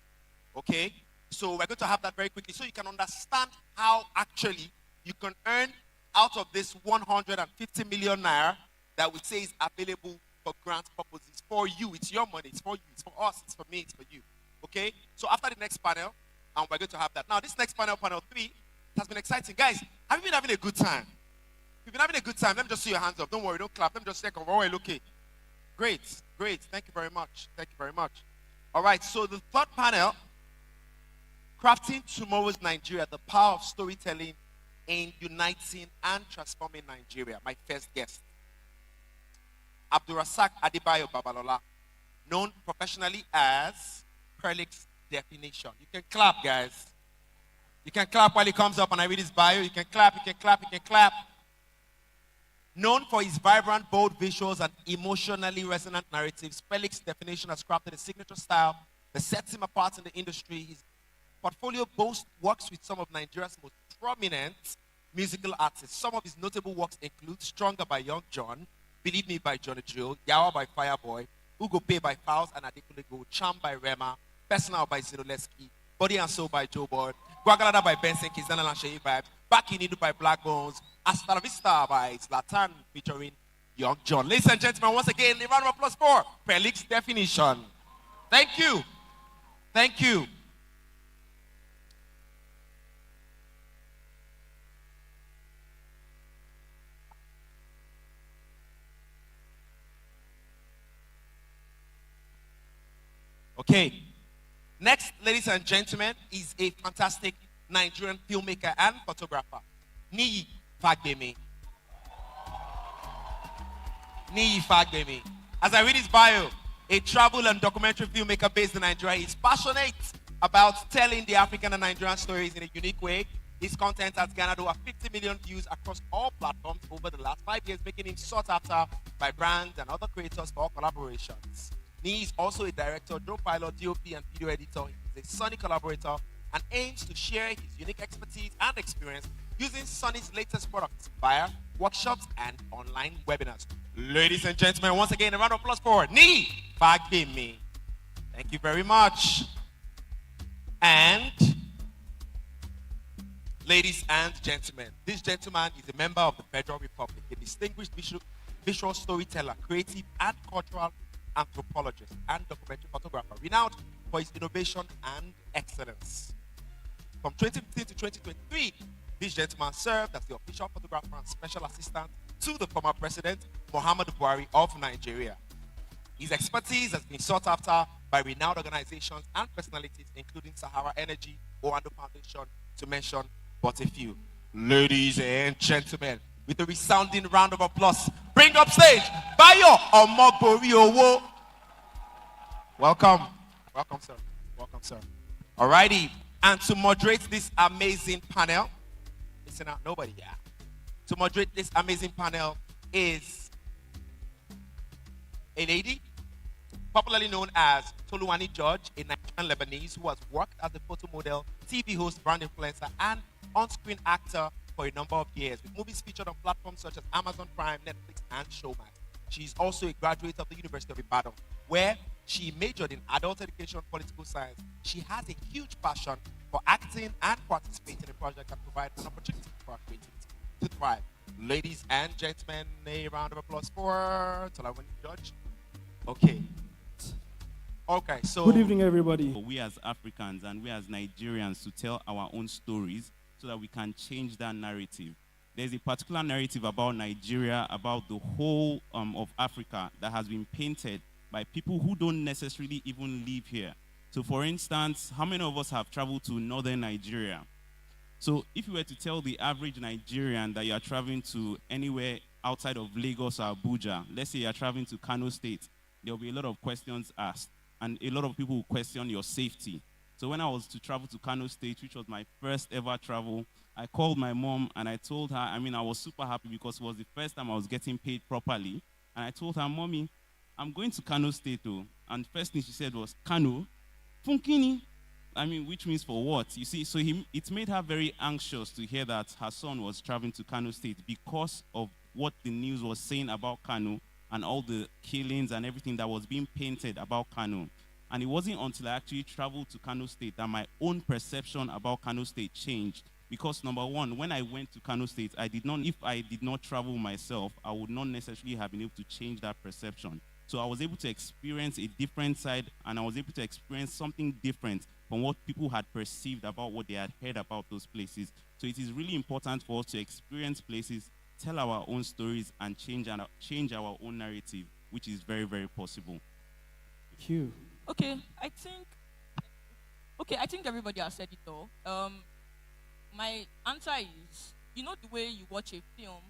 Okay? So we're going to have that very quickly so you can understand how actually you can earn out of this 150 million naira that we say is available for grant purposes for you. It's your money. It's for you. It's for us. It's for me. It's for you. Okay? So after the next panel, we're going to have that. Now, this next panel, panel 3, it has been exciting. Guys, have you been having a good time? If you've been having a good time, let me just see your hands up. Don't worry. Don't clap. Let me just check. Oh, okay. Great. Great. Thank you very much. Thank you very much. All right. So the third panel, Crafting Tomorrow's Nigeria, the power of storytelling in uniting and transforming Nigeria. My first guest, Abdurasak Adebayo Babalola, known professionally as Perlix Definition. You can clap, guys. You can clap while he comes up and I read his bio. You can clap, you can clap, you can clap. Known for his vibrant, bold visuals and emotionally resonant narratives, Perlix Definition has crafted a signature style that sets him apart in the industry. His portfolio boasts works with some of Nigeria's most prominent musical artists. Some of his notable works include Stronger by Young John, Believe Me by Johnny Drill, Yawa by Fireboy, Ugo Pay by Fowls and Adekunle Gold, Charm by Rema, Personal by Ziroleski, Body and Soul by Joe Boy, Guagalada by Benson, Kizana and Sheyi Vibes, Back in Idu by Black Bones, Hasta La Vista by Zlatan featuring Young John. Ladies and gentlemen, once again, a round of applause for Felix Definition. Thank you. Thank you. Okay. Next, ladies and gentlemen, is a fantastic Nigerian filmmaker and photographer, Niyi Fagbemi. Niyi Fagbemi. As I read his bio, a travel and documentary filmmaker based in Nigeria, he's passionate about telling the African and Nigerian stories in a unique way. His content has garnered over 50 million views across all platforms over the last 5 years, making him sought after by brands and other creators for collaborations. Niyi is also a director, drone pilot, DOP, and video editor. He's a Sony collaborator and aims to share his unique expertise and experience using Sony's latest products via workshops and online webinars. Ladies and gentlemen, once again, a round of applause for Niyi Fagbemi. Thank you very much. And ladies and gentlemen, this gentleman is a member of the Federal Republic, a distinguished visual storyteller, creative and cultural anthropologist, and documentary photographer, renowned for his innovation and excellence. From 2015 to 2023, this gentleman served as the official photographer and special assistant to the former president, Muhammadu Buhari of Nigeria. His expertise has been sought after by renowned organizations and personalities, including Sahara Energy, Oando Foundation, to mention but a few. Ladies and gentlemen, with a resounding round of applause, bring up stage Bayo Omoboriowo. Welcome. Welcome, sir. Welcome, sir. Alrighty. And to moderate this amazing panel, listen out, nobody here. To moderate this amazing panel is a lady, popularly known as Toluwani George, a Nigerian Lebanese who has worked as a photo model, TV host, brand influencer, and on-screen actor for a number of years, with movies featured on platforms such as Amazon Prime, Netflix, and Showmax. She is also a graduate of the University of Ibadan, where she majored in adult education and political science. She has a huge passion for acting and participating in projects that provide an opportunity for our creativity to thrive. Ladies and gentlemen, a round of applause for Toluwani George. Okay. Okay, so good evening, everybody. We as Africans and we as Nigerians to tell our own stories so that we can change that narrative. There's a particular narrative about Nigeria, about the whole of Africa that has been painted by people who don't necessarily even live here. So for instance, how many of us have traveled to northern Nigeria? So if you were to tell the average Nigerian that you are traveling to anywhere outside of Lagos or Abuja, let's say you are traveling to Kano State, there will be a lot of questions asked, and a lot of people will question your safety. So when I was to travel to Kano State, which was my first ever travel, I called my mom and I told her, I was super happy because it was the first time I was getting paid properly. And I told her, Mommy, I'm going to Kano State though. And first thing she said was, Kano? Funkini? Which means for what? You see, so it made her very anxious to hear that her son was traveling to Kano State because of what the news was saying about Kano and all the killings and everything that was being painted about Kano. And it wasn't until I actually traveled to Kano State that my own perception about Kano State changed. Because number one, when I went to Kano State, if I did not travel myself, I would not necessarily have been able to change that perception. So I was able to experience a different side, and I was able to experience something different from what people had perceived about what they had heard about those places. So it is really important for us to experience places, tell our own stories, and change our own narrative, which is very, very possible. Thank you. Okay, I think everybody has said it all. My answer is, the way you watch a film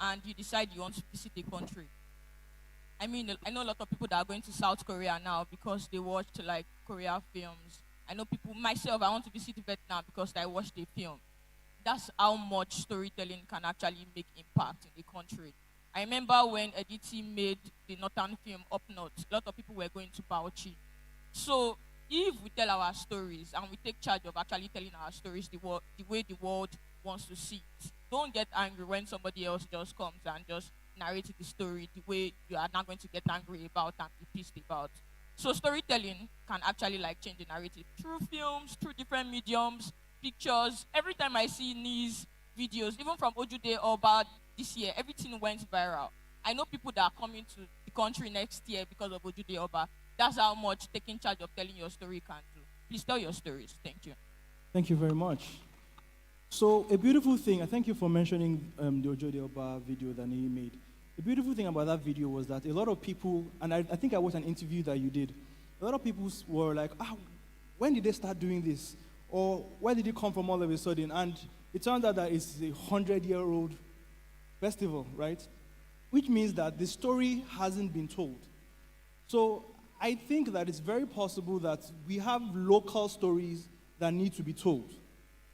and you decide you want to visit a country. I know a lot of people that are going to South Korea now because they watched Korea films. I know people, myself, I want to visit Vietnam because I watched a film. That's how much storytelling can actually make impact in the country. I remember when Editi made the Northern film Up North, a lot of people were going to Bauchi. So if we tell our stories and we take charge of actually telling our stories the way the world wants to see it, don't get angry when somebody else just comes and just narrates the story the way you are not going to get angry about and be pissed about. So storytelling can actually change the narrative through films, through different mediums, pictures. Every time I see these videos, even from Ojude or about this year, everything went viral. I know people that are coming to the country next year because of Ojude Oba. That's how much taking charge of telling your story can do. Please tell your stories. Thank you. Thank you very much. So a beautiful thing, I thank you for mentioning the Ojude Oba video that Niyi made. The beautiful thing about that video was that a lot of people, and I think I watched an interview that you did, a lot of people were like, when did they start doing this? Or where did it come from all of a sudden? And it turned out that it's a 100-year-old festival, right? Which means that the story hasn't been told. So I think that it's very possible that we have local stories that need to be told,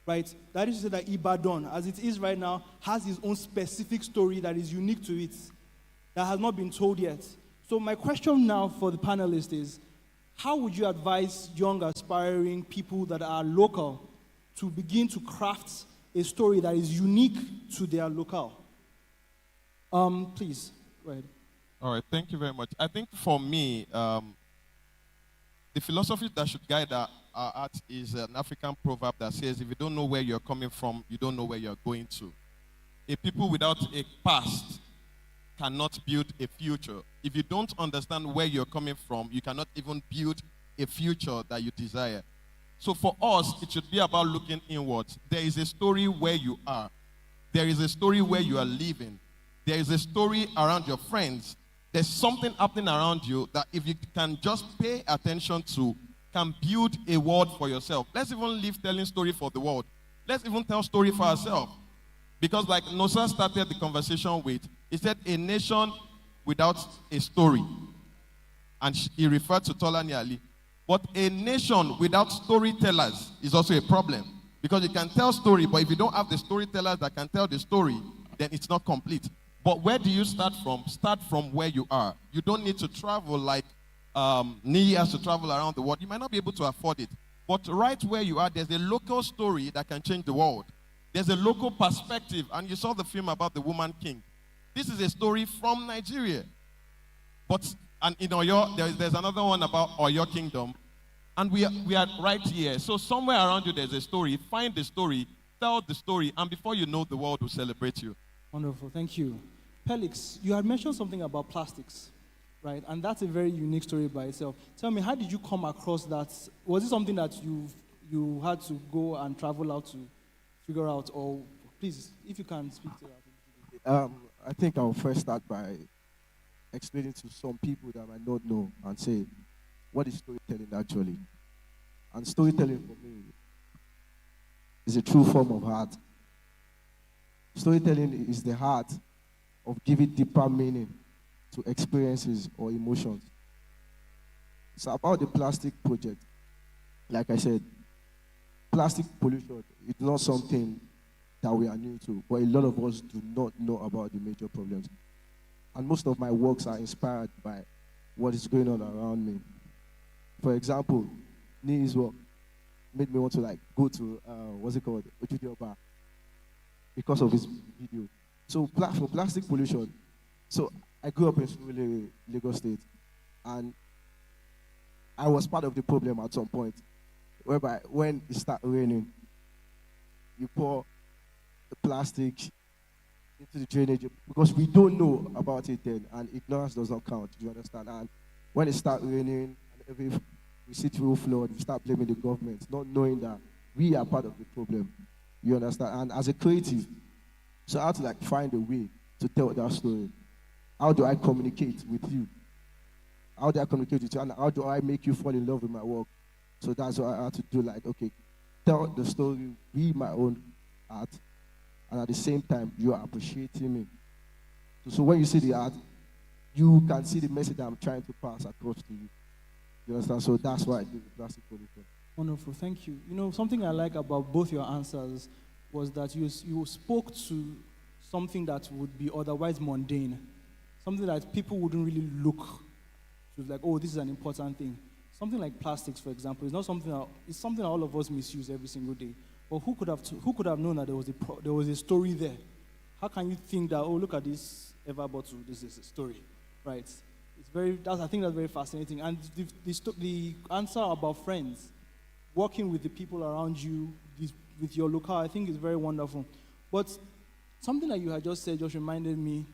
right? That is to say that Ibadan, as it is right now, has its own specific story that is unique to it, that has not been told yet. So my question now for the panelists is, how would you advise young aspiring people that are local to begin to craft a story that is unique to their locale? Please, go ahead. All right, thank you very much. I think for me, the philosophy that should guide our art is an African proverb that says, if you don't know where you're coming from, you don't know where you're going to. A people without a past cannot build a future. If you don't understand where you're coming from, you cannot even build a future that you desire. So for us, it should be about looking inwards. There is a story where you are. There is a story where you are living. There is a story around your friends. There's something happening around you that if you can just pay attention to, can build a world for yourself. Let's even leave telling story for the world. Let's even tell story for ourselves. Because like Nosa started the conversation with, he said a nation without a story. And he referred to Tolani Ali. But a nation without storytellers is also a problem. Because you can tell story, but if you don't have the storytellers that can tell the story, then it's not complete. But where do you start from? Start from where you are. You don't need to travel like Niyi has to travel around the world. You might not be able to afford it. But right where you are, there's a local story that can change the world. There's a local perspective. And you saw the film about the woman king. This is a story from Nigeria. And in Oyo, there's another one about Oyo Kingdom. And we are right here. So somewhere around you, there's a story. Find the story, tell the story, and before you know, the world will celebrate you. Wonderful, thank you. Pelix, you had mentioned something about plastics, right? And that's a very unique story by itself. Tell me, how did you come across that? Was it something that you had to go and travel out to figure out? Or please, if you can speak to that. I think I'll first start by explaining to some people that might not know and say, what is storytelling actually? And storytelling for me is a true form of art. Storytelling is the art of giving deeper meaning to experiences or emotions. So about the plastic project, like I said, plastic pollution is not something that we are new to, but a lot of us do not know about the major problems. And most of my works are inspired by what is going on around me. For example, Niyi's work made me want to go to, what's it called, Ojude Oba, because of his video. So for plastic pollution, so I grew up in Surulere, Lagos State, and I was part of the problem at some point, whereby when it started raining, you pour the plastic into the drainage, because we don't know about it then, and ignorance does not count, do you understand? And when it starts raining, and we see through flood, we start blaming the government, not knowing that we are part of the problem, you understand? And as a creative, so I had to find a way to tell that story. How do I communicate with you? How do I communicate with you? And how do I make you fall in love with my work? So that's what I had to do, okay, tell the story with my own art, and at the same time, you are appreciating me. So when you see the art, you can see the message that I'm trying to pass across to you. You understand? So that's why I do the plastic pollution. Wonderful, thank you. You know, something I like about both your answers was that you spoke to something that would be otherwise mundane, something that people wouldn't really look to, this is an important thing. Something like plastics, for example, is not something it's something that all of us misuse every single day. But who could have known that there was a story there? How can you think that, look at this Eva bottle, this is a story, right? I think that's very fascinating. And the answer about friends, working with the people around you, with your locale, I think is very wonderful. But something that you had just said just reminded me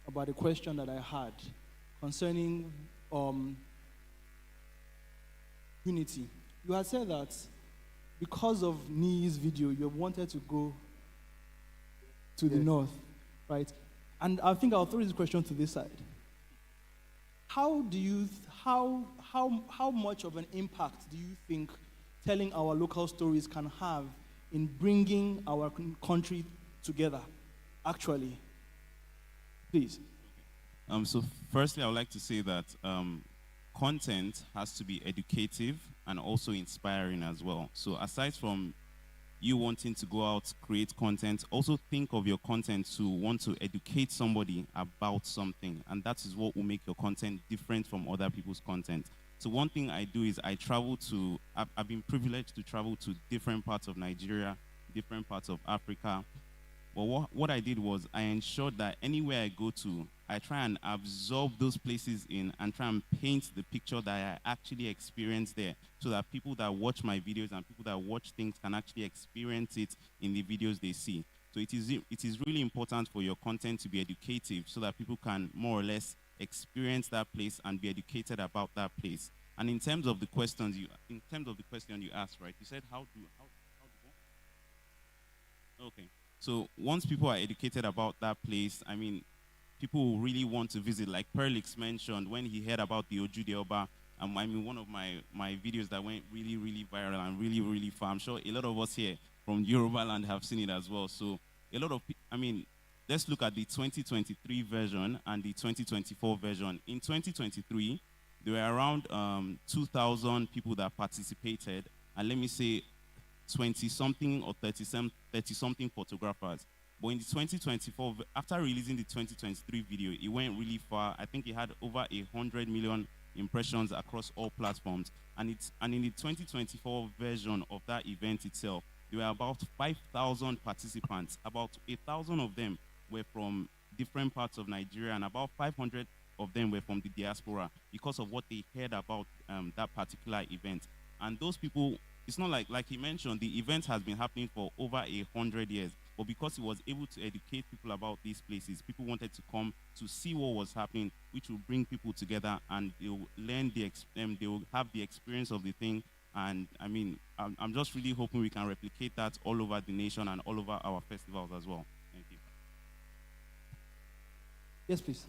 about a question that I had concerning unity. You had said that because of Ni's video, you wanted to go to the north, right? And I think I'll throw this question to this side. How much of an impact do you think telling our local stories can have in bringing our country together, actually? Please. So firstly, I would like to say that content has to be educative and also inspiring as well. So aside from you wanting to go out, create content, also think of your content to want to educate somebody about something. And that is what will make your content different from other people's content. So one thing I do is I've been privileged to travel to different parts of Nigeria, different parts of Africa. But what I did was I ensured that anywhere I go to, I try and absorb those places in and try and paint the picture that I actually experienced there, so that people that watch my videos and people that watch things can actually experience it in the videos they see. So it is really important for your content to be educative, so that people can more or less experience that place and be educated about that place. And in terms of the question you asked, right? You said how do okay. So once people are educated about that place, I mean, people will really want to visit. Like Perlix mentioned, when he heard about the Ojude Oba, I mean, one of my videos that went really, really viral and really, really far. I'm sure a lot of us here from Yoruba land have seen it as well. So a lot of I mean, let's look at the 2023 version and the 2024 version. In 2023, there were around 2,000 people that participated, and let me say 20-something or 30-something photographers. But in the 2024, after releasing the 2023 video, it went really far. I think it had over 100 million impressions across all platforms. And in the 2024 version of that event itself, there were about 5,000 participants. About 1,000 of them were from different parts of Nigeria, and about 500 of them were from the diaspora because of what they heard about that particular event. And those people, it's not like he mentioned, the event has been happening for over 100 years. But because he was able to educate people about these places, people wanted to come to see what was happening, which will bring people together, and they will learn they will have the experience of the thing. And I mean, I'm just really hoping we can replicate that all over the nation and all over our festivals as well. Thank you. Yes, please.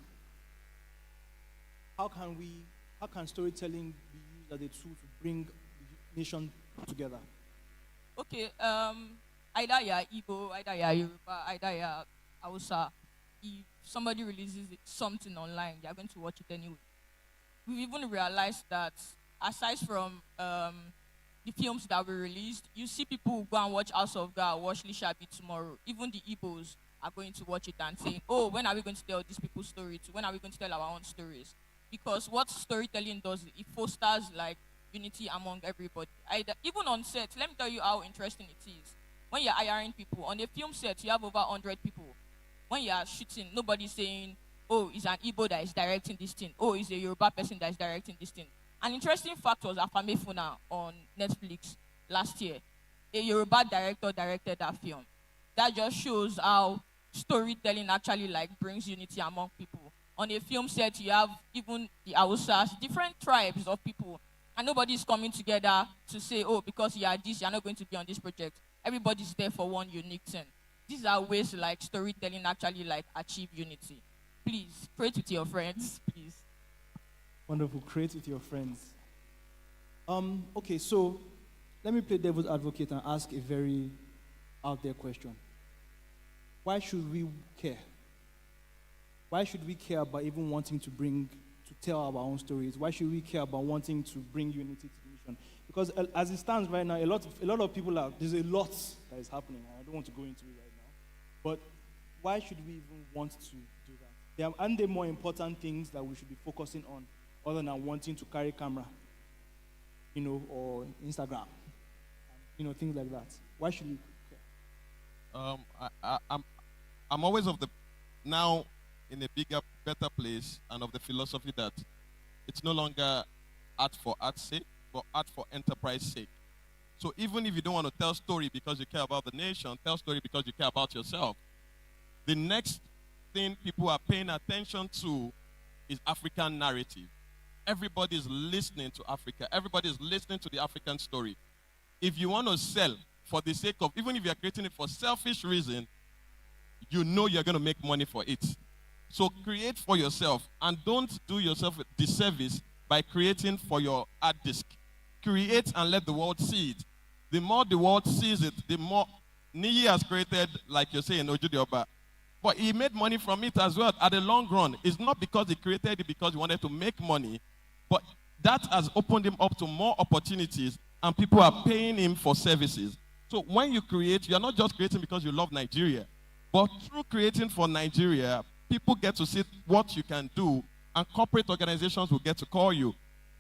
How can storytelling be used as a tool to bring the nation together? Okay, either you're Igbo, either you're Yoruba, either you're Hausa. If somebody releases something online, you're going to watch it anyway. We've even realized that aside from the films that we released, you see people who go and watch House of God, watch Lishabi tomorrow. Even the Igbos are going to watch it and saying, oh, when are we going to tell these people's stories? When are we going to tell our own stories? Because what storytelling does, it fosters like unity among everybody. Even on set, let me tell you how interesting it is. When you're hiring people, on a film set, you have over 100 people. When you're shooting, nobody's saying, oh, it's an Igbo that is directing this thing. Oh, it's a Yoruba person that is directing this thing. An interesting fact was Afamefuna on Netflix last year. A Yoruba director directed that film. That just shows how storytelling actually like brings unity among people. On a film set, you have even the Hausas, different tribes of people, and nobody's coming together to say, oh, because you are this, you're not going to be on this project. Everybody's there for one unique thing. These are ways like storytelling actually like achieve unity. Please, create with your friends, please. Wonderful, create with your friends. Okay, so let me play devil's advocate and ask a very out there question. Why should we care? Why should we care about even wanting to tell our own stories? Why should we care about wanting to bring unity to the nation? Because as it stands right now, a lot of people there's a lot that is happening. I don't want to go into it right now. But why should we even want to do that? Aren't there more important things that we should be focusing on other than wanting to carry camera, or Instagram, things like that? Why should we care? I'm always now in a bigger, better place, and of the philosophy that it's no longer art for art's sake, but art for enterprise sake. So even if you don't want to tell story because you care about the nation, tell story because you care about yourself. The next thing people are paying attention to is African narrative. Everybody's listening to Africa. Everybody's listening to the African story. If you want to sell for the sake of, even if you're creating it for selfish reason, you know you're going to make money for it. So create for yourself and don't do yourself a disservice by creating for your hard disk. Create and let the world see it. The more the world sees it, the more Niyi has created, like you're saying, Ojude Oba. But he made money from it as well at the long run. It's not because he created it because he wanted to make money, but that has opened him up to more opportunities and people are paying him for services. So when you create, you're not just creating because you love Nigeria, but through creating for Nigeria, people get to see what you can do, and corporate organizations will get to call you.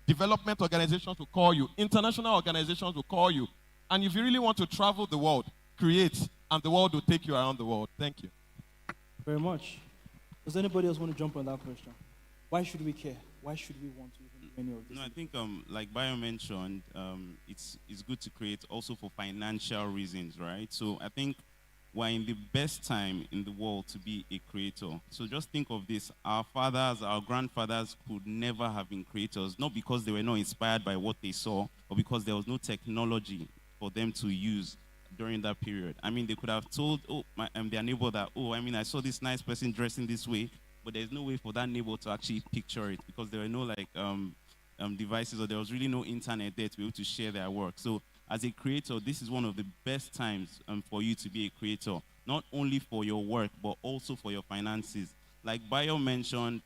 Development organizations will call you. International organizations will call you. And if you really want to travel the world, create, and the world will take you around the world. Thank you. Very much. Does anybody else want to jump on that question? Why should we care? Why should we want to even do any of this? No, I think like Bayo mentioned, it's good to create also for financial reasons, right? So I think we're in the best time in the world to be a creator. So just think of this. Our fathers, our grandfathers could never have been creators, not because they were not inspired by what they saw, or because there was no technology for them to use during that period. I mean, they could have told their neighbor that, I saw this nice person dressing this way, but there's no way for that neighbor to actually picture it because there were no devices, or there was really no internet there to be able to share their work. So as a creator, this is one of the best times for you to be a creator, not only for your work, but also for your finances. Like Bayo mentioned,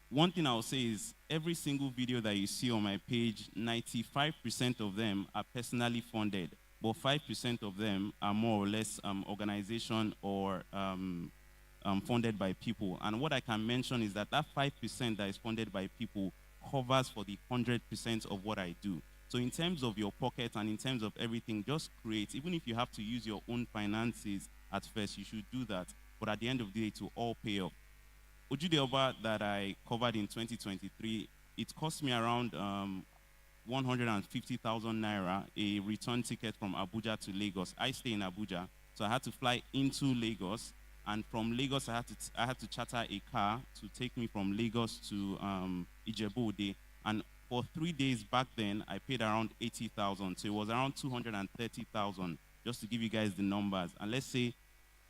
one thing I'll say is every single video that you see on my page, 95% of them are personally funded, but 5% of them are more or less organization or funded by people. And what I can mention is that 5% that is funded by people covers for the 100% of what I do. So in terms of your pocket and in terms of everything, just create. Even if you have to use your own finances at first, you should do that. But at the end of the day, to all pay off. Ojude Oba that I covered in 2023, it cost me around 150,000 naira, a return ticket from Abuja to Lagos. I stay in Abuja, so I had to fly into Lagos. And from Lagos, I had to charter a car to take me from Lagos to Ijebu-Ode. And for 3 days back then, I paid around 80,000. So it was around 230,000, just to give you guys the numbers. And let's say,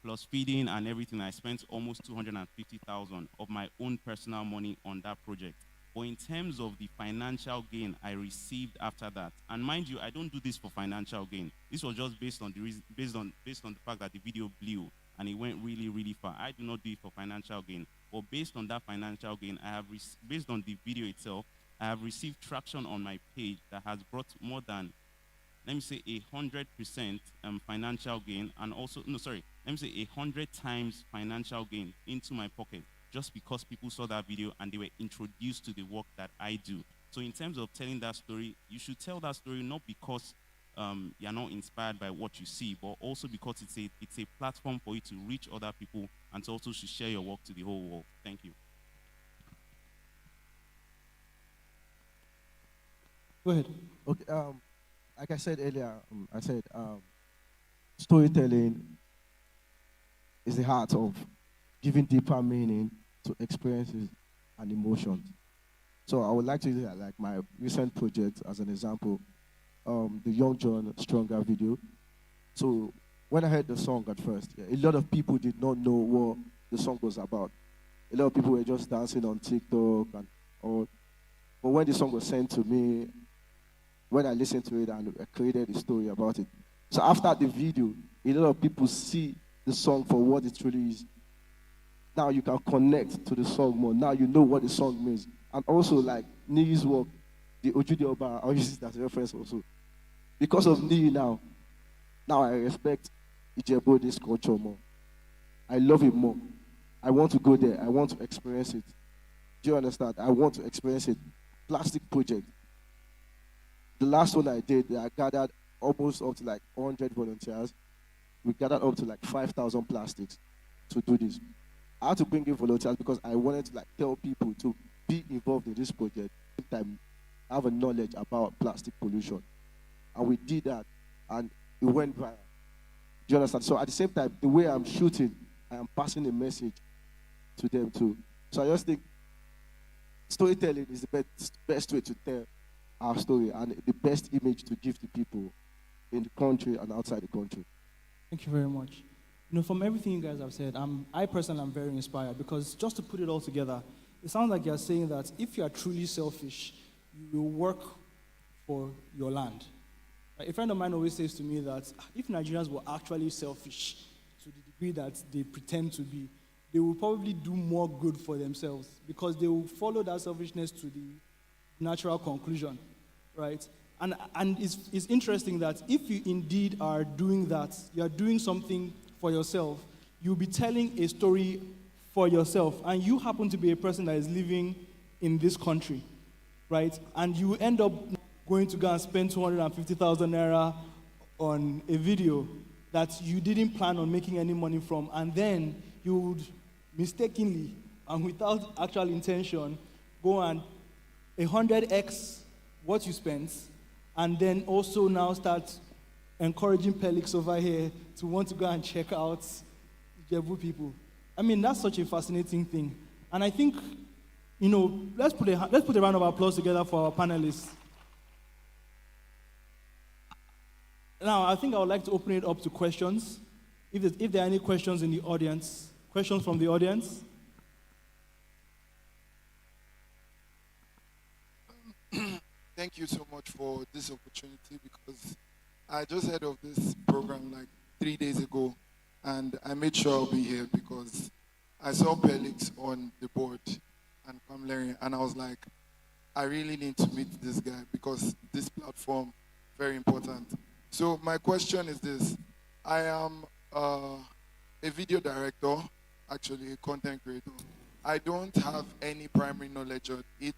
plus feeding and everything, I spent almost 250,000 of my own personal money on that project. But in terms of the financial gain I received after that, and mind you, I don't do this for financial gain. This was just based on the fact that the video blew and it went really, really far. I do not do it for financial gain. But based on that financial gain, based on the video itself, I have received traction on my page that has brought more than, let me say, 100% financial gain, and also, let me say 100 times financial gain into my pocket, just because people saw that video and they were introduced to the work that I do. So in terms of telling that story, you should tell that story not because you're not inspired by what you see, but also because it's a platform for you to reach other people and to also to share your work to the whole world. Thank you. Go ahead. Okay. Like I said earlier, storytelling is the heart of giving deeper meaning to experiences and emotions. So I would like to use like my recent project as an example, the Young John Stronger video. So when I heard the song at first, a lot of people did not know what the song was about. A lot of people were just dancing on TikTok and all. But when the song was sent to me, when I listened to it and I created a story about it. So after the video, a lot of people see the song for what it truly is. Now you can connect to the song more. Now you know what the song means. And also like Niyi's work, the Ojude Oba, I'll use it as a reference also. Because of Niyi now I respect Ijebu-Ode's culture more. I love it more. I want to go there. I want to experience it. Do you understand? I want to experience it. Plastic project. The last one I did, I gathered almost up to like 100 volunteers. We gathered up to like 5,000 plastics to do this. I had to bring in volunteers because I wanted to like tell people to be involved in this project. Time have a knowledge about plastic pollution. And we did that and it went viral. Do you understand? So at the same time, the way I'm shooting I am passing a message to them too. So I just think storytelling is the best way to tell our story and the best image to give to people in the country and outside the country. Thank you very much. From everything you guys have said, I personally am very inspired because just to put it all together, it sounds like you're saying that if you are truly selfish, you will work for your land. A friend of mine always says to me that if Nigerians were actually selfish to the degree that they pretend to be, they will probably do more good for themselves because they will follow that selfishness to the natural conclusion, right? And it's interesting that if you indeed are doing that, you are doing something for yourself, you'll be telling a story for yourself, and you happen to be a person that is living in this country, right? And you end up going to go and spend 250,000 naira on a video that you didn't plan on making any money from, and then you would mistakenly and without actual intention go and 100x what you spent, and then also now start encouraging Pelix over here to want to go and check out Jebu people. I mean, that's such a fascinating thing. And I think, let's put a round of applause together for our panelists. Now, I think I would like to open it up to questions. If there are any questions in the audience, questions from the audience. Thank you so much for this opportunity because I just heard of this program like 3 days ago and I made sure I'll be here because I saw Pelix on the board and Pamela and I was like, I really need to meet this guy because this platform very important. So my question is this. I am a video director, actually a content creator. I don't have any primary knowledge on it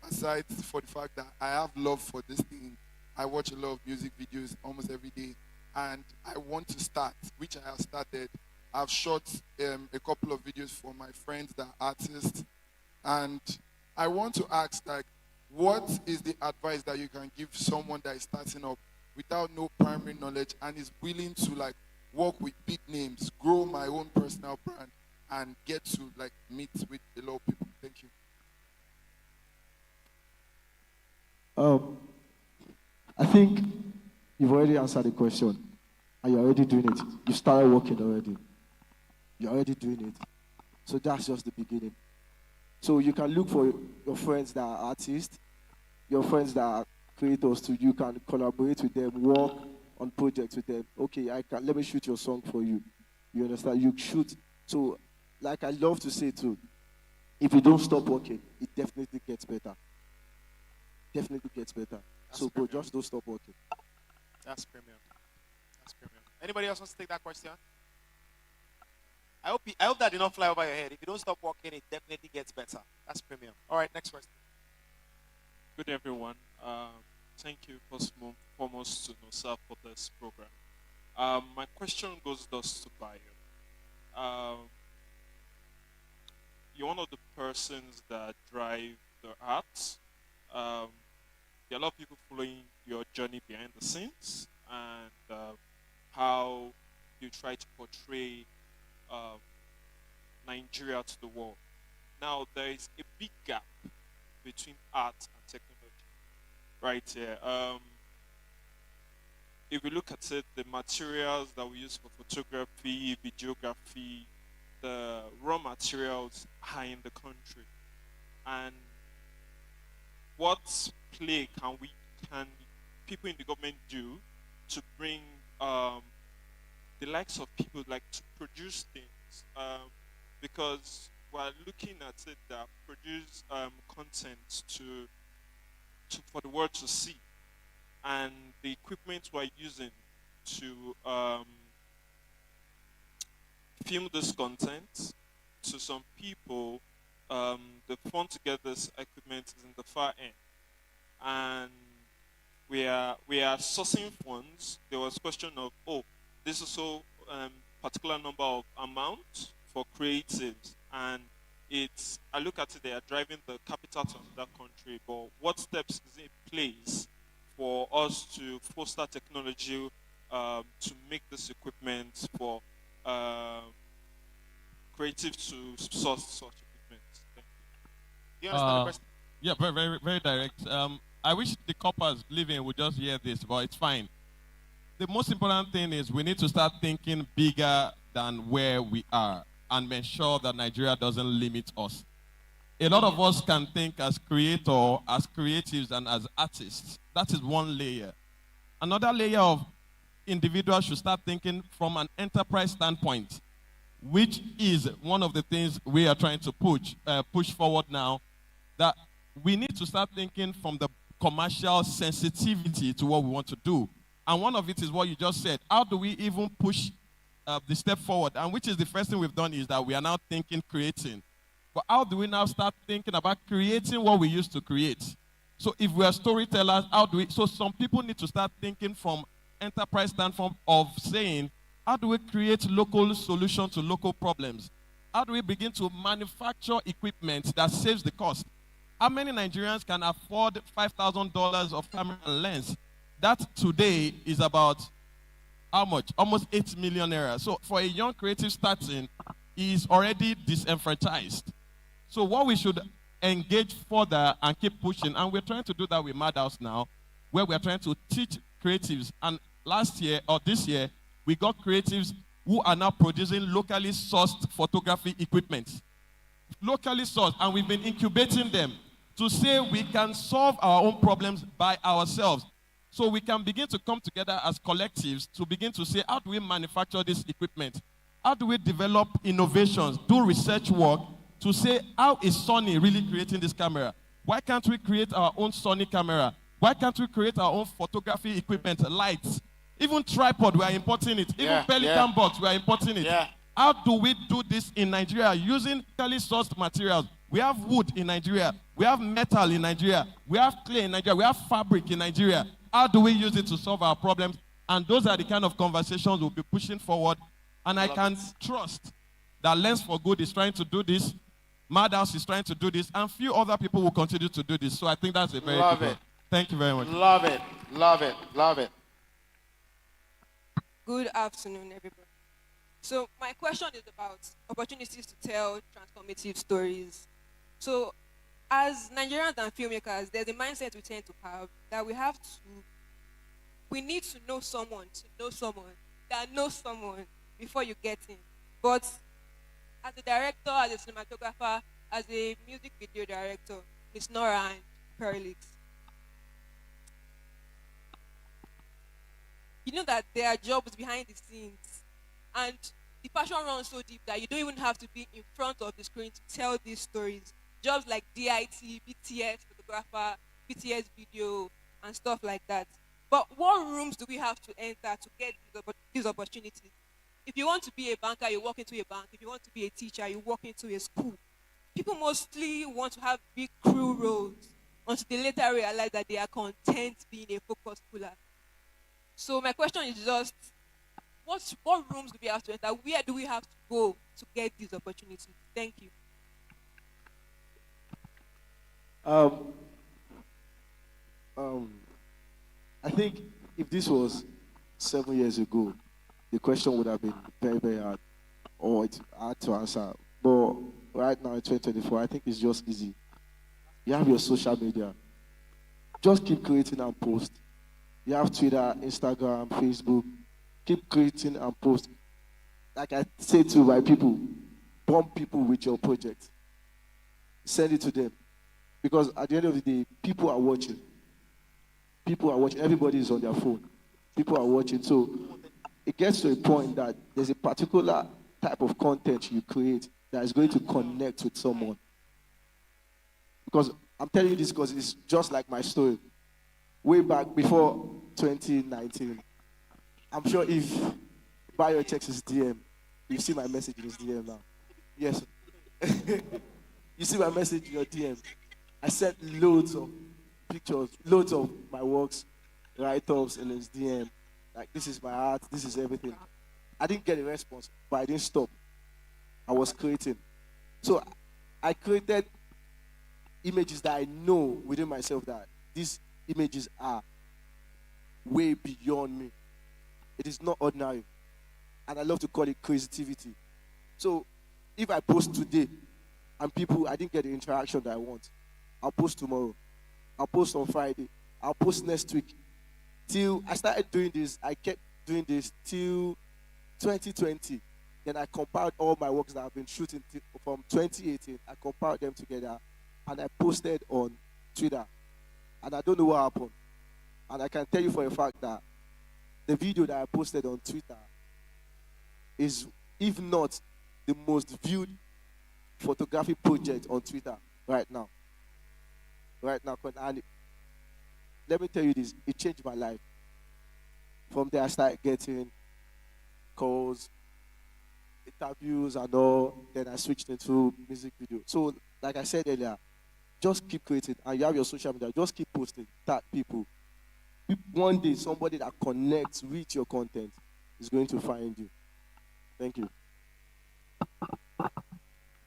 aside for the fact that I have love for this thing. I watch a lot of music videos almost every day and I want to start, which I have started. I've shot a couple of videos for my friends that are artists and I want to ask like, what is the advice that you can give someone that is starting up without no primary knowledge and is willing to like work with big names, grow my own personal brand and get to like meet with a lot of people? Thank you. I think you've already answered the question and you're already doing it. You started working already. You're already doing it. So that's just the beginning. So you can look for your friends that are artists, your friends that are creators too. You can collaborate with them, work on projects with them. Okay, let me shoot your song for you. You understand? You shoot. So like I love to say too, if you don't stop working, it definitely gets better. Definitely gets better. That's So, bro, just don't stop working. That's premium. That's premium. Anybody else wants to take that question? I hope that did not fly over your head. If you don't stop working, it definitely gets better. That's premium. All right, next question. Good everyone. Thank you first and foremost to Nosa for this program. My question goes thus to Bayo. You're one of the persons that drive the arts. There are a lot of people following your journey behind the scenes and how you try to portray Nigeria to the world. Now, there is a big gap between art and technology right here. If we look at it, the materials that we use for photography, videography, the raw materials are in the country. And what play can people in the government do to bring the likes of people like to produce things? Because we're looking at it that produce content for the world to see, and the equipment we're using to film this content, to some people, the fun to get this equipment is in the far end, and we are sourcing funds. There was question of, this is so particular number of amount for creatives, and I look at it, they are driving the capital to that country, but what steps is in place for us to foster technology to make this equipment for creative to source such equipment? Thank Do you understand the Uh, question? yeah, very, very, very direct. I wish the coppers living would just hear this, but it's fine. The most important thing is we need to start thinking bigger than where we are and make sure that Nigeria doesn't limit us. A lot of us can think as creator, as creatives, and as artists. That is one layer. Another layer of individuals should start thinking from an enterprise standpoint, which is one of the things we are trying to push forward now, that we need to start thinking from the commercial sensitivity to what we want to do. And one of it is what you just said. How do we even push the step forward? And which is the first thing we've done is that we are now thinking creating. But how do we now start thinking about creating what we used to create? So if we are storytellers, how do we? So some people need to start thinking from enterprise standpoint of saying, how do we create local solutions to local problems? How do we begin to manufacture equipment that saves the cost? How many Nigerians can afford $5,000 of camera and lens? That today is about how much? Almost 8 million naira. So for a young creative starting, he is already disenfranchised. So what we should engage further and keep pushing, and we're trying to do that with Madhouse now, where we're trying to teach creatives. And last year or this year, we got creatives who are now producing locally sourced photography equipment. Locally sourced, and we've been incubating them to say we can solve our own problems by ourselves. So we can begin to come together as collectives to begin to say, how do we manufacture this equipment? How do we develop innovations, do research work to say, how is Sony really creating this camera? Why can't we create our own Sony camera? Why can't we create our own photography equipment, lights? Even tripod, we are importing it. Even Pelican box, we are importing it. How do we do this in Nigeria using locally sourced materials? We have wood in Nigeria. We have metal in Nigeria. We have clay in Nigeria. We have fabric in Nigeria. How do we use it to solve our problems? And those are the kind of conversations we'll be pushing forward. And I can trust that Lens for Good is trying to do this. Madhouse is trying to do this. And few other people will continue to do this. So I think that's a very Love good it. one. Thank you very much. Love it. Love it. Love it. Good afternoon, everybody. So my question is about opportunities to tell transformative stories. So as Nigerians and filmmakers, there's a mindset we tend to have that we need to know someone that knows someone before you get in. But as a director, as a cinematographer, as a music video director, Miss Nora and Perlix, you know that there are jobs behind the scenes, and the passion runs so deep that you don't even have to be in front of the screen to tell these stories. Jobs like DIT, BTS photographer, BTS video, and stuff like that. But what rooms do we have to enter to get these opportunities? If you want to be a banker, you walk into a bank. If you want to be a teacher, you walk into a school. People mostly want to have big crew roles until they later realize that they are content being a focus puller. So my question is just, what rooms do we have to enter? Where do we have to go to get these opportunities? Thank you. I think if this was 7 years ago, the question would have been very, very hard, or it's hard to answer. But right now in 2024, I think it's just easy. You have your social media. Just keep creating and post. You have Twitter, Instagram, Facebook. Keep creating and post. Like I say to my people, bomb people with your project. Send it to them. Because at the end of the day, people are watching. People are watching. Everybody is on their phone. People are watching. So it gets to a point that there's a particular type of content you create that is going to connect with someone. Because I'm telling you this because it's just like my story. Way back before 2019, I'm sure if Bayo checks his DM, you see my message in his DM now. Yes. You see my message in your DM. I sent loads of pictures, loads of my works, write-ups in his DM. Like, this is my art, this is everything. I didn't get a response, but I didn't stop. I was creating. So I created images that I know within myself that these images are way beyond me. It is not ordinary. And I love to call it creativity. So if I post today and people, I didn't get the interaction that I want, I'll post tomorrow. I'll post on Friday. I'll post next week. Till I started doing this, I kept doing this till 2020. Then I compiled all my works that I've been shooting from 2018. I compiled them together and I posted on Twitter. And I don't know what happened. And I can tell you for a fact that the video that I posted on Twitter is, if not the most viewed photography project on Twitter right now. Right now. And let me tell you this, it changed my life. From there, I started getting calls, interviews, and all. Then I switched into music video. So, like I said earlier, just keep creating. And you have your social media, just keep posting, tag people. One day, somebody that connects with your content is going to find you. Thank you.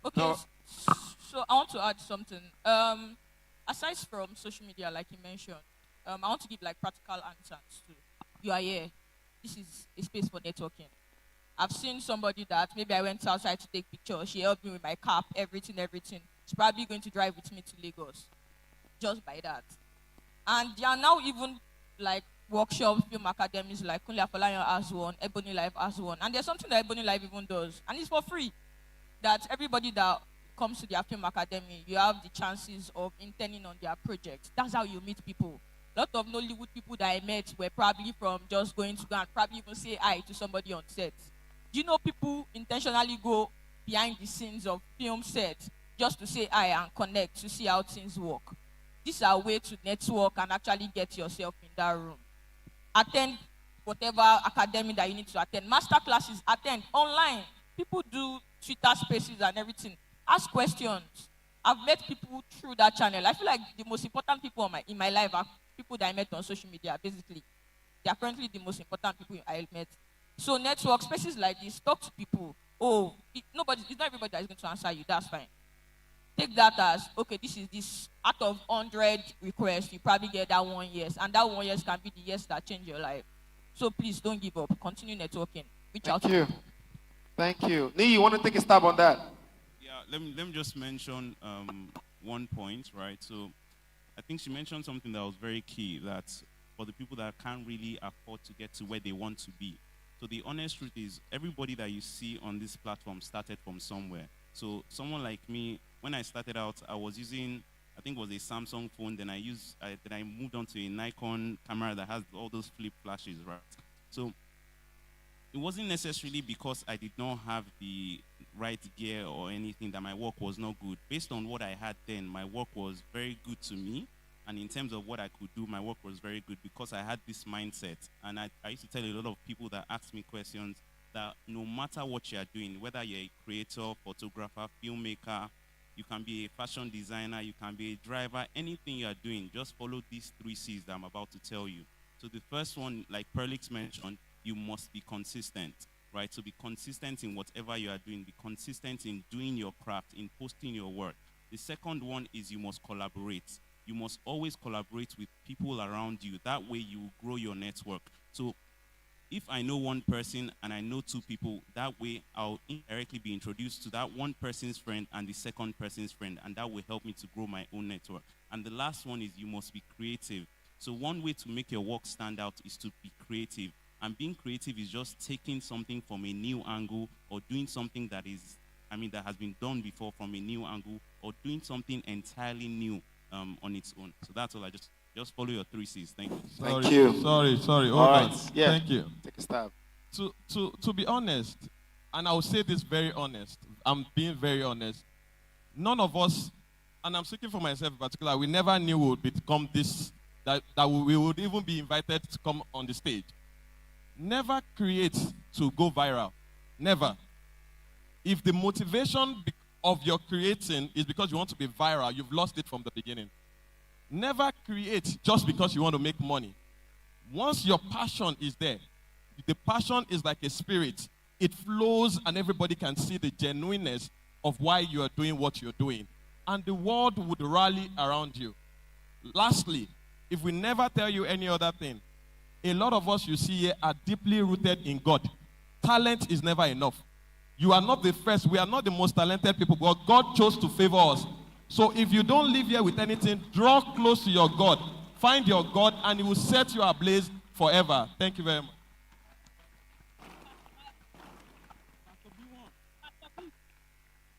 Okay, so I want to add something. Aside from social media, like you mentioned, I want to give like practical answers to. You are here. This is a space for networking. I've seen somebody that maybe I went outside to take pictures. She helped me with my cap, everything. She's probably going to drive with me to Lagos, just by that. And there are now even like workshops, film academies, like Kunle Afolayan has one, Ebony Life has one, and there's something that Ebony Life even does, and it's for free. That everybody that comes to their film academy, you have the chances of interning on their project. That's how you meet people. A lot of Nollywood people that I met were probably from just going to go and probably even say hi to somebody on set. Do you know people intentionally go behind the scenes of film sets just to say hi and connect to see how things work? These are ways to network and actually get yourself in that room. Attend whatever academy that you need to attend. Master classes, attend online. People do Twitter spaces and everything. Ask questions. I've met people through that channel. I feel like the most important people in my life are people that I met on social media, basically. They are currently the most important people I met. So network spaces like this, talk to people. Oh, it's not everybody that is going to answer you. That's fine. Take that as, okay, this is this. Out of 100 requests, you probably get that 1 yes. And that 1 yes can be the yes that change your life. So please don't give up. Continue networking. Reach out to people. Thank you. Nee, you want to take a stab on that? Yeah, let me just mention one point, right? So I think she mentioned something that was very key, that for the people that can't really afford to get to where they want to be. So the honest truth is, everybody that you see on this platform started from somewhere. So someone like me, when I started out, I was using, I think it was a Samsung phone, then I moved on to a Nikon camera that has all those flip flashes, right? So it wasn't necessarily because I did not have the right gear or anything that my work was not good. Based on what I had then, my work was very good to me. And in terms of what I could do, my work was very good because I had this mindset. And I used to tell a lot of people that ask me questions that no matter what you are doing, whether you're a creator, photographer, filmmaker, you can be a fashion designer, you can be a driver, anything you are doing, just follow these 3 C's that I'm about to tell you. So the first one, like Perlix mentioned, you must be consistent, right? So be consistent in whatever you are doing. Be consistent in doing your craft, in posting your work. The second one is you must collaborate. You must always collaborate with people around you. That way you grow your network. So if I know one person and I know 2 people, that way I'll indirectly be introduced to that one person's friend and the second person's friend, and that will help me to grow my own network. And the last one is you must be creative. So one way to make your work stand out is to be creative. And being creative is just taking something from a new angle, or doing something that that has been done before from a new angle, or doing something entirely new on its own. So that's all. I just follow your 3 C's. Thank you. Thank you. Sorry. All right. On. Yeah. Thank you. Take a stab. To be honest, and I will say this very honest, I'm being very honest. None of us, and I'm speaking for myself in particular, we never knew we would become this, that we would even be invited to come on the stage. Never create to go viral. Never. If the motivation of your creating is because you want to be viral, you've lost it from the beginning. Never create just because you want to make money. Once your passion is there, the passion is like a spirit. It flows and everybody can see the genuineness of why you are doing what you're doing. And the world would rally around you. Lastly, if we never tell you any other thing, a lot of us you see here are deeply rooted in God. Talent is never enough. You are not the first. We are not the most talented people, but God chose to favor us. So if you don't live here with anything, draw close to your God. Find your God, and He will set you ablaze forever. Thank you very much.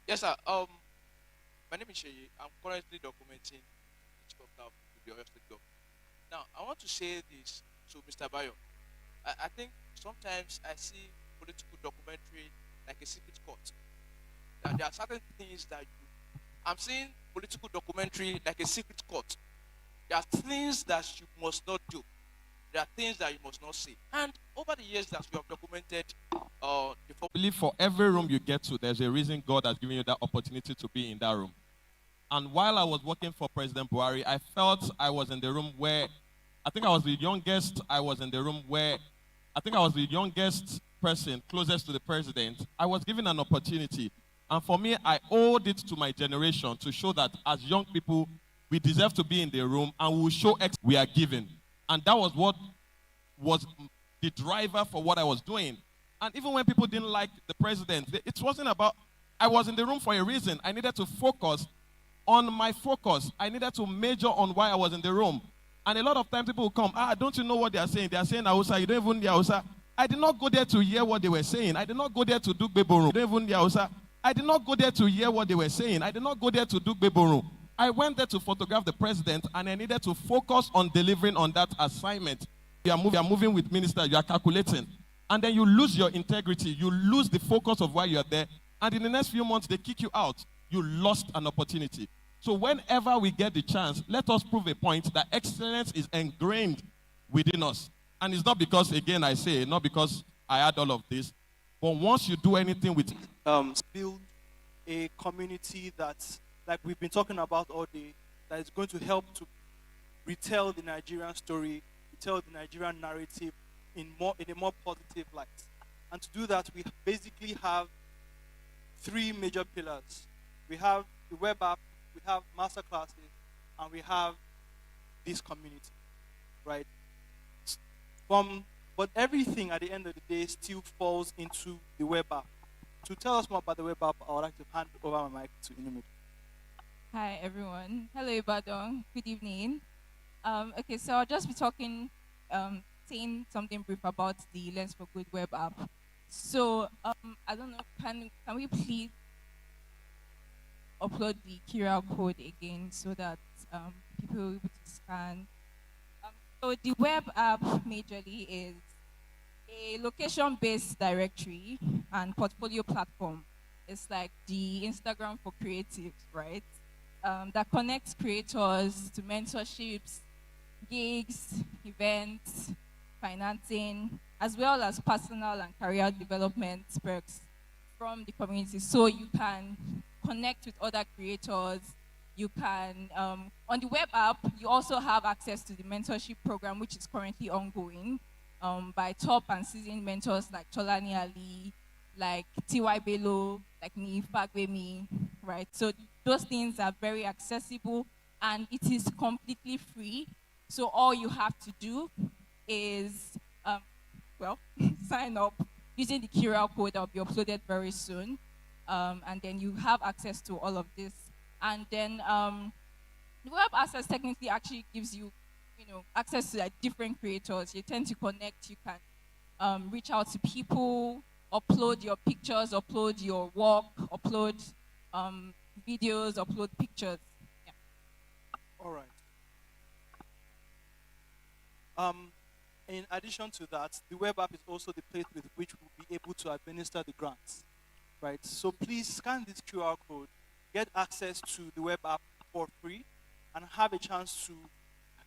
Yes, sir. My name is Sheyi. I'm currently documenting the chief of staff to the Oyo State government. Now, I want to say this to Mr. Bayo. I think sometimes I see political documentary like a secret court. That there are certain things that I'm seeing political documentary like a secret court. There are things that you must not do. There are things that you must not say. And over the years that you have documented, I believe for every room you get to, there's a reason God has given you that opportunity to be in that room. And while I was working for President Buhari, I felt I was in the room where, I think I was the youngest, person closest to the president. I was given an opportunity. And for me, I owed it to my generation to show that as young people, we deserve to be in the room and we will show we are given. And that was what was the driver for what I was doing. And even when people didn't like the president, it wasn't about, I was in the room for a reason. I needed to focus on my focus. I needed to major on why I was in the room. And a lot of times people will come, don't you know what they are saying? They are saying Hausa, you don't even hear Hausa. I did not go there to hear what they were saying. I did not go there to do Gbeborum. You don't even hear Hausa. I did not go there to hear what they were saying. I did not go there to do Gbeborum. I went there to photograph the president, and I needed to focus on delivering on that assignment. You are moving with ministers, you are calculating. And then you lose your integrity. You lose the focus of why you are there. And in the next few months, they kick you out. You lost an opportunity. So whenever we get the chance, let us prove a point that excellence is ingrained within us. And it's not because, again, I say, not because I add all of this, but once you do anything with build a community that's, like we've been talking about all day, that is going to help to retell the Nigerian story, retell the Nigerian narrative in a more positive light. And to do that, we basically have three major pillars. We have the web app, we have master classes, and we have this community, right? But everything at the end of the day still falls into the web app. To tell us more about the web app, I would like to hand over my mic to Inumid. Hi, everyone. Hello, Ibadan. Good evening. Okay, so I'll just be talking, saying something brief about the Lens for Good web app. So, I don't know, can we please upload the QR code again so that people will be able to scan? So the web app majorly is a location-based directory and portfolio platform. It's like the Instagram for creatives, right? That connects creators to mentorships, gigs, events, financing, as well as personal and career development perks from the community. So you can connect with other creators. You can, on the web app, you also have access to the mentorship program, which is currently ongoing by top and seasoned mentors like Tolani Ali, like T.Y. Bello, like me, Fagbemi, right? So those things are very accessible and it is completely free. So all you have to do is, sign up using the QR code that will be uploaded very soon. And then you have access to all of this. And then the web access technically actually gives you, access to like different creators. You tend to connect, you can reach out to people, upload your pictures, upload your work, upload videos, upload pictures. Yeah. All right. In addition to that, the web app is also the place with which we'll be able to administer the grants, right? So please scan this QR code, get access to the web app for free, and have a chance to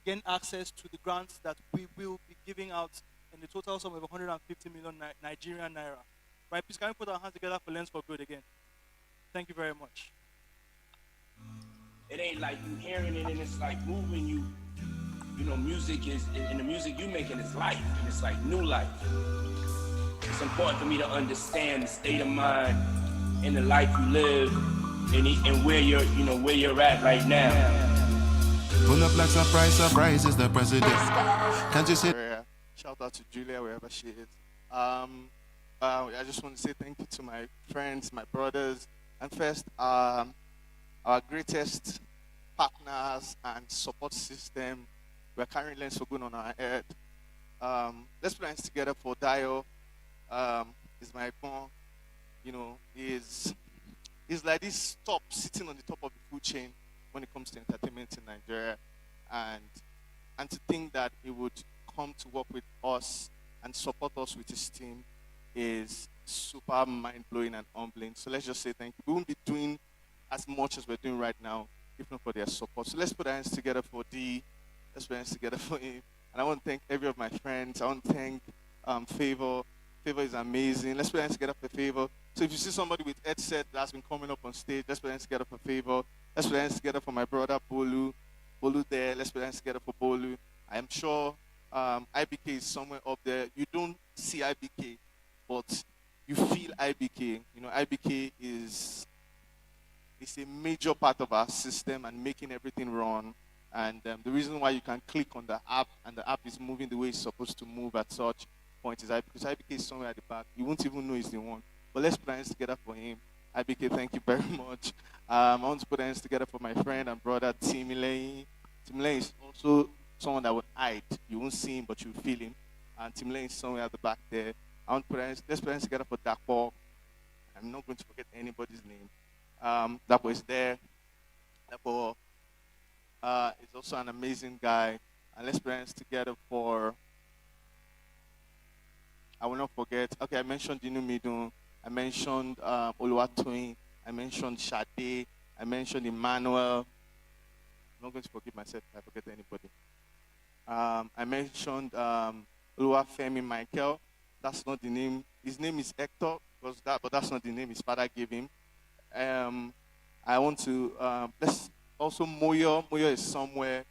gain access to the grants that we will be giving out in the total sum of 150 million Nigerian naira. Right? Please can we put our hands together for Lens for Good again? Thank you very much. It ain't like you hearing it and it's like moving you. Music is, and the music you making is life, and it's like new life. It's important for me to understand the state of mind and the life you live and where you're at right now. Pull up like surprise is the president. Can't you see? Shout out to Julia wherever she is. I just want to say thank you to my friends, my brothers, and first, our greatest partners and support system. We're carrying lens for good on our head. Let's put our hands together for Dio. Is my phone. You know, he's like this top, sitting on the top of the food chain when it comes to entertainment in Nigeria, and to think that he would come to work with us and support us with his team is super mind blowing and humbling. So let's just say thank you. We won't be doing as much as we're doing right now if not for their support. So let's put our hands together for D. Let's put our hands together for him. And I want to thank every of my friends. I want to thank Favor. Favor is amazing. Let's put our hands together for Favor. So if you see somebody with headset that's been coming up on stage, let's put our hands together for Favor. Let's put our hands together for my brother Bolu. Bolu there. Let's put our hands together for Bolu. I am sure IBK is somewhere up there. You don't see IBK, but you feel IBK. You know, IBK is a major part of our system and making everything run. And the reason why you can click on the app and the app is moving the way it's supposed to move at such point is because IBK is somewhere at the back. You won't even know he's the one. But let's put our hands together for him. IBK, thank you very much. I want to put our hands together for my friend and brother, Timilei. Timilei is also someone that would hide. You won't see him, but you feel him. And Timilei is somewhere at the back there. Let's put our hands together for Dakpo. I'm not going to forget anybody's name. Dakpo is there. Dakpo is also an amazing guy. And let's put our hands together for, I will not forget. Okay, I mentioned Dinu Midun. I mentioned Oluwatoyin. I mentioned Sade. I mentioned Emmanuel. I'm not going to forgive myself if I forget anybody. I mentioned Oluwafemi Michael. That's not the name. His name is Hector, but that's not the name his father gave him. I want to, let's also Moyo. Moyo is somewhere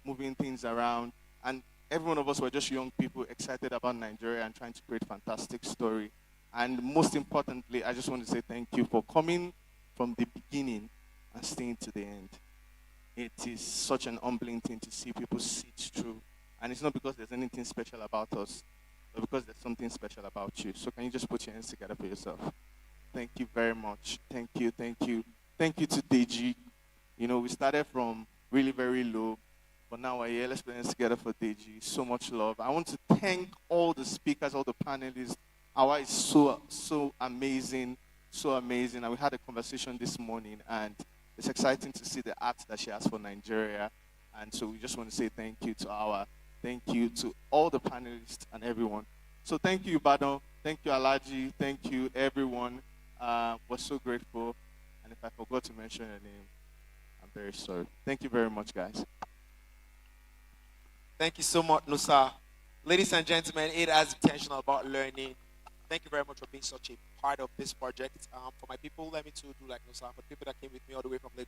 moving things around. And every one of us were just young people excited about Nigeria and trying to create a fantastic story. And most importantly, I just want to say thank you for coming from the beginning and staying to the end. It is such an humbling thing to see people sit through. And it's not because there's anything special about us, but because there's something special about you. So can you just put your hands together for yourself? Thank you very much. Thank you, thank you. Thank you to Deji. You know, we started from really very low, but now we're here. Let's put hands together for Deji. So much love. I want to thank all the speakers, all the panelists. Awa is so amazing, so amazing. And we had a conversation this morning, and it's exciting to see the art that she has for Nigeria. And so we just want to say thank you to Awa. Thank you to all the panelists and everyone. So thank you, Ibadan. Thank you, Alaji. Thank you, everyone. We're so grateful. And if I forgot to mention your name, I'm very sorry. Thank you very much, guys. Thank you so much, Nusa. Ladies and gentlemen, it has intentional about learning. Thank you very much for being such a part of this project. For my people, let me too do like Nusa. For the people that came with me all the way from Lagos.